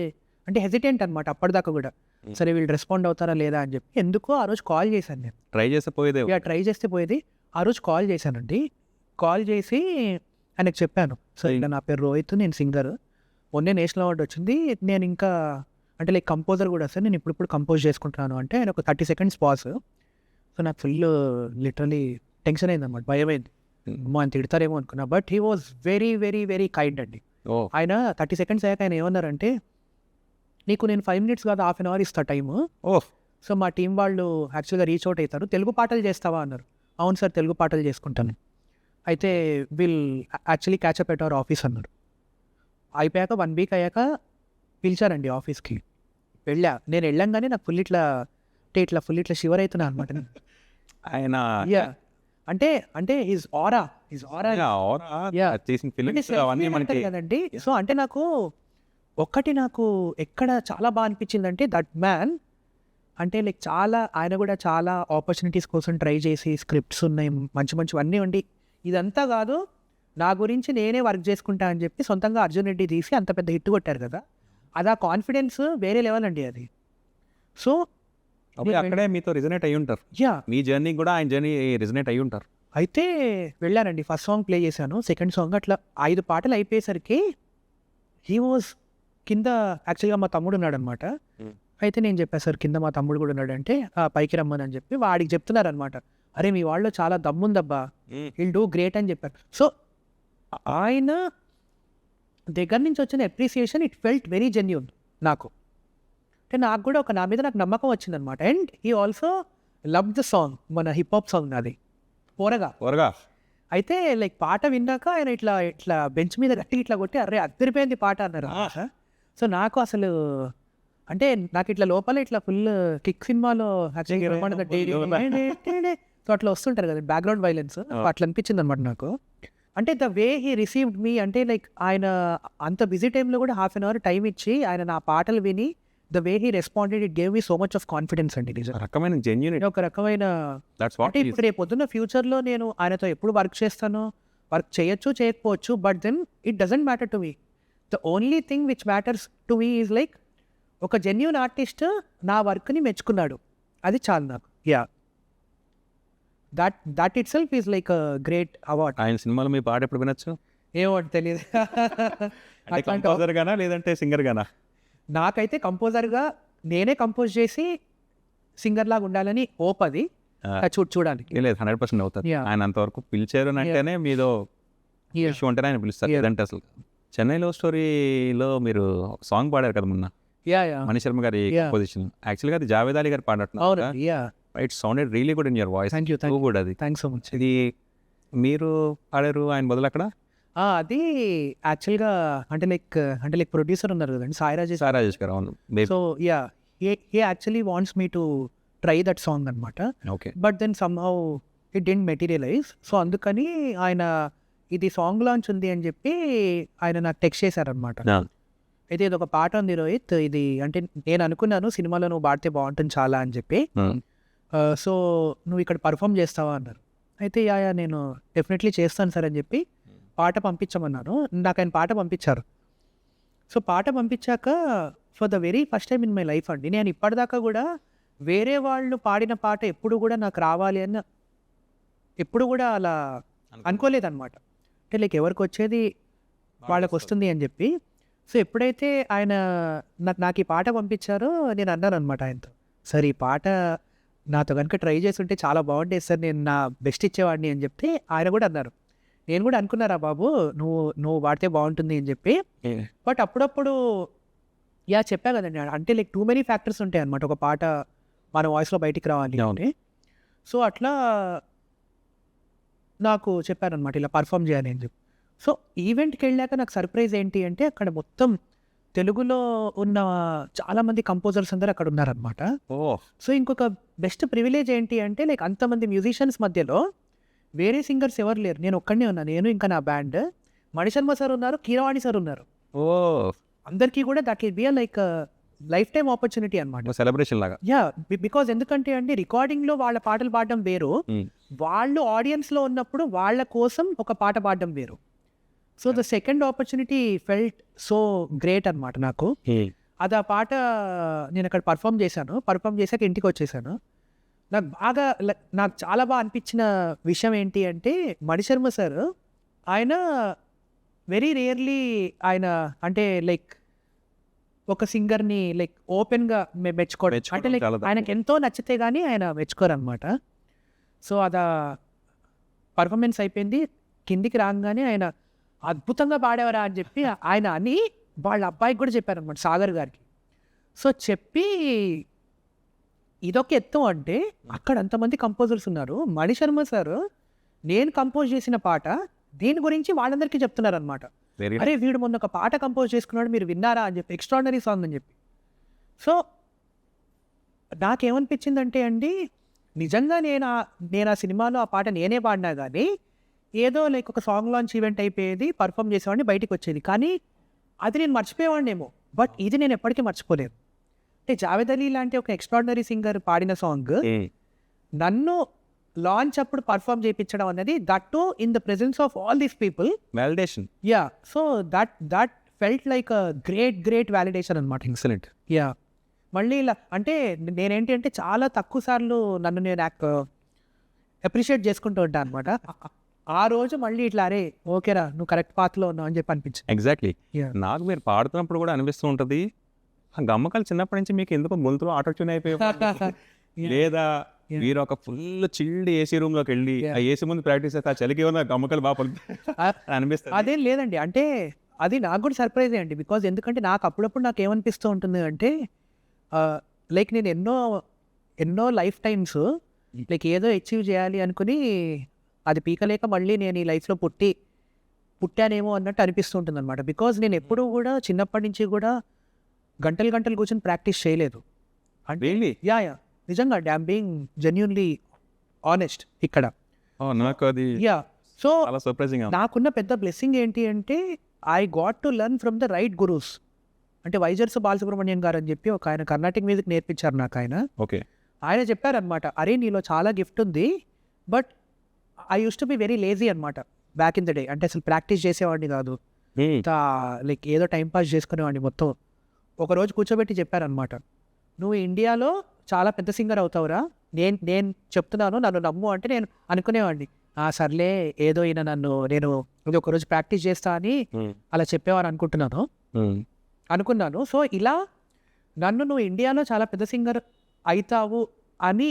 అంటే హెసిటెంట్ అనమాట అప్పటిదాకా కూడా, సరే వీళ్ళు రెస్పాండ్ అవుతారా లేదా అని చెప్పి. ఎందుకో ఆ రోజు కాల్ చేశాను నేను, ట్రై చేస్తే పోయేది. ఆ రోజు కాల్ చేశానండి. కాల్ చేసి ఆయనకు చెప్పాను, సో ఇలా నా పేరు రోహిత్, నేను సింగర్, మొన్నే నేషనల్ అవార్డు వచ్చింది, నేను ఇంకా అంటే లైక్ కంపోజర్ కూడా సార్, నేను ఇప్పుడు కంపోజ్ చేసుకుంటున్నాను అంటే ఆయన ఒక 30 seconds పాస్. సో నాకు ఫుల్ లిటరలీ టెన్షన్ అయింది అనమాట, భయం అయింది, ఆయన తిడతారేమో అనుకున్నా. But he was very very very kind అండి. ఆయన 30 seconds అయ్యాక ఆయన ఏమన్నారంటే, నీకు నేను 5 minutes కాదు 1/2 hour ఇస్తా టైము. సో మా టీం వాళ్ళు యాక్చువల్గా రీచ్ అవుట్ అవుతారు, తెలుగు పాటలు చేస్తావా అన్నారు. అవును సార్ తెలుగు పాటలు చేసుకుంటాను. అయితే will actually catch up at our office అన్నారు. అయిపోయాక 1 week అయ్యాక పిలిచారండి ఆఫీస్కి. నేను వెళ్ళంగానే నాకు ఫుల్ ఇట్లా షివర్ అవుతున్నా అనమాట. ఆయన అంటే హిజ్ ఆరా కదండి. సో అంటే నాకు ఎక్కడ చాలా బాగా అనిపించిందంటే దట్ మ్యాన్ అంటే లైక్ చాలా ఆయన కూడా చాలా ఆపర్చునిటీస్ కోసం ట్రై చేసి, స్క్రిప్ట్స్ ఉన్నాయి మంచివన్నీ ఉండి, ఇదంతా కాదు నా గురించి నేనే వర్క్ చేసుకుంటా అని చెప్పి సొంతంగా అర్జున్ రెడ్డి తీసి అంత పెద్ద హిట్ కొట్టారు కదా, అది ఆ కాన్ఫిడెన్స్ వేరే లెవెల్ అండి అది. సో అక్కడే మీతో రిజనేట్ అయ్యి ఉంటారు, మీ జర్నీ కూడా ఆయన జర్నీ రిజనేట్ అయ్యి ఉంటారు. అయితే వెళ్ళానండి, ఫస్ట్ సాంగ్ ప్లే చేశాను, సెకండ్ సాంగ్ అట్లా 5 పాటలు అయిపోయేసరికి హీ వాజ్ కింద. యాక్చువల్గా మా తమ్ముడు ఉన్నాడు అనమాట. అయితే నేను చెప్పాను సార్ కింద మా తమ్ముడు కూడా ఉన్నాడు అంటే పైకి రమ్మని అని చెప్పి వాడికి చెప్తున్నారు అనమాట, అరే మీ వాళ్ళు చాలా దమ్ముందబ్బా, విల్ డూ గ్రేట్ అని చెప్పారు. సో ఆయన దగ్గర నుంచి వచ్చిన appreciation it felt very genuine నాకు. అంటే నాకు కూడా నా మీద నాకు నమ్మకం వచ్చిందనమాట. And he also love the song, మన హిప్ హాప్ సాంగ్ నాది పోరగా. అయితే లైక్ పాట విన్నాక ఆయన ఇట్లా ఇట్లా బెంచ్ మీద గట్టి ఇట్లా కొట్టి అరే అద్దరిపోయింది పాట అన్నారు. సో నాకు అసలు అంటే నాకు ఇట్లా లోపల ఇట్లా ఫుల్ కిక్ సినిమాలో సో అట్లా వస్తుంటారు కదా బ్యాక్గ్రౌండ్ వైలెన్స్, అట్లా అనిపించింది అనమాట నాకు. అంటే ద వే హీ రిసీవ్డ్ మీ, అంటే లైక్ ఆయన అంత బిజీ టైంలో కూడా హాఫ్ అన్ అవర్ టైం ఇచ్చి ఆయన నా పాటలు విని the way he responded it gave me so much of confidence అండి. రకమైన జెన్యూనిటీ, ఒక రకమైన అంటే ఇప్పుడు రేపు పొద్దున్న ఫ్యూచర్లో నేను ఆయనతో ఎప్పుడు వర్క్ చేస్తానో, వర్క్ చేయొచ్చు చేయకపోవచ్చు, but then it doesn't matter to me. The only thing which matters to me is like ఒక జెన్యూన్ ఆర్టిస్ట్ నా వర్క్ని మెచ్చుకున్నాడు, అది చాలు నాకు. Ya, that itself is like great award. ఆయన సినిమాలో మీ పాట ఎప్పుడు వినొచ్చు? ఏమో తెలియదు. కంపోజర్ గానా లేదంటే సింగర్ గానా? నాకైతే కంపోజర్గా నేనే కంపోజ్ చేసి సింగర్ లాగా ఉండాలని ఓపది చూడాలి. లేదు 100% అవుతుంది. ఆయన అంతవరకు పిలిచారు అంటేనే మీదో ఇష్యూ ఉంటేనే ఆయన పిలుస్తారు, లేదంటే అసలు. చెన్నై లవ్ స్టోరీలో మీరు సాంగ్ పాడారు కదా మొన్న, మణి శర్మ గారి కంపోజిషన్. యాక్చువల్గా అది జావేద్ అలీ గారు పాడినట్టు. It sounded really good in your voice. Good. అది థ్యాంక్స్ సో మచ్. ఇది మీరు పాడారు ఆయన బదులు అక్కడ? అది యాక్చువల్గా అంటే లైక్ ప్రొడ్యూసర్ ఉన్నారు కదండి సాయి రాజేష్ గారు. అవును. So yeah, he actually wants me to try that song అనమాట. Okay. But then somehow it didn't materialise. So అందుకని ఆయన ఇది సాంగ్ లాంచ్ ఉంది అని చెప్పి ఆయన నాకు టెక్స్ట్ చేశారనమాట. అయితే ఇది ఒక పాట ఉంది రోహిత్, ఇది అంటే నేను అనుకున్నాను సినిమాలో నువ్వు పాడితే బాగుంటుంది చాలా అని చెప్పి. సో నువ్వు ఇక్కడ పర్ఫామ్ చేస్తావా అన్నారు. అయితే యా నేను డెఫినెట్లీ చేస్తాను సార్ అని చెప్పి పాట పంపించమన్నాను. నాకు ఆయన పాట పంపించారు. సో పాట పంపించాక for the very first time in my life అండి, నేను ఇప్పటిదాకా కూడా వేరే వాళ్ళు పాడిన పాట ఎప్పుడు కూడా నాకు రావాలి అని ఎప్పుడు కూడా అలా అనుకోలేదన్నమాట. అంటే లైక్ ఎవరికి వచ్చేది వాళ్ళకి వస్తుంది అని చెప్పి. సో ఎప్పుడైతే ఆయన నాకు ఈ పాట పంపించారో నేను అన్నాను అనమాట ఆయనతో, సార్ ఈ పాట నాతో కనుక ట్రై చేసి ఉంటే చాలా బాగుండేది సార్, నేను నా బెస్ట్ ఇచ్చేవాడిని అని చెప్తే ఆయన కూడా అన్నారు. నేను కూడా అనుకున్నారా బాబు నువ్వు వాడితే బాగుంటుంది అని చెప్పి. బట్ అప్పుడప్పుడు చెప్పా కదండి, అంటే లైక్ టూ మెనీ ఫ్యాక్టర్స్ ఉంటాయి అనమాట ఒక పాట మన వాయిస్లో బయటికి రావాలి అంటే. సో అట్లా నాకు చెప్పారనమాట ఇలా పర్ఫామ్ చేయాలి అని చెప్పి. సో ఈవెంట్కి వెళ్ళాక నాకు సర్ప్రైజ్ ఏంటి అంటే అక్కడ మొత్తం తెలుగులో ఉన్న చాలామంది కంపోజర్స్ అందరూ అక్కడ ఉన్నారనమాట. సో ఇంకొక బెస్ట్ ప్రివిలేజ్ ఏంటి అంటే లైక్ అంతమంది మ్యూజిషియన్స్ మధ్యలో వేరే సింగర్స్ ఎవరు లేరు, నేను ఒక్కడనే ఉన్నా, నేను ఇంకా నా బ్యాండ్. మణిశర్మ సార్ ఉన్నారు, కీరవాణి సార్ ఉన్నారు. అందరికీ కూడా that will be like life time opportunity అనమాట, సెలబ్రేషన్ లాగా. బికాజ్ ఎందుకంటే అండి రికార్డింగ్లో వాళ్ళ పాటలు పాడడం వేరు, వాళ్ళు ఆడియన్స్లో ఉన్నప్పుడు వాళ్ళ కోసం ఒక పాట పాడడం వేరు. So the second opportunity felt so great అనమాట నాకు. అది ఆ పాట నేను అక్కడ పర్ఫామ్ చేశాక ఇంటికి వచ్చేసాను. నాకు చాలా బాగా అనిపించిన విషయం ఏంటి అంటే మణిశర్మ సార్ ఆయన వెరీ రేర్లీ ఆయన అంటే లైక్ ఒక సింగర్ని లైక్ ఓపెన్గా మెచ్చుకోవడం అంటే లైక్ ఆయనకు ఎంతో నచ్చితే కానీ ఆయన మెచ్చుకోరు అనమాట. సో అదా పర్ఫార్మెన్స్ అయిపోయింది, కిందికి రాగానే ఆయన అద్భుతంగా పాడేవారా అని చెప్పి ఆయన అని వాళ్ళ అబ్బాయికి కూడా చెప్పారనమాట, సాగర్ గారికి. సో చెప్పి ఇదొక ఎత్తు అంటే అక్కడ అంతమంది కంపోజర్స్ ఉన్నారు, మణిశర్మ సార్ నేను కంపోజ్ చేసిన పాట దీని గురించి వాళ్ళందరికీ చెప్తున్నారనమాట. అరే వీడు మొన్న ఒక పాట కంపోజ్ చేసుకున్నాడు మీరు విన్నారా అని చెప్పి, ఎక్స్ట్రాడినరీ సాంగ్ అని చెప్పి. సో నాకేమనిపించిందంటే అండి నిజంగా నేను ఆ సినిమాలో ఆ పాట నేనే పాడినా కానీ ఏదో లైక్ ఒక సాంగ్ లాంచ్ ఈవెంట్ అయిపోయేది, పర్ఫామ్ చేసేవాడిని, బయటికి వచ్చేది, కానీ అది నేను మర్చిపోయేవాడినేమో. బట్ ఇది నేను ఎప్పటికీ మర్చిపోలేను. అంటే జావేద్ అలీ లాంటి ఒక ఎక్స్ట్రాడినరీ సింగర్ పాడిన సాంగ్ నన్ను లాంచ్ అప్పుడు పర్ఫామ్ చేయించడం అనేది, that to in the presence of all these people, validation. So that felt like great validation అనమాట. ఎక్సలెంట్. మళ్ళీ ఇలా అంటే నేనేంటి అంటే చాలా తక్కువ సార్లు నన్ను నేను అప్రిషియేట్ చేసుకుంటూ ఉంటాను అనమాట. ఆ రోజు మళ్ళీ ఇట్లా అరే ఓకేరా నువ్వు కరెక్ట్ పాత్రలో ఉన్నావు అని చెప్పి అనిపించింది. ఎగ్జాక్ట్లీ. నాకు మీరు పాడుతున్నప్పుడు కూడా అనిపిస్తూ ఉంటుంది ఆ గమ్మకాలు చిన్నప్పటి నుంచి మీకు ఎందుకు గొంతులో ఆటో ట్యూన్ అయిపోయి లేదా మీరు ఒక ఫుల్ చిల్డ్ ఏసీ రూమ్ లోకి వెళ్ళి ఆ ఏసీ ముందు ప్రాక్టీస్ చేస్తే ఆ చలికి ఏమన్నా గమ్మకలు బాగా అనిపిస్తుంది. అదేం లేదండి, అంటే అది నాకు కూడా సర్ప్రైజే అండి. బికాజ్ ఎందుకంటే నాకు అప్పుడప్పుడు నాకు ఏమనిపిస్తూ ఉంటుంది అంటే లైక్ నేను ఎన్నో లైఫ్ టైమ్స్ లైక్ ఏదో అచీవ్ చేయాలి అనుకుని అది పీకలేక మళ్ళీ నేను ఈ లైఫ్లో పుట్టానేమో అన్నట్టు అనిపిస్తూ ఉంటుంది అనమాట. బికాజ్ నేను ఎప్పుడూ కూడా చిన్నప్పటి నుంచి కూడా గంటలు కూర్చొని ప్రాక్టీస్ చేయలేదు. అంటే యా నిజంగా అండి, ఐఎమ్ బీయింగ్ జెన్యూన్లీ ఆనెస్ట్ ఇక్కడ. నాకు అది యా సో చాలా సర్ప్రైజింగ్. నాకున్న పెద్ద బ్లెస్సింగ్ ఏంటి అంటే I got to learn from the right gurus. అంటే వైజర్స్ బాలసుబ్రహ్మణ్యం గారు అని చెప్పి ఒక ఆయన కర్ణాటిక్ మ్యూజిక్ నేర్పించారు నాకు. ఓకే, ఆయన చెప్పారనమాట, అరే నీలో చాలా గిఫ్ట్ ఉంది, but I use to be very lazy అనమాట బ్యాక్ ఇన్ ద డే. అంటే అసలు ప్రాక్టీస్ చేసేవాడిని కాదు, లైక్ ఏదో టైం పాస్ చేసుకునేవాడిని మొత్తం. ఒకరోజు కూర్చోబెట్టి చెప్పారనమాట, నువ్వు ఇండియాలో చాలా పెద్ద సింగర్ అవుతావురా, నేను చెప్తున్నాను నన్ను నమ్ము అంటే నేను అనుకునేవాడిని, సర్లే ఏదో ఈయన నేను ఒకరోజు ప్రాక్టీస్ చేస్తా అని అలా చెప్పేవారు అనుకున్నాను. సో ఇలా నువ్వు ఇండియాలో చాలా పెద్ద సింగర్ అవుతావు అని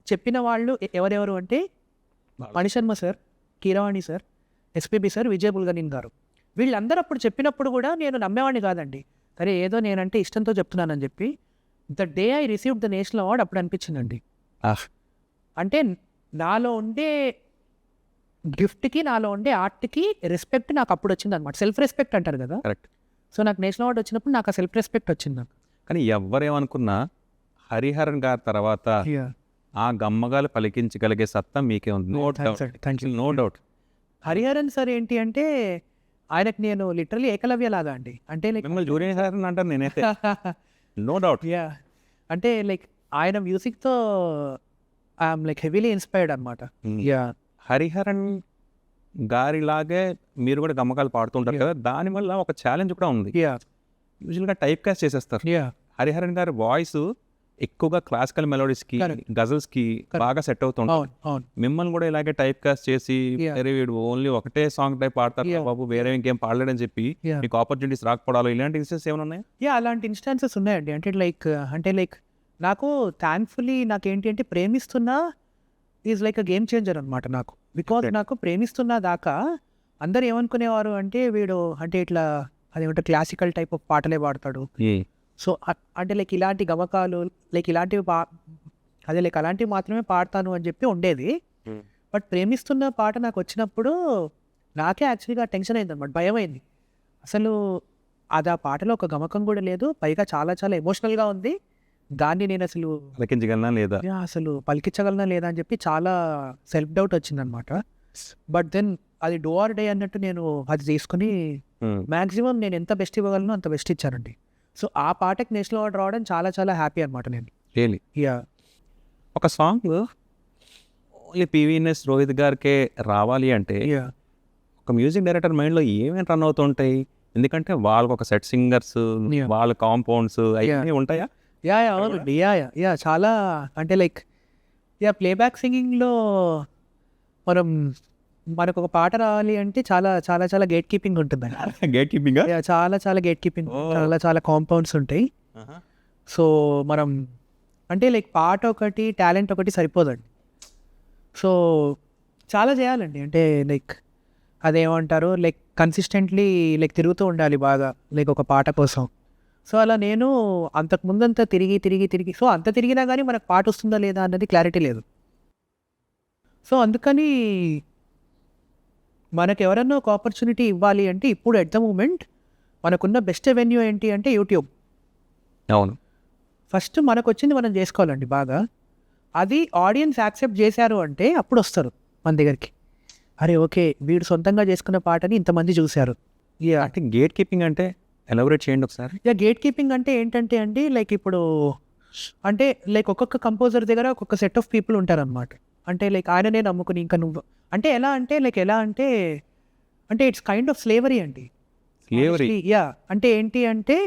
చెప్పిన వాళ్ళు ఎవరెవరు అంటే Mani Sharma sir, Keeravani sir, SPB sir, Vijay Bulganin garu. వీళ్ళందరూ అప్పుడు చెప్పినప్పుడు కూడా నేను నమ్మేవాడిని కాదండి. సరే ఏదో నేనంటే ఇష్టంతో చెప్తున్నానని చెప్పి the day I received the national award అప్పుడు అనిపించిందండి. అంటే నాలో ఉండే గిఫ్ట్కి, నాలో ఉండే ఆర్ట్కి రెస్పెక్ట్ నాకు అప్పుడు వచ్చింది అనమాట. సెల్ఫ్ రెస్పెక్ట్ అంటారు కదా, కరెక్ట్. సో నాకు నేషనల్ అవార్డు వచ్చినప్పుడు నాకు ఆ సెల్ఫ్ రెస్పెక్ట్ వచ్చింది నాకు. కానీ ఎవరేమనుకున్నా హరిహరన్ గారి తర్వాత ఆ గమ్మగాలు పలికించగలిగే సత్తా మీకే ఉంది, నో డౌట్. హరిహరన్ సార్ ఏంటి అంటే ఆయనకు నేను లిటరలీ ఏకలవ్య లాగా అండి. అంటే లైక్ మిమ్మల్ని జూనియర్ హరిహరన్ అంటారు నేనైతే, నో డౌట్. యా అంటే లైక్ ఆయన మ్యూజిక్తో ఐఎమ్ లైక్ హెవీలీ ఇన్స్పైర్డ్ అనమాట. యా హరిహరన్ గారిలాగే మీరు కూడా గమ్మకాలు పాడుతుంటారు కదా, దానివల్ల ఒక ఛాలెంజ్ కూడా ఉంది. యూజువల్గా టైప్ కాస్ట్ చేసేస్తారు. హరిహరన్ గారి వాయిస్ ఎక్కువగా క్లాసికల్ మెలోడీస్కి, గజల్స్కి బాగా సెట్ అవుతుంటారు. మిమ్మల్ని కూడా ఇలాగే టైప్ కాస్ట్ చేసి వేరే వీడు ఓన్లీ ఒకటే సాంగ్ టైప్ పాడతారు బాబు, వేరే ఇంకేం పాడలేడని చెప్పి మీకు ఆపర్చునిటీస్ రాకపోవడాలు ఇలాంటి ఇన్స్టెన్స్ ఏమైనా ఉన్నాయి? అలాంటి ఇన్స్టాన్సెస్ ఉన్నాయండి. అంటే లైక్ నాకు థ్యాంక్ఫుల్లీ నాకేంటి అంటే ప్రేమిస్తున్నా is like a game changer అనమాట నాకు. బికాజ్ నాకు ప్రేమిస్తున్నా దాకా అందరు ఏమనుకునేవారు అంటే వీడు అంటే ఇట్లా అదేమంటే క్లాసికల్ టైప్ ఆఫ్ పాటలే పాడతాడు. సో అంటే లైక్ ఇలాంటి గమకాలు లైక్ ఇలాంటివి లైక్ అలాంటివి మాత్రమే పాడతాను అని చెప్పి ఉండేది. బట్ ప్రేమిస్తున్న పాట నాకు వచ్చినప్పుడు నాకే యాక్చువల్గా టెన్షన్ అయింది అనమాట, భయం అయింది. అసలు అది ఆ పాటలో ఒక గమకం కూడా లేదు, పైగా చాలా చాలా ఎమోషనల్గా ఉంది. దాన్ని నేను అసలు పలికించగలనా లేదా, అసలు పలికించగలనా లేదా అని చెప్పి చాలా సెల్ఫ్ డౌట్ వచ్చిందనమాట. బట్ దెన్ అది డూ ఆర్ డే అన్నట్టు నేను అది తీసుకుని మ్యాక్సిమం నేను ఎంత బెస్ట్ ఇవ్వగలను అంత బెస్ట్ ఇచ్చానండి. సో ఆ పాటకి నేషనల్ అవార్డు రావడం చాలా చాలా హ్యాపీ అనమాట నేను. ఒక సాంగ్ ఓన్లీ పీవీఎన్ఎస్ రోహిత్ గారికే రావాలి అంటే ఒక మ్యూజిక్ డైరెక్టర్ మైండ్లో ఏమేమి రన్ అవుతుంటాయి? ఎందుకంటే వాళ్ళకి ఒక సెట్ సింగర్స్, వాళ్ళ కాంపౌండ్స్ అవన్నీ ఉంటాయా? అవునండి. చాలా అంటే లైక్ ప్లేబ్యాక్ సింగింగ్లో మనకు ఒక పాట రావాలి అంటే చాలా చాలా చాలా గేట్ కీపింగ్ ఉంటుంది. గేట్ కీపింగ్ చాలా చాలా గేట్ కీపింగ్, చాలా చాలా కాంపౌండ్స్ ఉంటాయి. సో మనం అంటే లైక్ పాట ఒకటి, టాలెంట్ ఒకటి సరిపోదండి. సో చాలా చేయాలండి. అంటే లైక్ అదేమంటారు లైక్ కన్సిస్టెంట్లీ లైక్ తిరుగుతూ ఉండాలి బాగా లైక్ ఒక పాట కోసం. సో అలా నేను అంతకుముందంతా తిరిగి సో అంత తిరిగినా కానీ మనకు పాట వస్తుందా లేదా అన్నది క్లారిటీ లేదు. సో అందుకని మనకు ఎవరన్నా ఒక ఆపర్చునిటీ ఇవ్వాలి అంటే ఇప్పుడు ఎట్ ద మూమెంట్ మనకున్న బెస్ట్ అవెన్యూ ఏంటి అంటే యూట్యూబ్. అవును, ఫస్ట్ మనకు వచ్చింది మనం చేసుకోవాలండి బాగా. అది ఆడియన్స్ యాక్సెప్ట్ చేశారు అంటే అప్పుడు వస్తారు మన దగ్గరికి. అరే ఓకే వీడు సొంతంగా చేసుకున్న పాటని ఇంతమంది చూశారు. అంటే గేట్ కీపింగ్ అంటే ఎలాబొరేట్ చేయండి ఒకసారి. గేట్ కీపింగ్ అంటే ఏంటంటే అండి లైక్ ఇప్పుడు అంటే లైక్ ఒక్కొక్క కంపోజర్ దగ్గర ఒక్కొక్క సెట్ ఆఫ్ పీపుల్ ఉంటారనమాట. అంటే లైక్ ఆయననే నమ్ముకుని ఇంకా నువ్వు అంటే ఎలా అంటే ఇట్స్ కైండ్ ఆఫ్ స్లేవరీ అండి. అంటే ఏంటి అంటే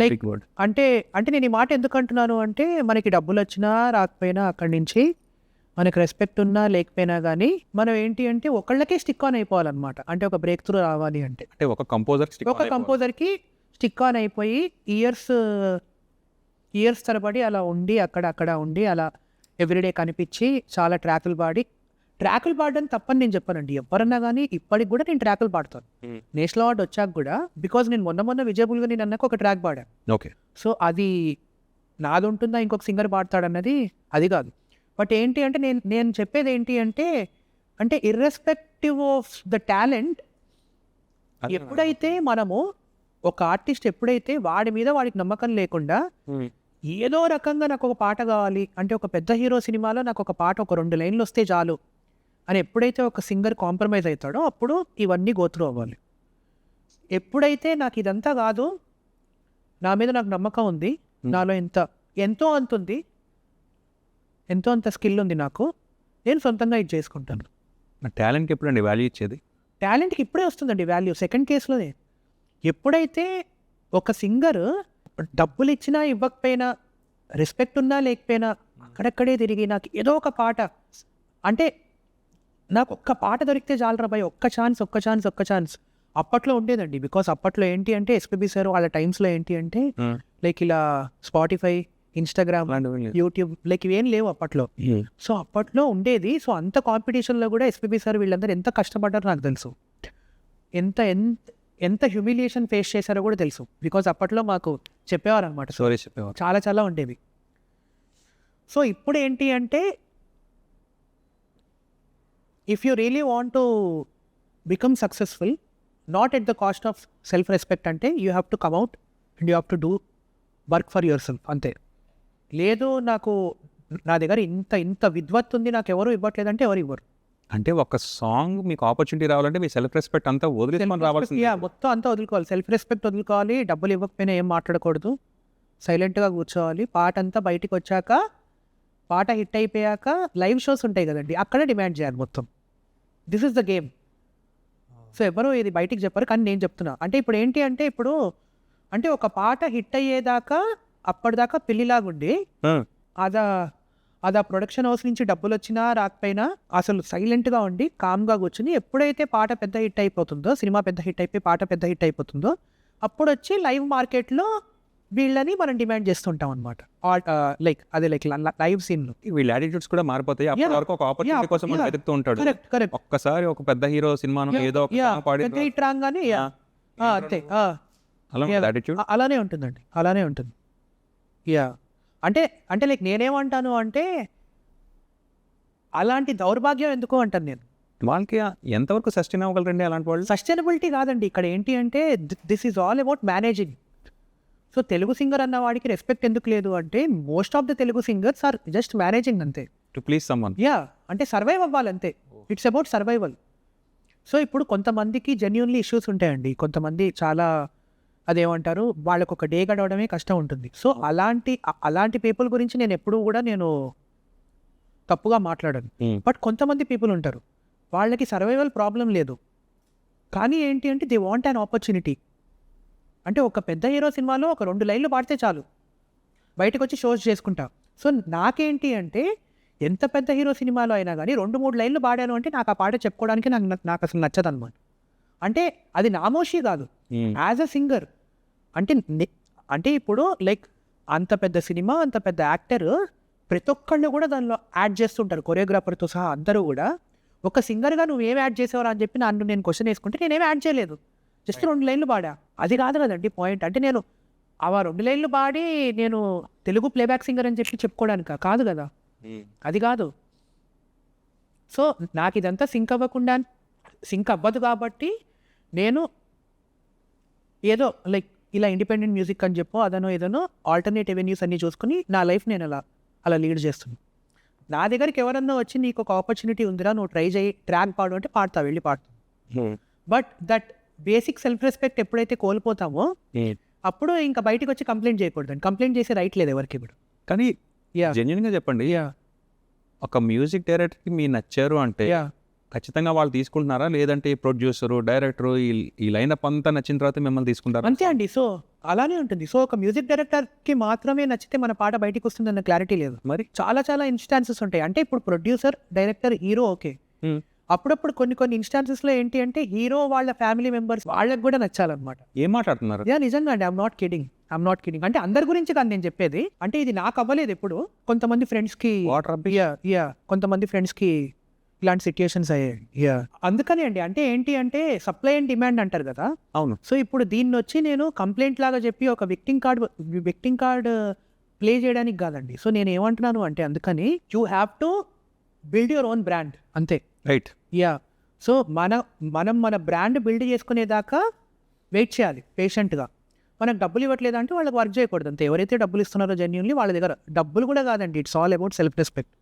లైక్ అంటే నేను ఈ మాట ఎందుకు అంటున్నాను అంటే మనకి డబ్బులు వచ్చినా రాకపోయినా అక్కడి నుంచి మనకి రెస్పెక్ట్ ఉన్నా లేకపోయినా కానీ మనం ఏంటి అంటే ఒకళ్ళకే స్టిక్ ఆన్ అయిపోవాలన్నమాట. అంటే ఒక బ్రేక్ త్రూ రావాలి అంటే ఒక కంపోజర్కి స్టిక్ ఆన్ అయిపోయి ఇయర్స్ తరబడి అలా ఉండి అక్కడ ఉండి అలా ఎవ్రీడే కనిపించి చాలా ట్రాకులు పాడడం తప్పని నేను చెప్పానండి. ఎవరన్నా కానీ ఇప్పటికి కూడా నేను ట్రాకులు పాడతాను. నేషనల్ అవార్డు వచ్చాక కూడా, బికాజ్ నేను మొన్న విజయబుల్గా నేను అన్నాక ఒక ట్రాక్ పాడాను. ఓకే. సో అది నాది ఉంటుందా ఇంకొక సింగర్ పాడతాడన్నది అది కాదు. బట్ ఏంటి అంటే నేను చెప్పేది ఏంటి అంటే ఇర్రెస్పెక్టివ్ ఆఫ్ ద టాలెంట్, ఎప్పుడైతే మనము ఒక ఆర్టిస్ట్ ఎప్పుడైతే వాడి మీద వాడికి నమ్మకం లేకుండా ఏదో రకంగా నాకు ఒక పాట కావాలి అంటే, ఒక పెద్ద హీరో సినిమాలో నాకు ఒక పాట ఒక 2 లైన్లు వస్తే చాలు అని ఎప్పుడైతే ఒక సింగర్ కాంప్రమైజ్ అవుతాడో అప్పుడు ఇవన్నీ గోత్రూ అవ్వాలి. ఎప్పుడైతే నాకు ఇదంతా కాదు, నా మీద నాకు నమ్మకం ఉంది, నాలో ఎంతో అంత స్కిల్ ఉంది నాకు, నేను సొంతంగా ఇది చేసుకుంటాను. టాలెంట్కి ఎప్పుడండి వాల్యూ ఇచ్చేది? టాలెంట్కి ఇప్పుడే వస్తుందండి వాల్యూ, సెకండ్ కేసులోనే. ఎప్పుడైతే ఒక సింగర్ డబ్బులు ఇచ్చినా ఇవ్వకపోయినా, రెస్పెక్ట్ ఉన్నా లేకపోయినా, అక్కడక్కడే తిరిగి నాకు ఏదో ఒక పాట అంటే, నాకు ఒక్క పాట దొరికితే చాలరా భయ్, ఒక్క ఛాన్స్ అప్పట్లో ఉండేదండి. బికాస్ అప్పట్లో ఏంటి అంటే ఎస్పీబీ సార్ వాళ్ళ టైమ్స్లో ఏంటి అంటే లైక్ ఇలా స్పాటిఫై, ఇన్స్టాగ్రామ్, యూట్యూబ్ లైక్ ఇవేం లేవు అప్పట్లో. సో అప్పట్లో ఉండేది. సో అంత కాంపిటీషన్లో కూడా ఎస్పీబీ సార్ వీళ్ళందరూ ఎంత కష్టపడ్డారో నాకు తెలుసు, ఎంత హ్యూమిలియేషన్ ఫేస్ చేశారో కూడా తెలుసు. బికాజ్ అప్పట్లో మాకు చెప్పేవారు అనమాట, స్టోరీస్ చెప్పేవారు, చాలా ఉండేవి. సో ఇప్పుడు ఏంటి అంటే, if you really want to become successful, not at the cost of self respect, అంటే you have to come out and you have to do work for yourself, అంతే. లేదు నా దగ్గర ఇంత విద్వత్తు ఉంది, నాకు ఎవరు ఇవ్వట్లేదంటే ఎవరు ఇవ్వరు. అంటే ఒక సాంగ్ మీకు ఆపర్చునిటీ రావాలంటే మీ సెల్ఫ్ రెస్పెక్ట్ అంతా వదిలేసుకొని రావాల్సింది. మొత్తం అంతా వదులుకోవాలి, సెల్ఫ్ రెస్పెక్ట్ వదులుకోవాలి. డబ్బులు ఇవ్వకపోయినా ఏం మాట్లాడకూడదు, సైలెంట్గా కూర్చోవాలి. పాట అంతా బయటికి వచ్చాక, పాట హిట్ అయిపోయాక లైవ్ షోస్ ఉంటాయి కదండి, అక్కడే డిమాండ్ చేయాలి మొత్తం. This is the game. So ఎవరు ఇది బయటికి చెప్పారు, కానీ నేను చెప్తున్నా. అంటే ఇప్పుడు ఏంటి అంటే, అంటే ఒక పాట హిట్ అయ్యేదాకా అప్పటిదాకా పెళ్లిలాగుండి, అది ఆ ప్రొడక్షన్ హౌస్ నుంచి డబ్బులు వచ్చినా రాకపోయినా అసలు సైలెంట్గా ఉండి కామ్గా కూర్చుని, ఎప్పుడైతే పాట పెద్ద హిట్ అయిపోతుందో, సినిమా పెద్ద హిట్ అయిపోయి పాట పెద్ద హిట్ అయిపోతుందో, అప్పుడు వచ్చి లైవ్ మార్కెట్లో వీళ్ళని మనం డిమాండ్ చేస్తుంటాం అనమాట. లైక్ లైవ్ సీన్లో వీళ్ళ యాటిట్యూడ్స్ కూడా మారిపోతాయి. అప్పటి వరకు ఒక ఆపర్చునిటీ కోసం మనం వెతుకుతూ ఉంటాడు. కరెక్ట్. ఒక్కసారి ఒక పెద్ద హీరో సినిమాను ఏదో పెద్ద హిట్ రాగానే అంతే, అలానే ఉంటుందండి, అలానే ఉంటుంది. అంటే లైక్ నేనేమంటాను అంటే, అలాంటి దౌర్భాగ్యం ఎందుకు అంటాను నేను. వాళ్ళకి ఎంతవరకు సస్టైన్ అవ్వగలరండి అలాంటి వాళ్ళు? సస్టైనబిలిటీ కాదండి ఇక్కడ ఏంటి అంటే, this is all about managing. So Telugu singer అన్న వాడికి రెస్పెక్ట్ ఎందుకు లేదు అంటే, most of the Telugu singers are just managing అంతే, టు ప్లీజ్ సమ్వన్. అంటే సర్వైవ్ అవ్వాలి అంతే. It's about survival. సో ఇప్పుడు కొంతమందికి జెన్యూన్లీ ఇష్యూస్ ఉంటాయండి, కొంతమంది చాలా అదేమంటారు, వాళ్ళకు ఒక డే గడవడమే కష్టం ఉంటుంది. సో అలాంటి పీపుల్ గురించి నేను ఎప్పుడూ కూడా తప్పుగా మాట్లాడను. బట్ కొంతమంది పీపుల్ ఉంటారు, వాళ్ళకి సర్వైవల్ ప్రాబ్లం లేదు, కానీ ఏంటి అంటే దే వాంట్ అన్ ఆపర్చునిటీ. అంటే ఒక పెద్ద హీరో సినిమాలో ఒక 2 లైన్లు పాడితే చాలు, బయటకు వచ్చి షోస్ చేసుకుంటా. సో నాకేంటి అంటే, ఎంత పెద్ద హీరో సినిమాలో అయినా కానీ 2-3 లైన్లు పాడాను అంటే నాకు ఆ పాట చెప్పుకోవడానికి నాకు అసలు నచ్చదు అనమాట. అంటే అది నామోషి కాదు, యాజ్ అ సింగర్. అంటే ఇప్పుడు లైక్ అంత పెద్ద సినిమా, అంత పెద్ద యాక్టర్, ప్రతి ఒక్కళ్ళు కూడా దానిలో యాడ్ చేస్తుంటారు, కొరియోగ్రాఫర్తో సహా అందరూ కూడా. ఒక సింగర్గా నువ్వేం యాడ్ చేసేవారు అని చెప్పి నేను క్వశ్చన్ వేసుకుంటే, నేనేం యాడ్ చేయలేదు, జస్ట్ 2 లైన్లు పాడా. అది కాదు కదండి పాయింట్. అంటే నేను ఆ 2 లైన్లు పాడి నేను తెలుగు ప్లేబ్యాక్ సింగర్ అని చెప్పి చెప్పుకోవడానికి కాదు కదా, అది కాదు. సో నాకు ఇదంతా సింక్ అవ్వదు కాబట్టి నేను ఏదో లైక్ ఇలా ఇండిపెండెంట్ మ్యూజిక్ అని చెప్పో అదనో ఏదనో ఆల్టర్నేట్ ఎవెన్యూస్ అన్నీ చూసుకుని నా లైఫ్ నేను అలా లీడ్ చేస్తున్నాను. నా దగ్గరికి ఎవరన్నా వచ్చి నీకు ఒక ఆపర్చునిటీ ఉందిరా, నువ్వు ట్రై చేయి, ట్రాక్ పాడు అంటే పాడతా, వెళ్ళి పాడుతా. But that basic self respect ఎప్పుడైతే కోల్పోతామో అప్పుడు ఇంకా బయటకు వచ్చి కంప్లైంట్ చేయకూడదు. కంప్లైంట్ చేసే రైట్ లేదు ఎవరికి ఇప్పుడు. కానీ జెన్యున్గా చెప్పండి, ఒక మ్యూజిక్ డైరెక్టర్కి మీరు నచ్చారు అంటే ఖచ్చితంగా వాళ్ళు తీసుకుంటున్నారా, లేదంటే ప్రొడ్యూసరు, డైరెక్టరు ఈ లైనప్ అంతా నచ్చిన తర్వాత మిమ్మల్ని తీసుకుంటారా? అంతే అండి. సో అలానే ఉంటుంది. సో ఒక మ్యూజిక్ డైరెక్టర్కి మాత్రమే నచ్చితే మన పాట బయటికి వస్తుందన్న క్లారిటీ లేదు. మరి చాలా ఇన్స్టాన్సెస్ ఉంటాయి. అంటే ఇప్పుడు ప్రొడ్యూసర్, డైరెక్టర్, హీరో ఓకే, అప్పుడప్పుడు కొన్ని ఇన్స్టాన్సెస్లో ఏంటి అంటే హీరో వాళ్ళ ఫ్యామిలీ మెంబర్స్ వాళ్ళకి కూడా నచ్చాలన్నమాట. ఏం మాట్లాడుతున్నారు? నిజంగా అండి. I'm not kidding. అంటే అందరి గురించి కాదు నేను చెప్పేది. అంటే ఇది నాకు అవ్వలేదు ఎప్పుడు. కొంతమంది ఫ్రెండ్స్కి కొంతమంది ఫ్రెండ్స్కి ఇలాంటి సిచ్యుయేషన్స్ అయ్యాయి. అందుకని అండి. అంటే ఏంటి అంటే సప్లై అండ్ డిమాండ్ అంటారు కదా. అవును. సో ఇప్పుడు దీన్ని వచ్చి నేను కంప్లైంట్ లాగా చెప్పి ఒక విక్టింగ్ కార్డ్ ప్లే చేయడానికి కాదండి. సో నేను ఏమంటున్నాను అంటే అందుకని you have to build your own brand అంతే. రైట్. సో మనం మన బ్రాండ్ బిల్డ్ చేసుకునేదాకా వెయిట్ చేయాలి పేషెంట్గా. మనకు డబ్బులు ఇవ్వట్లేదు అంటే వాళ్ళకి వర్క్ చేయకూడదు అంతే. ఎవరైతే డబ్బులు ఇస్తున్నారో జెన్యూన్లీ వాళ్ళ దగ్గర డబ్బులు కూడా కాదండి. It's all about self respect.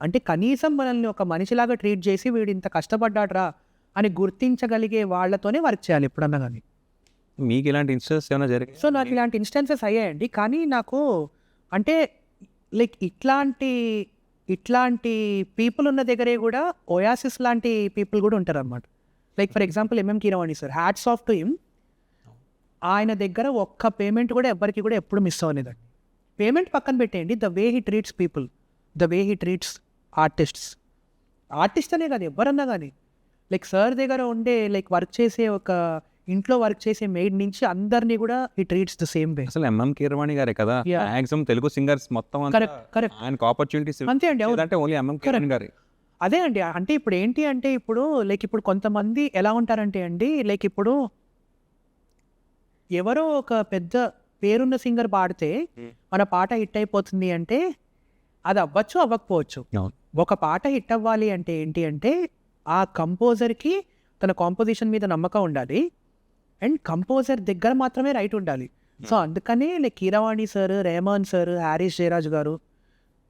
అంటే కనీసం మనల్ని ఒక మనిషిలాగా ట్రీట్ చేసి వీడు ఇంత కష్టపడ్డాడ్రా అని గుర్తించగలిగే వాళ్ళతోనే వర్క్ చేయాలి ఎప్పుడన్నా కానీ. మీకు ఇలాంటి ఇన్సిడెంట్స్ ఏమైనా జరిగాయి? సో నాకు ఇలాంటి ఇన్స్టెన్సెస్ అయ్యాయండి. కానీ నాకు అంటే లైక్ ఇట్లాంటి పీపుల్ ఉన్న దగ్గరే కూడా ఓయాసిస్ లాంటి పీపుల్ కూడా ఉంటారు అనమాట. Like for example MM Keeravani sir, hats off to him. ఆయన దగ్గర ఒక్క పేమెంట్ కూడా ఎవ్వరికి కూడా ఎప్పుడు మిస్ అవ్వలేదండి. పేమెంట్ పక్కన పెట్టేయండి, the way he treats people, the way he treats artist అనే కాదు ఎవరన్నా కానీ. లైక్ సార్ దగ్గర ఉండే లైక్ ఇంట్లో వర్క్ చేసే మెయిడ్ నుంచి అందరినీ కూడా he treats the same way. అసలు ఎంఎం కీరవాణి గారే కదా మాక్సిమం తెలుగు సింగర్స్ మొత్తం కరెక్ట్ ఆయనకు ఆపర్చునిటీస్ అంతే అండి. అంటే ఓన్లీ ఎంఎం కీరవాణి గారే. అదే అండి. అంటే ఇప్పుడు ఏంటి అంటే ఇప్పుడు కొంతమంది ఎలా ఉంటారంటే అండి, లైక్ ఇప్పుడు ఎవరో ఒక పెద్ద పేరున్న సింగర్ పాడితే మన పాట హిట్ అయిపోతుంది అంటే అది అవ్వచ్చు అవ్వకపోవచ్చు. ఒక పాట హిట్ అవ్వాలి అంటే ఏంటి అంటే ఆ కంపోజర్కి తన కాంపోజిషన్ మీద నమ్మకం ఉండాలి అండ్ కంపోజర్ దగ్గర మాత్రమే రైట్ ఉండాలి. సో అందుకనే like Keeravani sir, Rahman sir, Harris Jayaraj గారు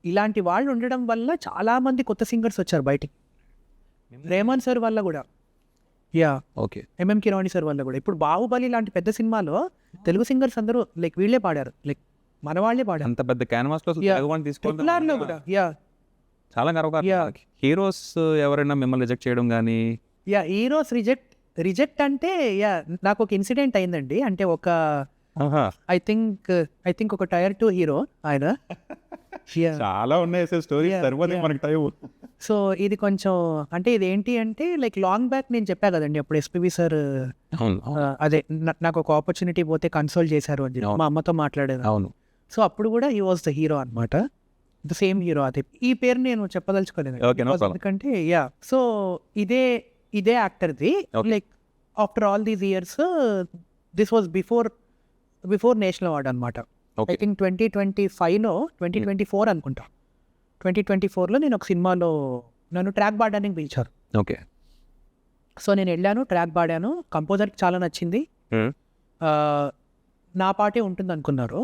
ఇలాంటి వాళ్ళు ఉండడం వల్ల చాలామంది కొత్త సింగర్స్ వచ్చారు బయటికి. రెహమాన్ సార్ వల్ల కూడా ఓకే, ఎంఎం కీరవాణి సార్ వల్ల కూడా. ఇప్పుడు బాహుబలి లాంటి పెద్ద సినిమాలో తెలుగు సింగర్స్ అందరూ లైక్ వీళ్ళే పాడారు, లైక్ మన వాళ్ళే పాడారు. అంత పెద్ద క్యాన్వాస్ లో కూడా చాలా గర్వకారణం. హీరోస్ ఎవరైనా మిమ్మల్ని రిజెక్ట్ చేయడం కానీ? హీరోస్ రిజెక్ట్ అంటే నాకు ఒక ఇన్సిడెంట్ అయిందండి. అంటే ఒక ఐ థింక్ ఒక టైర్ 2 హీరో ఆయన. చాలా ఉన్నాయి స్టోరీ. సో ఇది కొంచెం అంటే ఇది ఏంటి అంటే లైక్ లాంగ్ బ్యాక్ నేను చెప్పా కదండి అప్పుడు ఎస్పీబీ సార్ అదే నాకు ఒక ఆపర్చునిటీ పోతే కన్సోల్ చేశారు అని చెప్పి మా అమ్మతో మాట్లాడాను. అవును. సో అప్పుడు కూడా హీ వాజ్ ద హీరో అనమాట, ద సేమ్ హీరో. అదే ఈ పేరు నేను చెప్పదలుచుకోలేదు ఎందుకంటే సో ఇదే యాక్టర్ది. Like after all these years this was before national award అనమాట. ఐ థింక్ 2024 అనుకుంటా. 2024లో నేను ఒక సినిమాలో నన్ను ట్రాక్ పాడడానికి పిలిచారు. ఓకే. సో నేను వెళ్ళాను, ట్రాక్ పాడాను. కంపోజర్కి చాలా నచ్చింది. నా పాటే ఉంటుంది అనుకున్నారు.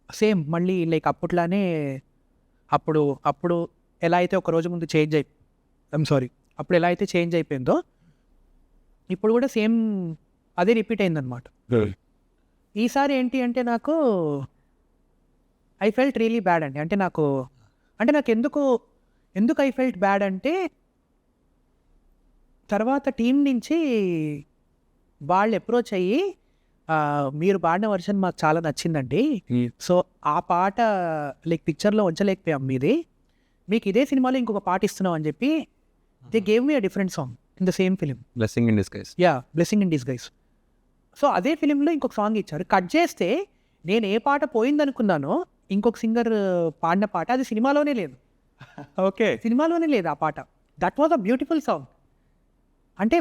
సేమ్ మళ్ళీ లైక్ అప్పట్లానే అప్పుడు ఎలా అయితే ఒక రోజు ముందు అప్పుడు ఎలా అయితే చేంజ్ అయిపోయిందో ఇప్పుడు కూడా సేమ్ అదే రిపీట్ అయిందనమాట. ఈసారి ఏంటి అంటే నాకు ఐ ఫెల్ట్ రియలీ బ్యాడ్ అండి. అంటే నాకు ఎందుకు ఐ ఫెల్ట్ బ్యాడ్ అంటే తర్వాత టీం నుంచి వాళ్ళు అప్రోచ్ అయ్యి మీరు పాడిన వర్షన్ మాకు చాలా నచ్చిందండి, సో ఆ పాట లైక్ పిక్చర్లో ఉంచలేకపోయాం మీది, మీకు ఇదే సినిమాలో ఇంకొక పాట ఇస్తున్నాం అని చెప్పి they gave me a different song in the same film, blessing in disguise. Blessing in disguise. So అదే ఫిలింలో ఇంకొక సాంగ్ ఇచ్చారు. కట్ చేస్తే నేను ఏ పాట పోయిందనుకున్నానో ఇంకొక సింగర్ పాడిన పాట అది సినిమాలోనే లేదు. ఓకే, సినిమాలోనే లేదు ఆ పాట. That was a beautiful song. అంటే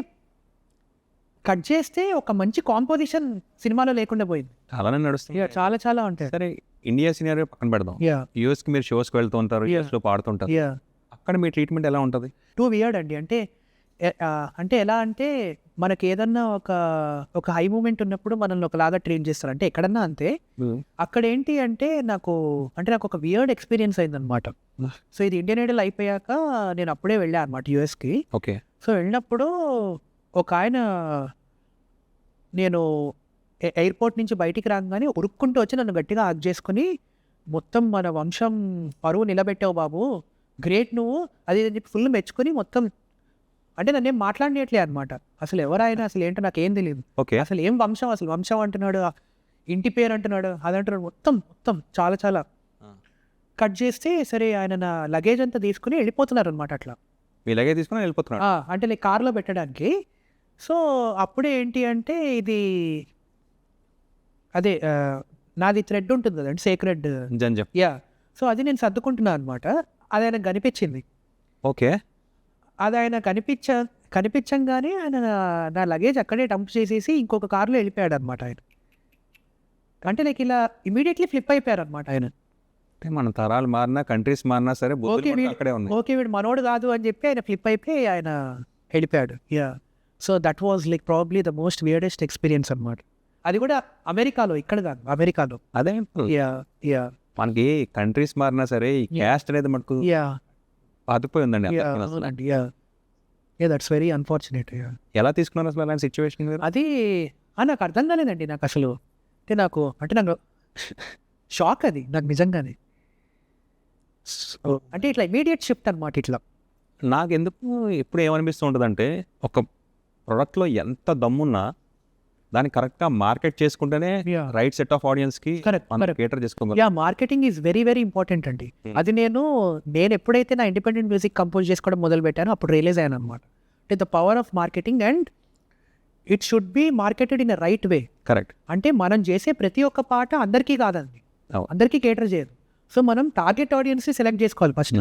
కట్ చేస్తే ఒక మంచి కాంపోజిషన్ సినిమాలో లేకుండా పోయింది. అలానే నడుస్తుంది. చాలా ఉంటాయి. సరే, ఇండియా సినిమా పక్కన పెడదాం. యూఎస్కి మీరు షోస్కి వెళ్తూ ఉంటారు, యూఎస్లో పాడుతుంటారు. అక్కడ మీ ట్రీట్మెంట్ ఎలా ఉంటుంది? టూ వియర్డ్ అండి. అంటే ఎలా అంటే మనకి ఏదన్నా ఒక హై మూమెంట్ ఉన్నప్పుడు మనల్ని ఒకలాగా ట్రీట్ చేస్తారు. అంటే ఎక్కడన్నా అంతే. అక్కడ ఏంటి అంటే నాకు ఒక వియర్డ్ ఎక్స్పీరియన్స్ అయిందనమాట. సో ఇది ఇండియన్ ఐడల్ అయిపోయాక నేను అప్పుడే వెళ్ళా అనమాట యూఎస్కి. ఓకే. సో వెళ్ళినప్పుడు ఒక ఆయన నేను ఎయిర్పోర్ట్ నుంచి బయటికి రాగానే ఉరుక్కుంటూ వచ్చి నన్ను గట్టిగా హగ్ చేసుకుని మొత్తం మన వంశం పరువు నిలబెట్టావు బాబు, గ్రేట్ నువ్వు, అది అని చెప్పి ఫుల్ మెచ్చుకొని మొత్తం అంటే నన్ను ఏం మాట్లాడట్లే అనమాట. అసలు ఎవరైనా అసలు ఏంటో నాకేం తెలియదు. అసలు ఏం వంశం అంటున్నాడు, ఇంటి పేరు అంటున్నాడు, అది అంటున్నాడు, మొత్తం చాలా కట్ చేస్తే సరే ఆయన నా లగేజ్ అంతా తీసుకుని వెళ్ళిపోతున్నారు అనమాట. అట్లా మీ లగేజ్ తీసుకుని వెళ్ళిపోతున్నాడు. అంటే లైక్ కార్లో పెట్టడానికి. సో అప్పుడే ఏంటి అంటే ఇది అదే నాది థ్రెడ్ ఉంటుంది కదండి, సేక్రెడ్. జంజం. సో అది నేను సర్దుకుంటున్నాను అనమాట. అది ఆయనకు కనిపించింది. ఓకే. అది ఆయన కనిపించంగానే ఆయన నా లగేజ్ అక్కడే డంప్ చేసేసి ఇంకొక కార్లో వెళ్ళిపోయాడు అనమాట ఆయన. అంటే లైక్ ఇలా ఇమీడియట్లీ ఫ్లిప్ అయిపోయారు అనమాట ఆయన. అంటే మన తరాలు మారినా, కంట్రీస్ మారినా సరే అక్కడే ఉన్నాయి. ఓకే వీడు మనోడు కాదు అని చెప్పి ఆయన ఫ్లిప్ అయిపోయి ఆయన వెళ్ళిపోయాడు. So that was like probably the most weirdest experience అనమాట. అది కూడా అమెరికాలో, ఇక్కడ కాదు, అమెరికాలో. అదే మనకి కంట్రీస్ మారినా సరే ఈ క్యాస్ట్ అనేది మనకు పాతిపోయి ఉందండి. అవునండి. That's very unfortunate. ఎలా తీసుకున్నారు అసలు అలాంటి సిచ్యువేషన్? అది నాకు అర్థం కాలేదండి. నాకు అసలు నాకు షాక్ అది నాకు నిజంగానే. అంటే ఇట్లా ఇమీడియట్ షిఫ్ట్ అనమాట. ఇట్లా నాకు ఎందుకు ఎప్పుడు ఏమనిపిస్తూ ఉంటుందంటే, ఒక ప్రోడక్ట్లో ఎంత దమ్మున్నా దాన్ని కరెక్ట్గా మార్కెట్ చేసుకుంటేనే రైట్ సెట్ ఆఫ్ ఆడియన్స్కి కేటర్ చేసుకోగలం. Marketing is very very important అండి. అది నేను ఎప్పుడైతే నా ఇండిపెండెంట్ మ్యూజిక్ కంపోజ్ చేసుకోవడం మొదలు పెట్టానో అప్పుడు రియలైజ్ అయ్యాను అనమాట. అంటే the power of marketing and it should be marketed in a right way. Correct. అంటే మనం చేసే ప్రతి ఒక్క పాట అందరికీ కాదండి, అందరికీ కేటర్ చేయదు. సో మనం టార్గెట్ ఆడియన్స్ సెలెక్ట్ చేసుకోవాలి ఫస్ట్.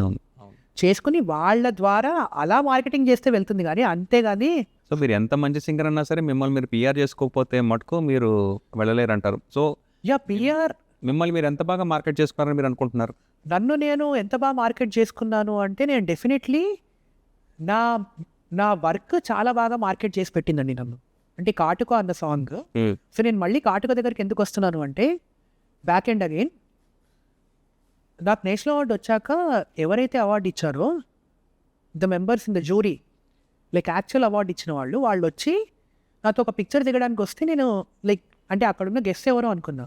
చేసుకుని వాళ్ళ ద్వారా అలా మార్కెటింగ్ చేస్తే వెళ్తుంది. కానీ అంతేగాని సో మీరు ఎంత మంచి సింగర్ అన్నా సరే మిమ్మల్ని మీరు పిఆర్ చేసుకోకపోతే మటుకు మీరు వెళ్ళలేరు అంటారు. సో పిఆర్ మిమ్మల్ని మీరు ఎంత బాగా మార్కెట్ చేసుకున్నారని మీరు అనుకుంటున్నారు? నేను ఎంత బాగా మార్కెట్ చేసుకున్నాను అంటే, నేను డెఫినెట్లీ నా వర్క్ చాలా బాగా మార్కెట్ చేసి పెట్టిందండి నన్ను. అంటే కాటుక అన్న సాంగ్. సో నేను మళ్ళీ కాటుక దగ్గరికి ఎందుకు వస్తున్నాను అంటే, బ్యాక్ ఎండ్ అగైన్ నాకు నేషనల్ అవార్డు వచ్చాక ఎవరైతే అవార్డు ఇచ్చారో the members in the jury, like actual award ఇచ్చిన వాళ్ళు వచ్చి నాతో ఒక పిక్చర్ దిగడానికి వస్తే నేను లైక్ అంటే అక్కడున్న గెస్ట్ ఎవరో అనుకున్నా.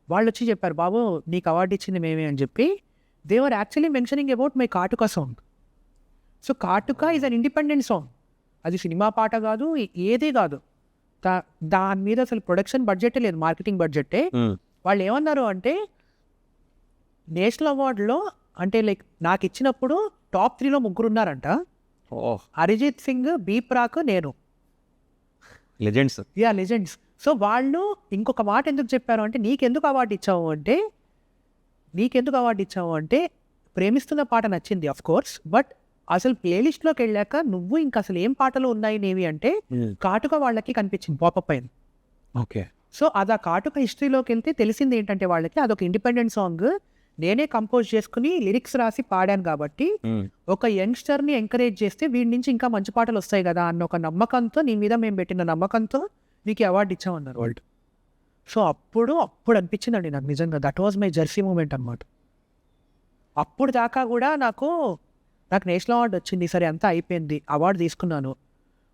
వాళ్ళు వచ్చి చెప్పారు, బాబు నీకు అవార్డు ఇచ్చింది మేమే అని చెప్పి. They were actually mentioning about my కాటుక సాంగ్. సో కాటుక ఈజ్ అన్ ఇండిపెండెంట్ సాంగ్. అది సినిమా పాట కాదు, ఏదే కాదు. దాని మీద అసలు ప్రొడక్షన్ బడ్జెటే లేదు, మార్కెటింగ్ బడ్జెటే. వాళ్ళు ఏమన్నారు అంటే, నేషనల్ అవార్డులో అంటే లైక్ నాకు ఇచ్చినప్పుడు టాప్ 3లో 3 ఉన్నారంట. అరిజిత్ సింగ్, బీ ప్రాక్, నేను. లెజెండ్స్. లెజెండ్స్. సో వాళ్ళు ఇంకొక మాట ఎందుకు చెప్పారు అంటే, నీకెందుకు అవార్డు ఇచ్చావు అంటే ప్రేమిస్తున్న పాట నచ్చింది అఫ్ కోర్స్, బట్ అసలు ప్లేలిస్ట్లోకి వెళ్ళాక నువ్వు ఇంకా అసలు ఏం పాటలు ఉన్నాయి నేవి అంటే కాటుక వాళ్ళకి కనిపించింది, పాపప్ అయింది. ఓకే. సో అది ఆ కాటుక హిస్టరీలోకి వెళ్తే తెలిసింది ఏంటంటే వాళ్ళకి అదొక ఇండిపెండెంట్ సాంగ్, నేనే కంపోజ్ చేసుకుని లిరిక్స్ రాసి పాడాను కాబట్టి ఒక యంగ్స్టర్ని ఎంకరేజ్ చేస్తే వీడి నుంచి ఇంకా మంచి పాటలు వస్తాయి కదా అన్న ఒక నమ్మకంతో, నీ మీద మేము పెట్టిన నమ్మకంతో నీకు అవార్డు ఇచ్చామన్నారు వాళ్ళు. సో అప్పుడు అనిపించిందండి నాకు నిజంగా, that was my Jersey moment అనమాట. అప్పుడు దాకా కూడా నాకు నేషనల్ అవార్డు వచ్చింది, సరే అంతా అయిపోయింది, అవార్డు తీసుకున్నాను,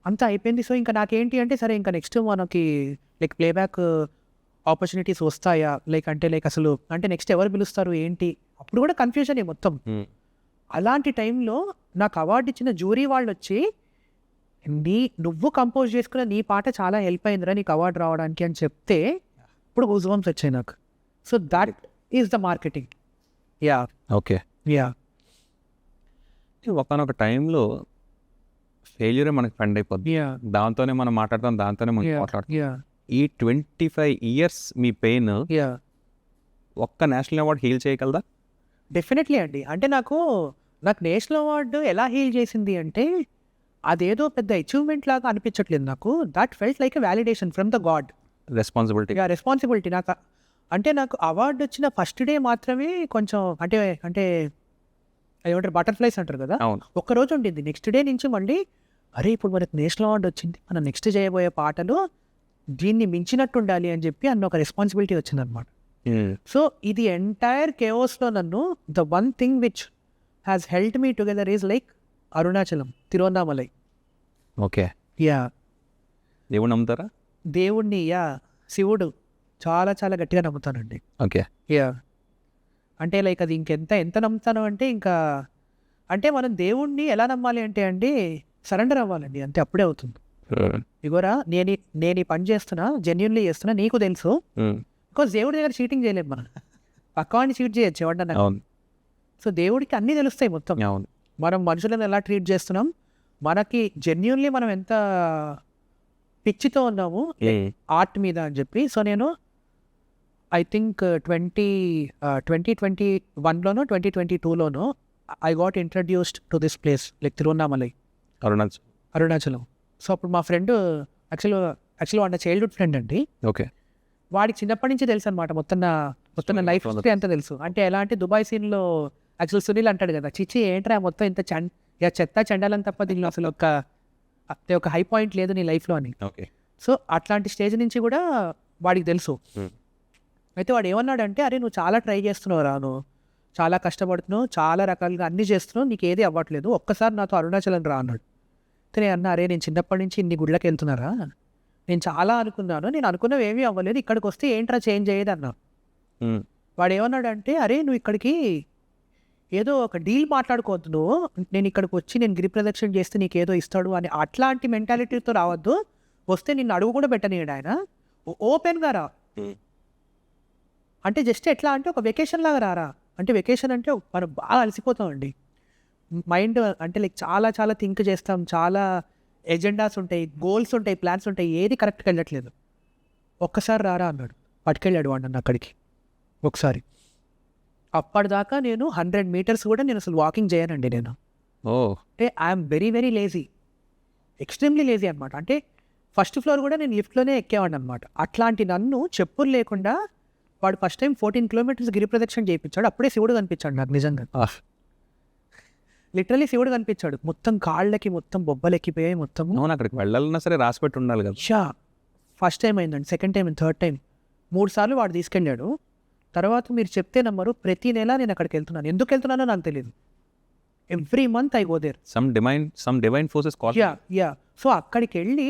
అంతా అయిపోయింది. సో ఇంకా నాకేంటి అంటే, సరే ఇంకా నెక్స్ట్ మనకి లైక్ ప్లేబ్యాక్ ఆపర్చునిటీస్ వస్తాయా, లైక్ అసలు అంటే నెక్స్ట్ ఎవరు పిలుస్తారు ఏంటి, అప్పుడు కూడా కన్ఫ్యూజన్ మొత్తం. అలాంటి టైంలో నాకు అవార్డు ఇచ్చిన జ్యూరీ వాళ్ళు వచ్చి, నువ్వు కంపోజ్ చేసుకున్న నీ పాట చాలా హెల్ప్ అయిందిరా నీకు అవార్డు రావడానికి అని చెప్తే ఇప్పుడు గూజ్బంప్స్ వచ్చాయి నాకు. So that is the marketing. Okay. ఒకనొక టైంలో ఫెయిల్యూరే మనకి ఫ్రెండ్ అయిపోద్ది. దాంతోనే మనం మాట్లాడతాం, దాంతోనే మనం మాట్లాడతాం. ఈ 25 years మీ పెయిన్ ఒక్క నేషనల్ అవార్డు హీల్ చేయగలదా? డెఫినెట్లీ అండి. అంటే నాకు నేషనల్ అవార్డు ఎలా హీల్ చేసింది అంటే, అదేదో పెద్ద అచీవ్మెంట్ లాగా అనిపించట్లేదు నాకు. That felt like a validation from the God. Responsibility నాకు అవార్డు వచ్చిన ఫస్ట్ డే మాత్రమే కొంచెం అంటే ఏమంటారు, బటర్ఫ్లైస్ అంటారు కదా, ఒక్కరోజు ఉండింది. నెక్స్ట్ డే నుంచి మళ్ళీ అరే ఇప్పుడు మనకు నేషనల్ అవార్డు వచ్చింది, మనం నెక్స్ట్ చేయబోయే పాటలు దీన్ని మించినట్టు ఉండాలి అని చెప్పి అన్న ఒక రెస్పాన్సిబిలిటీ వచ్చిందనమాట. సో ఇది ఎంటైర్ కేఓస్లో నన్ను the one thing which has help me together is like Arunachalam, Tiruvannamalai. Okay. దేవుడు నమ్ముతారా? దేవుణ్ణి శివుడు చాలా చాలా గట్టిగా నమ్ముతానండి. ఓకే. అంటే లైక్ అది ఎంత నమ్ముతాను అంటే, ఇంకా అంటే మనం దేవుణ్ణి ఎలా నమ్మాలి అంటే అండి, సరెండర్ అవ్వాలండి, అంతే, అప్పుడే అవుతుంది. ఇగోరా నేను ఈ పని చేస్తున్నా, జెన్యున్లీ చేస్తున్నా, నీకు తెలుసు. బికాస్ దేవుడి దగ్గర చీటింగ్ చేయలేము మనం, పక్కవాడిని చీట్ చేయొచ్చు ఎవడన్నా. సో దేవుడికి అన్నీ తెలుస్తాయి మొత్తం. మనం మనుషులను ఎలా ట్రీట్ చేస్తున్నాం, మనకి జెన్యున్లీ మనం ఎంత పిచ్చితో ఉన్నాము ఆర్ట్ మీద అని చెప్పి. సో నేను ఐ థింక్ 2021లోనో 2022లోనో I got introduced to this place like Tiruvannamalai, Arunachalam. So అప్పుడు మా ఫ్రెండ్ యాక్చువల్లీ వాడి చైల్డ్హుడ్ ఫ్రెండ్ అండి. ఓకే. వాడికి చిన్నప్పటి నుంచి తెలుసు అనమాట మొత్తం నా లైఫ్ హిస్టరీ అంతా తెలుసు. అంటే ఎలా అంటే దుబాయ్ సీన్లో యాక్చువల్ సునీల్ అంటాడు కదా, చిచ్చి ఏంట్రా మొత్తం ఇంత చెత్త చండాలని తప్ప దీనిలో అసలు ఒక హై పాయింట్ లేదు నీ లైఫ్లో అని. ఓకే. సో అట్లాంటి స్టేజ్ నుంచి కూడా వాడికి తెలుసు. అయితే వాడు ఏమన్నాడంటే, అరే నువ్వు చాలా ట్రై చేస్తున్నావు రా, నువ్వు చాలా కష్టపడుతున్నావు, చాలా రకాలుగా అన్నీ చేస్తున్నావు, నీకు ఏది అవ్వట్లేదు, ఒక్కసారి నాతో అరుణాచలం రా అన్నాడు. అయితే నేను అన్నా, అరే నేను చిన్నప్పటి నుంచి ఇన్ని గుళ్ళకి వెళ్తున్నారా, నేను చాలా అనుకున్నాను, నేను అనుకున్నవి ఏమీ అవ్వలేదు, ఇక్కడికి వస్తే ఏంట్రా చేంజ్ అయ్యేది అన్నా. వాడు ఏమన్నాడంటే, అరే నువ్వు ఇక్కడికి ఏదో ఒక డీల్ మాట్లాడుకోవద్దు, నువ్వు నేను ఇక్కడికి వచ్చి నేను గిరి ప్రదక్షిణ చేస్తే నీకు ఏదో ఇస్తాడు అని అట్లాంటి మెంటాలిటీతో రావద్దు, వస్తే నిన్ను అడుగు కూడా పెట్టనీయడు ఆయన, ఓపెన్గా రా. అంటే జస్ట్ ఎట్లా అంటే ఒక వెకేషన్ లాగా రారా. అంటే వెకేషన్ అంటే మనం బాగా అలసిపోతామండి, మైండ్ అంటే లైక్ చాలా చాలా థింక్ చేస్తాం, చాలా ఎజెండాస్ ఉంటాయి, గోల్స్ ఉంటాయి, ప్లాన్స్ ఉంటాయి, ఏది కరెక్ట్గా వెళ్ళట్లేదు, ఒక్కసారి రారా అన్నాడు. పట్టుకెళ్ళాడు వాడు నన్ను అక్కడికి ఒకసారి. అప్పటిదాకా నేను 100 meters కూడా నేను అసలు వాకింగ్ చేయనండి నేను. అంటే I'm very very lazy, extremely lazy అనమాట. అంటే ఫస్ట్ ఫ్లోర్ కూడా నేను లిఫ్ట్లోనే ఎక్కేవాడిని అనమాట. అట్లాంటి నన్ను చెప్పులు లేకుండా వాడు ఫస్ట్ టైం 14 kilometers గిరి ప్రదక్షిణ చేయించాడు. అప్పుడే శివుడు కనిపించాడు నాకు నిజంగా, లిటరలీ శివుడు కనిపించాడు. మొత్తం కాళ్ళకి మొత్తం బొబ్బలు ఎక్కిపోయాయి మొత్తం. అక్కడికి వెళ్ళాలన్నా సరే రాసి పెట్టి ఉండాలి కదా. ఫస్ట్ టైం అయిందండి, సెకండ్ టైం, థర్డ్ టైం, 3 సార్లు వాడు తీసుకెళ్ళాడు. తర్వాత మీరు చెప్తే నమ్మరు, ప్రతి నెల నేను అక్కడికి వెళ్తున్నాను. ఎందుకు వెళ్తున్నానో నాకు తెలియదు. Every month I go there. Some divine forces call. So అక్కడికి వెళ్ళి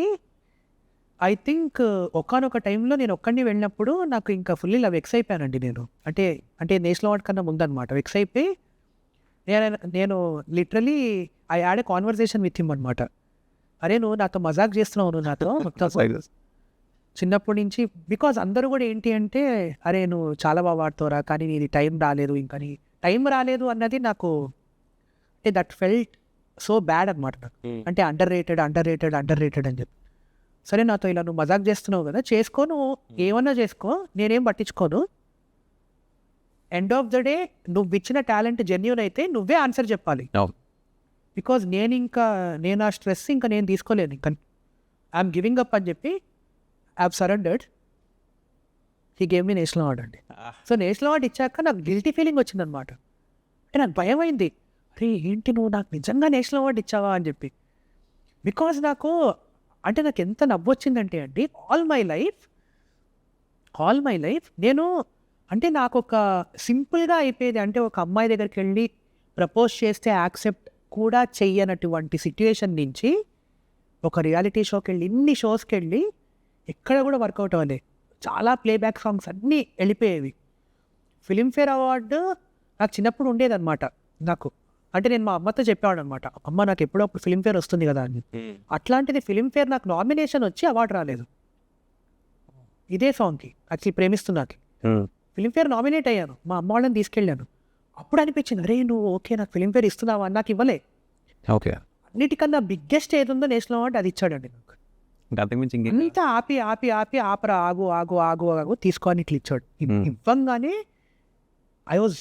ఐ థింక్ ఒకానొక టైంలో నేను ఒక్కడిని వెళ్ళినప్పుడు నాకు ఇంకా ఫుల్లీ ఇలా వెక్స్ అయిపోయానండి నేను. అంటే నేషనల్ అవార్డ్ కన్నా ముందనమాట. వెక్స్ అయిపోయి నేను literally I had a conversation with him అనమాట. అరే నువ్వు నాతో మజాక్ చేస్తున్నావు, నువ్వు నాతో చిన్నప్పటి నుంచి. బికాజ్ అందరూ కూడా ఏంటి అంటే, అరే నువ్వు చాలా బాగా వాడుతావురా, కానీ నీది టైం రాలేదు, ఇంకా నీ టైం రాలేదు అన్నది నాకు, అంటే దట్ ఫెల్ట్ సో బ్యాడ్ అనమాట నాకు. అంటే అండర్ రేటెడ్ అని చెప్పి. సరే నాతో ఇలా నువ్వు మజాక్ చేస్తున్నావు కదా, చేసుకో, నువ్వు ఏమన్నా చేసుకో, నేనేం పట్టించుకోను. ఎండ్ ఆఫ్ ద డే నువ్వు ఇచ్చిన టాలెంట్ జెన్యూన్ అయితే నువ్వే ఆన్సర్ చెప్పాలి. బికాజ్ నేను ఆ స్ట్రెస్ ఇంకా నేను తీసుకోలేను, ఇంకా ఐఎమ్ గివింగ్ అప్ అని చెప్పి I surrendered. He gave me national award అండి. సో నేషనల్ అవార్డ్ ఇచ్చాక నాకు గిల్టీ ఫీలింగ్ వచ్చిందనమాట. అంటే నాకు భయం అయింది, అరే ఏంటి నువ్వు నాకు నిజంగా నేషనల్ అవార్డు ఇచ్చావా అని చెప్పి. బికాజ్ నాకు ఎంత నవ్వు వచ్చిందంటే అండి, ఆల్ మై లైఫ్ నేను అంటే నాకు ఒక సింపుల్గా అయిపోయేది. అంటే ఒక అమ్మాయి దగ్గరికి వెళ్ళి ప్రపోజ్ చేస్తే యాక్సెప్ట్ కూడా చెయ్యనటువంటి సిట్యుయేషన్ నుంచి ఒక రియాలిటీ షోకి వెళ్ళి, ఇన్ని షోస్కి వెళ్ళి ఎక్కడ కూడా వర్కౌట్ అవ్వలే, చాలా ప్లేబ్యాక్ సాంగ్స్ అన్నీ వెళ్ళిపోయేవి. ఫిలింఫేర్ అవార్డు నాకు చిన్నప్పుడు ఉండేదన్నమాట నాకు. అంటే నేను మా అమ్మతో చెప్పేవాడు అనమాట, అమ్మ నాకు ఎప్పుడప్పుడు ఫిలింఫేర్ వస్తుంది కదా అని. అట్లాంటిది ఫిలింఫేర్ నాకు నామినేషన్ వచ్చి అవార్డు రాలేదు ఇదే సాంగ్కి. యాక్చువల్లీ ప్రేమిస్తున్నాకి ఫిలింఫేర్ నామినేట్ అయ్యాను, మా అమ్మ వాళ్ళని తీసుకెళ్ళాను. అప్పుడు అనిపించింది, అరే నువ్వు ఓకే నాకు ఫిలింఫేర్ ఇస్తున్నావా, నాకు ఇవ్వలే. ఓకే. అన్నిటికన్నా బిగ్గెస్ట్ ఏది ఉందో నేషనల్ అవార్డు అది ఇచ్చాడండి నాకు. అంతా ఆపరా, ఆగు తీసుకొని ఇట్లా ఇచ్చాడు. ఇవ్వంగానే ఐ వాజ్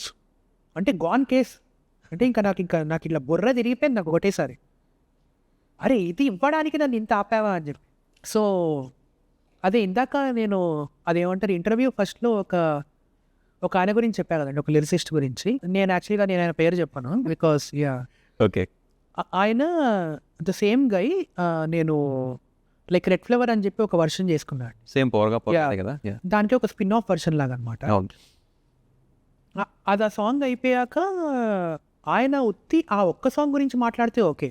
అంటే గాన్ కేస్. అంటే నాకు ఇట్లా బుర్ర తిరిగిపోయింది నాకు ఒకటేసారి, అరే ఇది ఇవ్వడానికి నన్ను ఇంత ఆపావా అని చెప్పి. సో అదే ఇందాక నేను అదేమంటారు ఇంటర్వ్యూ ఫస్ట్లో ఒక ఆయన గురించి చెప్పాను కదండి, ఒక లిరిసిస్ట్ గురించి. నేను ఆయన పేరు చెప్పాను బికాస్ ఓకే ఆయన ద సేమ్ గై. నేను లైక్ రెడ్ ఫ్లేవర్ అని చెప్పి ఒక వర్షన్ చేసుకున్నాడు, సేమ్ కదా, దానికి ఒక స్పిన్ ఆఫ్ వర్షన్ లాగా అనమాట. అది ఆ సాంగ్ అయిపోయాక ఆయన ఆ ఒక్క సాంగ్ గురించి మాట్లాడితే ఓకే.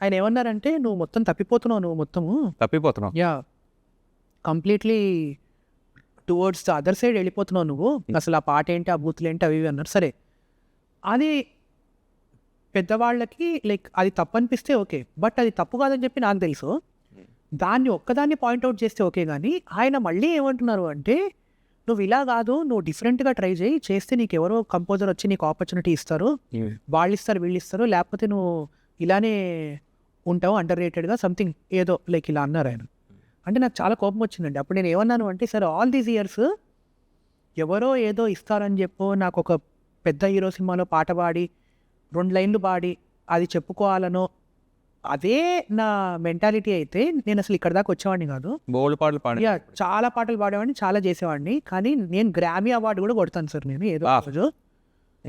ఆయన ఏమన్నారంటే, నువ్వు మొత్తం తప్పిపోతున్నావు, completely towards the other side వెళ్ళిపోతున్నావు నువ్వు, అసలు ఆ పాట ఏంటి, ఆ బూతులు ఏంటి, అవి అన్నారు. సరే అది పెద్దవాళ్ళకి లైక్ అది తప్పు అనిపిస్తే ఓకే, బట్ అది తప్పు కాదని చెప్పి నాకు తెలుసు. దాన్ని ఒక్కదాన్ని పాయింట్అవుట్ చేస్తే ఓకే, కానీ ఆయన మళ్ళీ ఏమంటున్నారు అంటే, నువ్వు ఇలా కాదు, నువ్వు డిఫరెంట్గా ట్రై చేస్తే నీకు ఎవరో కంపోజర్ వచ్చి నీకు ఆపర్చునిటీ ఇస్తారు, వాళ్ళు ఇస్తారు వీళ్ళు ఇస్తారు, లేకపోతే నువ్వు ఇలానే ఉంటావు అండర్ రేటెడ్గా సంథింగ్ ఏదో లైక్ ఇలా అన్నారు ఆయన. అంటే నాకు చాలా కోపం వచ్చిందండి. అప్పుడు నేను ఏమన్నాను అంటే, సార్ ఆల్ దీస్ ఇయర్స్ ఎవరో ఏదో ఇస్తారని చెప్పో నాకు ఒక పెద్ద హీరో సినిమాలో పాట పాడి 2 లైన్లు పాడి అది చెప్పుకోవాలనో అదే నా మెంటాలిటీ అయితే నేను అసలు ఇక్కడ దాకా వచ్చేవాడిని కాదు. బోల్డ్ పాటలు పాడి యా, చాలా పాటలు పాడేవాడిని, చాలా చేసేవాడిని. కానీ నేను గ్రామీ అవార్డు కూడా కొడతాను సార్ నేను ఏదో ఒక రోజు.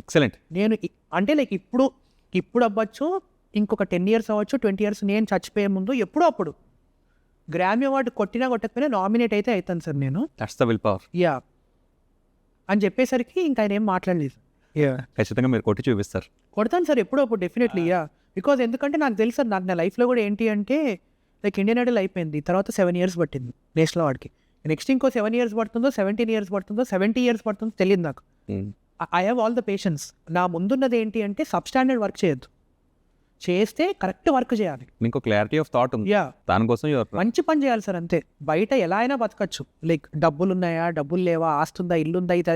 ఎక్సలెంట్. నేను అంటే లైక్ ఇప్పుడు అవ్వచ్చు, ఇంకొక 10 years అవ్వచ్చు, 20 years, నేను చచ్చిపోయే ముందు ఎప్పుడో అప్పుడు గ్రామీ అవార్డు కొట్టినా కొట్టకపోయినా నామినేట్ అయితే అవుతాను సార్ నేను. That's the will power. Yeah అని చెప్పేసరికి ఇంకా ఆయన ఏం మాట్లాడలేదు. ఖచ్చితంగా మీరు కొట్టి చూపిస్తారు. కొడతాను సార్ ఎప్పుడో అప్పుడు డెఫినెట్లీ. యా, బికాజ్ ఎందుకంటే నాకు తెలుసు సార్, నాకు నా లైఫ్లో కూడా ఏంటి అంటే లైక్ ఇండియన్ ఐడల్ అయిపోయింది, తర్వాత 7 years పట్టింది నేషనల్ అవార్డ్కి. నెక్స్ట్ ఇంకో 7 years పడుతుందో, 17 years పడుతుందో, 70 years పడుతుందో తెలియదు నాకు. I have all the patience. నా ముందున్నది ఏంటి అంటే సబ్స్టాండర్డ్ వర్క్ చేయొద్దు, చేస్తే కరెక్ట్ వర్క్ చేయాలి. మీకు క్లారిటీ ఆఫ్ థాట్ ఉంది, యా, దానికోసం మంచి పని చేయాలి సార్ అంతే. బయట ఎలా అయినా బతకచ్చు, లైక్ డబ్బులు ఉన్నాయా, డబ్బులు లేవా, ఆస్తుందా, ఇల్లుందా, ఇది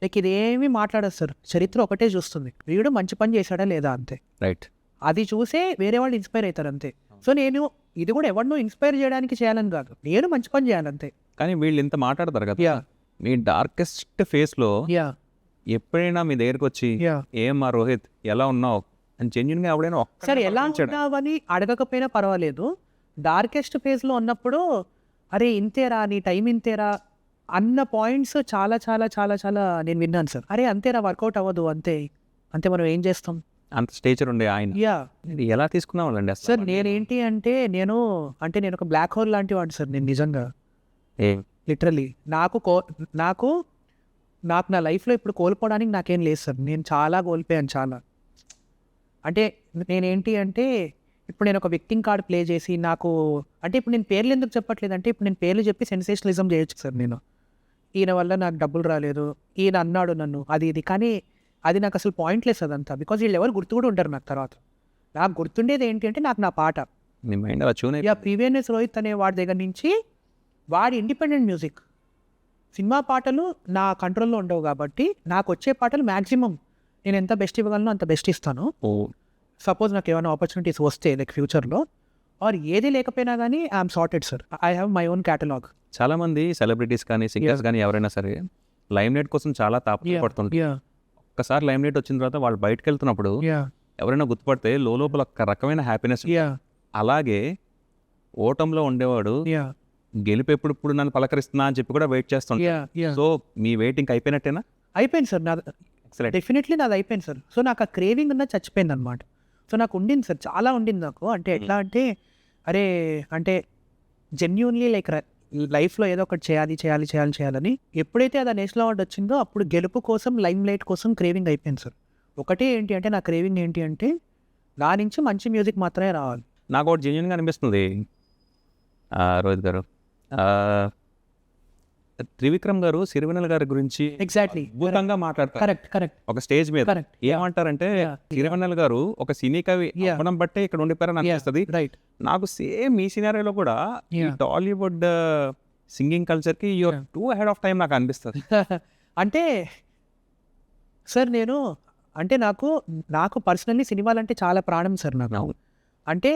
లైక్ ఇదేమీ మాట్లాడదు సార్. చరిత్ర ఒకటే చూస్తుంది, వీడు మంచి పని చేశాడా లేదా అంతే. రైట్. అది చూసే వేరే వాళ్ళు ఇన్స్పైర్ అవుతారు అంతే. సో నేను ఇది కూడా ఎవరినో ఇన్స్పైర్ చేయడానికి చేయాలని కాదు, నేను మంచి పని చేయాలంతే. కానీ వీళ్ళు ఇంత మాట్లాడతారు కదా, యా మీ డార్కెస్ట్ ఫేస్లో యా ఎప్పుడైనా మీ దగ్గరకు వచ్చి యా ఏం మా రోహిత్ ఎలా ఉన్నావు అని జెన్యున్గా ఎవడైనా సరే ఎలా ఉన్నావని అడగకపోయినా పర్వాలేదు. డార్కెస్ట్ ఫేజ్లో ఉన్నప్పుడు అరే ఇంతేరా, నీ టైం ఇంతేరా అన్న పాయింట్స్ చాలా చాలా చాలా చాలా నేను విన్నాను సార్. అరే అంతేరా, వర్కౌట్ అవ్వదు, అంతే అంతే, మనం ఏం చేస్తాం అంత స్టేచర్ ఉండే ఆయన. యా ఎలా తీసుకున్నావాళ్ళండి సార్, నేనేంటి అంటే నేను ఒక బ్లాక్ హోల్ లాంటి వాడు సార్. నేను నిజంగా లిటరలీ నాకు నా లైఫ్లో ఇప్పుడు కోల్పోవడానికి నాకేం లేదు సార్. నేను చాలా కోల్పోయాను, చాలా. అంటే నేనేంటి అంటే ఇప్పుడు నేను ఒక విక్టింగ్ కార్డ్ ప్లే చేసి నాకు అంటే ఇప్పుడు నేను పేర్లు ఎందుకు చెప్పట్లేదు అంటే, ఇప్పుడు నేను పేర్లు చెప్పి సెన్సేషనలిజం చేయొచ్చు సార్. నేను ఈయన వల్ల నాకు డబ్బులు రాలేదు, ఈయన అన్నాడు నన్ను, అది ఇది, కానీ అది నాకు అసలు పాయింట్లెస్ అదంతా. బికాజ్ వీళ్ళు ఎవరు గుర్తు కూడా ఉంటారు నాకు తర్వాత. నాకు గుర్తుండేది ఏంటి అంటే నాకు నా పాట. మీ మైండ్ అలా చూనే. యా, పివిఎన్ఎస్ రోహిత్ అనే వాడి దగ్గర నుంచి వాడి ఇండిపెండెంట్ మ్యూజిక్, సినిమా పాటలు నా కంట్రోల్లో ఉండవు కాబట్టి నాకు వచ్చే పాటలు మ్యాక్సిమం నేను ఎంత బెస్ట్ ఇవ్వగలను అంత బెస్ట్ ఇస్తాను. సపోజ్ నాకు ఏమైనా ఆపర్చునిటీస్ వస్తే లైక్ ఫ్యూచర్లో ఆర్ ఏది లేకపోయినా కానీ I'm sorted sir. I have my own catalogue. చాలా మంది సెలబ్రిటీస్ కానీ సింగర్స్ కానీ ఎవరైనా సరే లైమ్ లైట్ కోసం చాలా తాపత్రపడుతుంది. ఒక్కసారి లైమ్ లైట్ వచ్చిన తర్వాత వాళ్ళు బయటకు వెళ్తున్నప్పుడు ఎవరైనా గుర్తుపడితే లోపల ఒక రకమైన హ్యాపీనెస్. అలాగే ఓటంలో ఉండేవాడు గెలిపి ఎప్పుడు నన్ను పలకరిస్తున్నా అని చెప్పి కూడా వెయిట్ చేస్తాను. So me waiting అయిపోయినట్టేనా? అయిపోయింది సార్ నాది, డెఫినెట్లీ నాది అయిపోయింది సార్. సో నాకు ఆ క్రేవింగ్ ఉన్నది చచ్చిపోయింది అనమాట. సో నాకు ఉండింది సార్, చాలా ఉండింది నాకు. అంటే ఎట్లా అంటే అరే అంటే జెన్యూన్లీ లైక్ లైఫ్లో ఏదో ఒకటి చేయాలని ఎప్పుడైతే అది నేషనల్ అవార్డు వచ్చిందో అప్పుడు గెలుపు కోసం, లైమ్ లైట్ కోసం క్రేవింగ్ అయిపోయింది సార్. ఒకటే ఏంటి అంటే నా క్రేవింగ్ ఏంటి అంటే నా నుంచి మంచి మ్యూజిక్ మాత్రమే రావాలి. నాకు ఒకటి జెన్యూన్గా అనిపిస్తుంది రోహిత్ గారు. త్రివిక్రమ్ గారు సిరివెన్నెల గారి గురించి ఎగ్జాక్ట్లీ అద్భుతంగా మాట్లాడతారు. కరెక్ట్ ఒక స్టేజ్ మీద ఏమంటారంటే సిరివెన్నెల గారు ఒక సినీ కవి అవ్వడం బట్టే ఇక్కడ ఉండిపోయారని అనిపిస్తుంది. రైట్. నాకు సేమ్ ఈ సినారియోలో కూడా ఈ టాలీవుడ్ సింగింగ్ కల్చర్కి you're too ahead of time నాకు అనిపిస్తుంది. అంటే సార్ నాకు పర్సనల్లీ సినిమాలు అంటే చాలా ప్రాణం సార్ నాకు. అంటే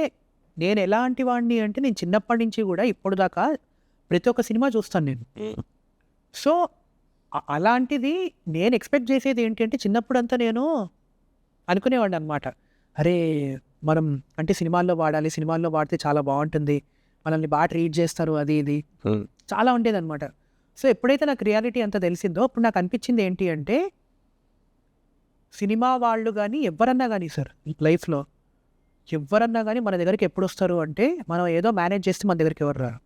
నేను ఎలాంటి వాడిని అంటే నేను చిన్నప్పటి నుంచి కూడా ఇప్పుడు దాకా ప్రతి ఒక్క సినిమా చూస్తాను నేను. సో అలాంటిది నేను ఎక్స్పెక్ట్ చేసేది ఏంటి అంటే చిన్నప్పుడంతా నేను అనుకునేవాడిని అనమాట, అరే మనం అంటే సినిమాల్లో వాడాలి, సినిమాల్లో వాడితే చాలా బాగుంటుంది, మనల్ని బాగా ట్రీట్ చేస్తారు, అది ఇది చాలా ఉండేది అనమాట. సో ఎప్పుడైతే నాకు రియాలిటీ అంతా తెలిసిందో అప్పుడు నాకు అనిపించింది ఏంటి అంటే సినిమా వాళ్ళు కానీ ఎవరన్నా కానీ సార్ లైఫ్లో ఎవరన్నా కానీ మన దగ్గరికి ఎప్పుడు వస్తారు అంటే మనం ఏదో మేనేజ్ చేస్తే మన దగ్గరికి ఎవరు రారు.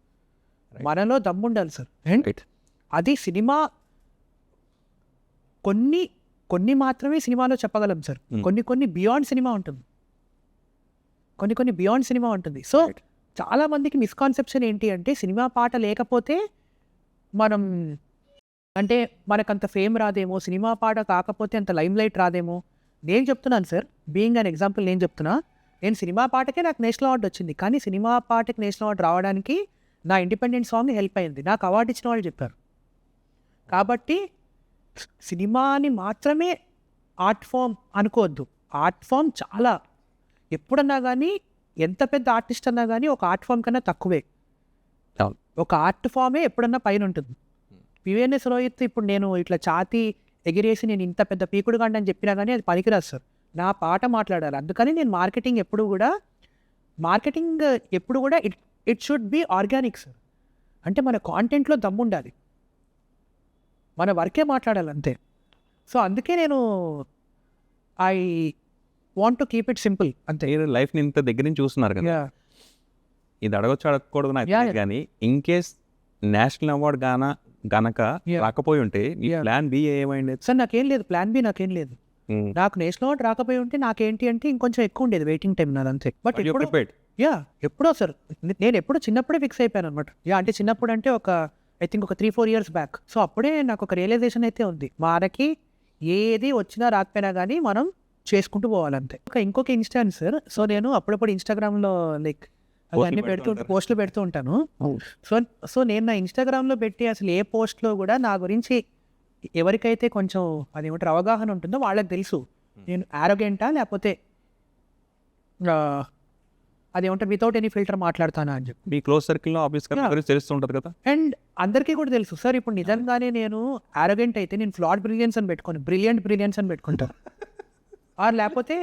మనలో దమ్ముండాలి సార్. అది సినిమా కొన్ని మాత్రమే సినిమాలో చెప్పగలం సార్. కొన్ని బియాండ్ సినిమా ఉంటుంది, కొన్ని బియాండ్ సినిమా ఉంటుంది. సో చాలా మందికి మిస్కాన్సెప్షన్ ఏంటి అంటే సినిమా పాట లేకపోతే మనం అంటే మనకంత ఫేమ్ రాదేమో, సినిమా పాట కాకపోతే అంత లైమ్ లైట్ రాదేమో. నేను చెప్తున్నాను సార్, బీయింగ్ అన్ ఎగ్జాంపుల్ నేను చెప్తున్నా, నేను సినిమా పాటకే నాకు నేషనల్ అవార్డు వచ్చింది, కానీ సినిమా పాటకి నేషనల్ అవార్డు రావడానికి నా ఇండిపెండెంట్ సాంగ్ హెల్ప్ అయింది. నాకు అవార్డు ఇచ్చిన వాళ్ళు చెప్పారు. కాబట్టి సినిమాని మాత్రమే ఆర్ట్ ఫామ్ అనుకోవద్దు. ఆర్ట్ ఫామ్ చాలా ఎప్పుడన్నా కానీ ఎంత పెద్ద ఆర్టిస్ట్ అన్నా కానీ ఒక ఆర్ట్ ఫామ్ కన్నా తక్కువే. అవును. ఒక ఆర్ట్ ఫామే ఎప్పుడన్నా పైన ఉంటుంది. పివిఎన్ఎస్ రోహిత్ ఇప్పుడు నేను ఇట్లా ఛాతీ ఎగిరేసి నేను ఇంత పెద్ద పీకుడు గాండి అని చెప్పినా కానీ అది పనికిరాదు సార్. నా పాట మాట్లాడాలి. అందుకని నేను మార్కెటింగ్ ఎప్పుడు కూడా it should be organic sir. అంటే మన కాంటెంట్లో దమ్ము ఉండాలి, మన వర్కే మాట్లాడాలి అంతే. సో అందుకే నేను I want to keep it simple అంతే. మీరు లైఫ్ని ఇంత దగ్గర నుంచి చూస్తున్నారు కదా, ఇది అడగకూడదు నాకు తెలియదు కానీ ఇన్ కేస్ నేషనల్ అవార్డ్ గనక రాకపోయి ఉంటే ఈ ప్లాన్ బి ఏమైంది సార్? నాకేం లేదు, ప్లాన్ బి నాకేం లేదు. నాకు నేషనల్ అవార్డ్ రాకపోయి ఉంటే నాకేంటి అంటే ఇంకొంచెం ఎక్కువ ఉండేది వెయిటింగ్ టైం నాది అంతే. బట్ ఎప్పుడో సార్ నేను ఎప్పుడో చిన్నప్పుడే ఫిక్స్ అయిపోయాను అనమాట. అంటే చిన్నప్పుడు అంటే ఐ థింక్ ఒక 3-4 years బ్యాక్. సో అప్పుడే నాకు ఒక రియలైజేషన్ అయితే ఉంది, మనకి ఏది వచ్చినా రాకపోయినా కానీ మనం చేసుకుంటూ పోవాలంతే. ఇంకొక ఇన్స్టాన్స్ సార్, సో నేను అప్పుడప్పుడు ఇన్స్టాగ్రామ్లో లైక్ అవన్నీ పోస్టులు పెడుతూ ఉంటాను. సో నేను నా ఇన్స్టాగ్రామ్లో పెట్టి అసలు ఏ పోస్ట్లో కూడా నా గురించి ఎవరికైతే కొంచెం అదేమంటారు అవగాహన ఉంటుందో వాళ్ళకి తెలుసు నేను ఆరోగెంటా లేకపోతే అదేమంటారు వితౌట్ ఎనీ ఫిల్టర్ మాట్లాడతానా అని చెప్పి. మీ క్లోజ్ సర్కిల్లో ఆఫీస్ గురించి తెలుస్తుంటుంది కదా. అండ్ అందరికీ కూడా తెలుసు సార్. ఇప్పుడు నిజంగానే నేను ఆరోగెంట్ అయితే నేను ఫ్లాడ్ బ్రిలియన్స్ అని పెట్టుకోను, బ్రిలియంట్ అని పెట్టుకుంటాను. లేకపోతే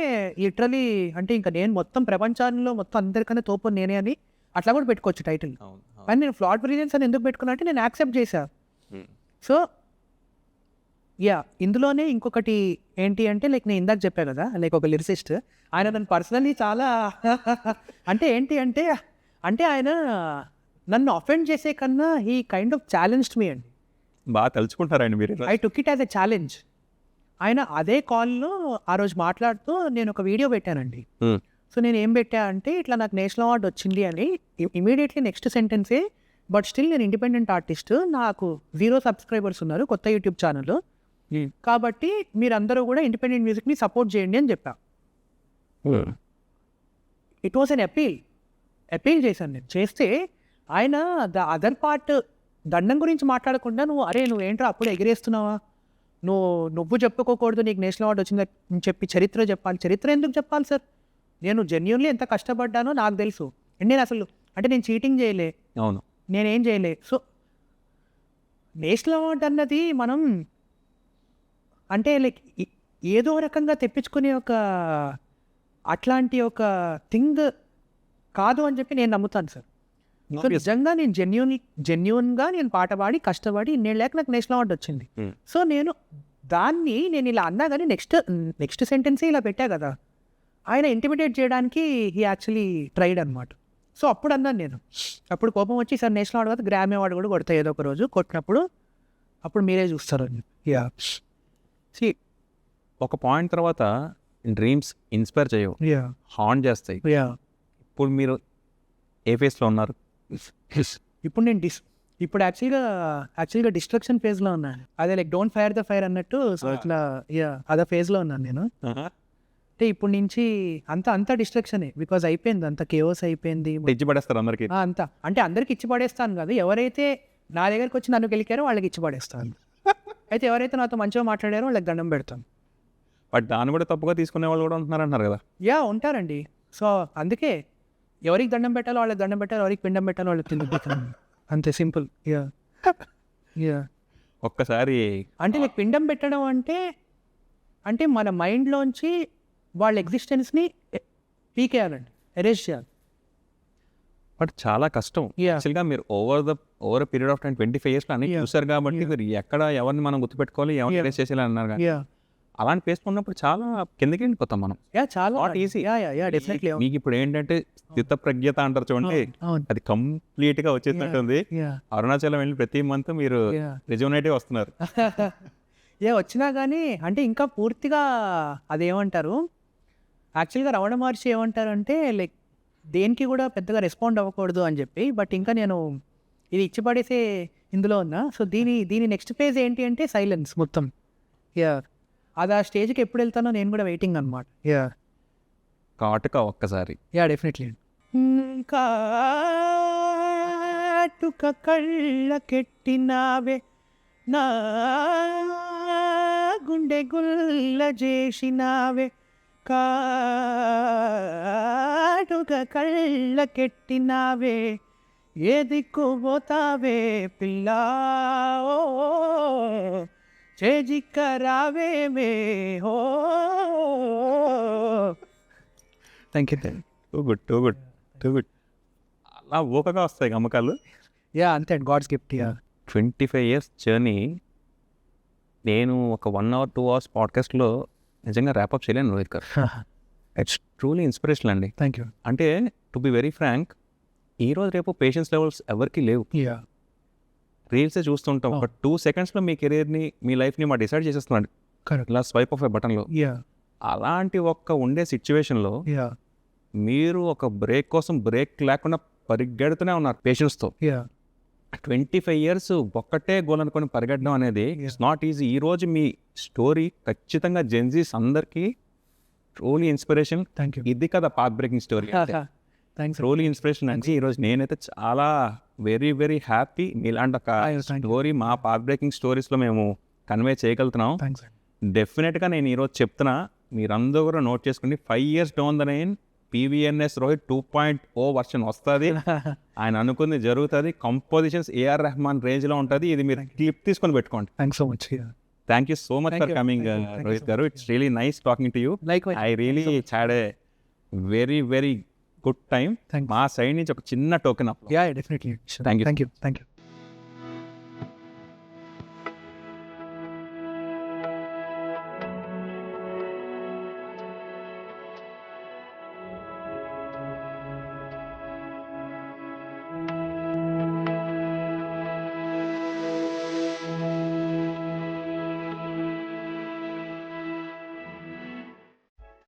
లిటరలీ అంటే ఇంకా నేను మొత్తం ప్రపంచంలో మొత్తం అందరికన్నా తోపు నేనే అని అట్లా కూడా పెట్టుకోవచ్చు టైటిల్. కానీ నేను ఫ్లాడ్ బ్రిలియన్స్ అని ఎందుకు పెట్టుకున్నా అంటే నేను యాక్సెప్ట్ చేశా. సో ఇందులోనే ఇంకొకటి ఏంటి అంటే లైక్ నేను ఇందాక చెప్పా కదా, లైక్ ఒక లిరిసిస్ట్ ఆయన నన్ను పర్సనల్లీ చాలా అంటే ఏంటి అంటే ఆయన నన్ను అఫెండ్ చేసే కన్నా హీ కైండ్ ఆఫ్ ఛాలెంజ్డ్ మీ అండి. బాగా తలుచుకుంటారండి మీరు. I took it as a challenge. ఆయన అదే కాల్లో ఆ రోజు మాట్లాడుతూ నేను ఒక వీడియో పెట్టానండి. సో నేను ఏం పెట్టా అంటే ఇట్లా నాకు నేషనల్ అవార్డు వచ్చింది అని. ఇమీడియట్లీ నెక్స్ట్ సెంటెన్సే బట్ స్టిల్ నేను ఇండిపెండెంట్ ఆర్టిస్ట్, నాకు 0 subscribers ఉన్నారు, కొత్త యూట్యూబ్ ఛానల్, కాబట్టి మీరందరూ కూడా ఇండిపెండెంట్ మ్యూజిక్ని సపోర్ట్ చేయండి అని చెప్పా. ఇట్ వాస్ అన్ అపీల్ చేశాను నేను. చేస్తే ఆయన ద అదర్ పార్ట్ దండం గురించి మాట్లాడకుండా నువ్వు ఏంట్రా అప్పుడు ఎగిరేస్తున్నావా, నువ్వు చెప్పుకోకూడదు నీకు నేషనల్ అవార్డు వచ్చిందని చెప్పి చరిత్ర చెప్పాలి. చరిత్ర ఎందుకు చెప్పాలి సార్? నేను జెన్యూన్లీ ఎంత కష్టపడ్డానో నాకు తెలుసు. నేను అసలు అంటే నేను చీటింగ్ చేయలే, అవును, నేనేం చేయలే. సో నేషనల్ అవార్డు అన్నది మనం అంటే లైక్ ఏదో రకంగా తెప్పించుకునే అట్లాంటి ఒక థింగ్ కాదు అని చెప్పి నేను నమ్ముతాను సార్. సో నిజంగా నేను జెన్యూన్గా నేను పాట పాడి కష్టపడి ఇన్నేళ్ళాక నాకు నేషనల్ అవార్డు వచ్చింది. సో నేను ఇలా అన్నా కానీ నెక్స్ట్ సెంటెన్సే ఇలా పెట్టా కదా, ఆయన ఇంటిమిడేట్ చేయడానికి హీ యాక్చువల్లీ ట్రైడ్ అనమాట. సో అప్పుడు అన్నాను నేను, అప్పుడు కోపం వచ్చి సార్ నేషనల్ అవార్డు కదా గ్రామీ అవార్డు కూడా కొడతా ఏదో ఒక రోజు, కొట్టినప్పుడు అప్పుడు మీరే చూస్తారు అని. ఒక పాయింట్ తర్వాత డ్రీమ్స్ ఇన్స్పైర్ చేయవు, హార్న్ చేస్తాయి. ఇప్పుడు మీరు ఏ ఫేస్లో ఉన్నారు? ఇప్పుడు నేను ఇప్పుడు యాక్చువల్గా డిస్ట్రక్షన్ ఫేజ్లో ఉన్నాను. అదే like don't fire the fire అన్నట్టు. సో ఇట్లా అదే ఫేజ్లో ఉన్నాను నేను. అంటే ఇప్పుడు నుంచి అంత డిస్ట్రక్షనే, బికాజ్ అయిపోయింది, అంత కేఓస్ అయిపోయింది. ఇచ్చి పడేస్తారు అందరికి. అంతా అంటే అందరికి ఇచ్చి పడేస్తాను కాదు, ఎవరైతే నా దగ్గరికి వచ్చి నన్ను గెలికారో వాళ్ళకి ఇచ్చి పడేస్తాను. అయితే ఎవరైతే నాతో మంచిగా మాట్లాడారో వాళ్ళకి దండం పెడతాను. బట్ దాన్ని కూడా తప్పుగా తీసుకునే వాళ్ళు కూడా ఉంటున్నారు కదా. ఉంటారండి. సో అందుకే ఎవరికి దండం పెట్టాలో వాళ్ళకి దండం పెట్టాలి, ఎవరికి పిండం పెట్టాలో వాళ్ళకి తిండి పెట్టాలి, అంతే సింపుల్. ఒక్కసారి అంటే లైక్ పిండం పెట్టడం అంటే మన మైండ్లోంచి వాళ్ళ ఎగ్జిస్టెన్స్ని పీకేయాలండి, ఎరేజ్ చేయాలి. బట్ చాలా కష్టం యాక్చువల్గా. మీరు over period of time 25 years అన్ని చూసారు కాబట్టి మీరు ఎక్కడ ఎవరిని మనం గుర్తుపెట్టుకోవాలి, ఎవరిని ఎరేజ్ చేసేలా అన్నారు కానీ అలాంటి ఫేస్ ఉన్నప్పుడు చాలా కిందకి వెళ్ళిపోతాం మనం. చాలా నాట్ ఈజీ. డెఫినెట్లీ. మీకు ఇప్పుడు ఏంటంటే స్థిత ప్రజ్ఞత అంటారు చూడండి, అది కంప్లీట్ గా వచ్చేసినట్టుంది. అరుణాచలం వెళ్ళి ప్రతి మంత్ మీరు రిజోనేటివ్ వస్తున్నారు. వచ్చినా కానీ అంటే ఇంకా పూర్తిగా అదేమంటారు యాక్చువల్గా రమణ మహర్షి ఏమంటారంటే లైక్ దేనికి కూడా పెద్దగా రెస్పాండ్ అవ్వకూడదు అని చెప్పి. బట్ ఇంకా నేను ఇది ఇచ్చి పడేసే ఇందులో ఉన్నా. సో దీని నెక్స్ట్ ఫేజ్ ఏంటి అంటే సైలెన్స్ మొత్తం. అది ఆ స్టేజ్కి ఎప్పుడు వెళ్తానో నేను కూడా వెయిటింగ్ అనమాట. కాటుక ఒక్కసారి. డెఫినెట్లీ. కాటుక కళ్ళకెట్టినావే నా గుండె గుల్ల చేసినావే కాటుక చాటుగా కళ్ళకెట్టినావే ఏ దిక్కు పోతావే పిల్లా ఓ చేజిక్క రావేమే ఓ థ్యాంక్ యూ టూ గుడ్ అలా ఊకగా వస్తాయి గమ్మకాలు. యా అంతే అండి, God's gift. Ya 25 years journey. నేను ఒక 1 hour 2 hours పాడ్కాస్ట్లో నిజంగా ర్యాపప్ చేయలేను రోహిత్ గారు. ఇట్స్ ట్రూలీ ఇన్స్పిరేషనల్ అండి. Thank you. అంటే టు బి వెరీ ఫ్రాంక్, ఈరోజు రేపు పేషెన్స్ లెవెల్స్ ఎవరికి లేవు. యా రీల్సే చూస్తుంటాం, ఒక 2 secondsలో మీ కెరీర్ని మీ లైఫ్ని మా డిసైడ్ చేసేస్తున్నాడు కరెక్ట్. ఇలా స్వైప్ ఆఫ్ ఏ బటన్లో. యా అలాంటి ఉండే సిచ్యువేషన్లో యా మీరు ఒక బ్రేక్ కోసం బ్రేక్ లేకుండా పరిగెడుతూనే ఉన్నారు పేషెన్స్తో. యా 25 years ఒక్కటే గోల్ అనుకొని పరిగెట్టడం అనేది ఇట్స్ నాట్ ఈజీ. ఈరోజు మీ స్టోరీ ఖచ్చితంగా జెన్జీస్ అందరికీ ట్రూలీ ఇన్స్పిరేషన్. Thank you. ఇది కదా path breaking story, thanks. Truly inspiration అంటే ఈరోజు నేనైతే చాలా వెరీ వెరీ హ్యాపీ ఇలాంటి ఒక స్టోరీ మా పాత్ బ్రేకింగ్ స్టోరీస్లో మేము కన్వే చేయగలుగుతున్నాం. థ్యాంక్స్. డెఫినెట్గా నేను ఈరోజు చెప్తున్నా, మీరందరూ కూడా నోట్ చేసుకోండి. 5 years down the line PVNS Rohit 2.0 version వస్తుంది. ఆయన అనుకుంది జరుగుతుంది. కంపోజిషన్స్ AR రెహమాన్ రేంజ్లో ఉంటుంది. ఇది మీరు క్లిప్ తీసుకొని పెట్టుకోండి. Thanks so much. Thank you so much for coming Rohit గారు. It's really nice talking to you. Likewise. I really had a very very good time. మా సైడ్ నుంచి ఒక చిన్న token up. Yeah definitely. Thank you. Thank you.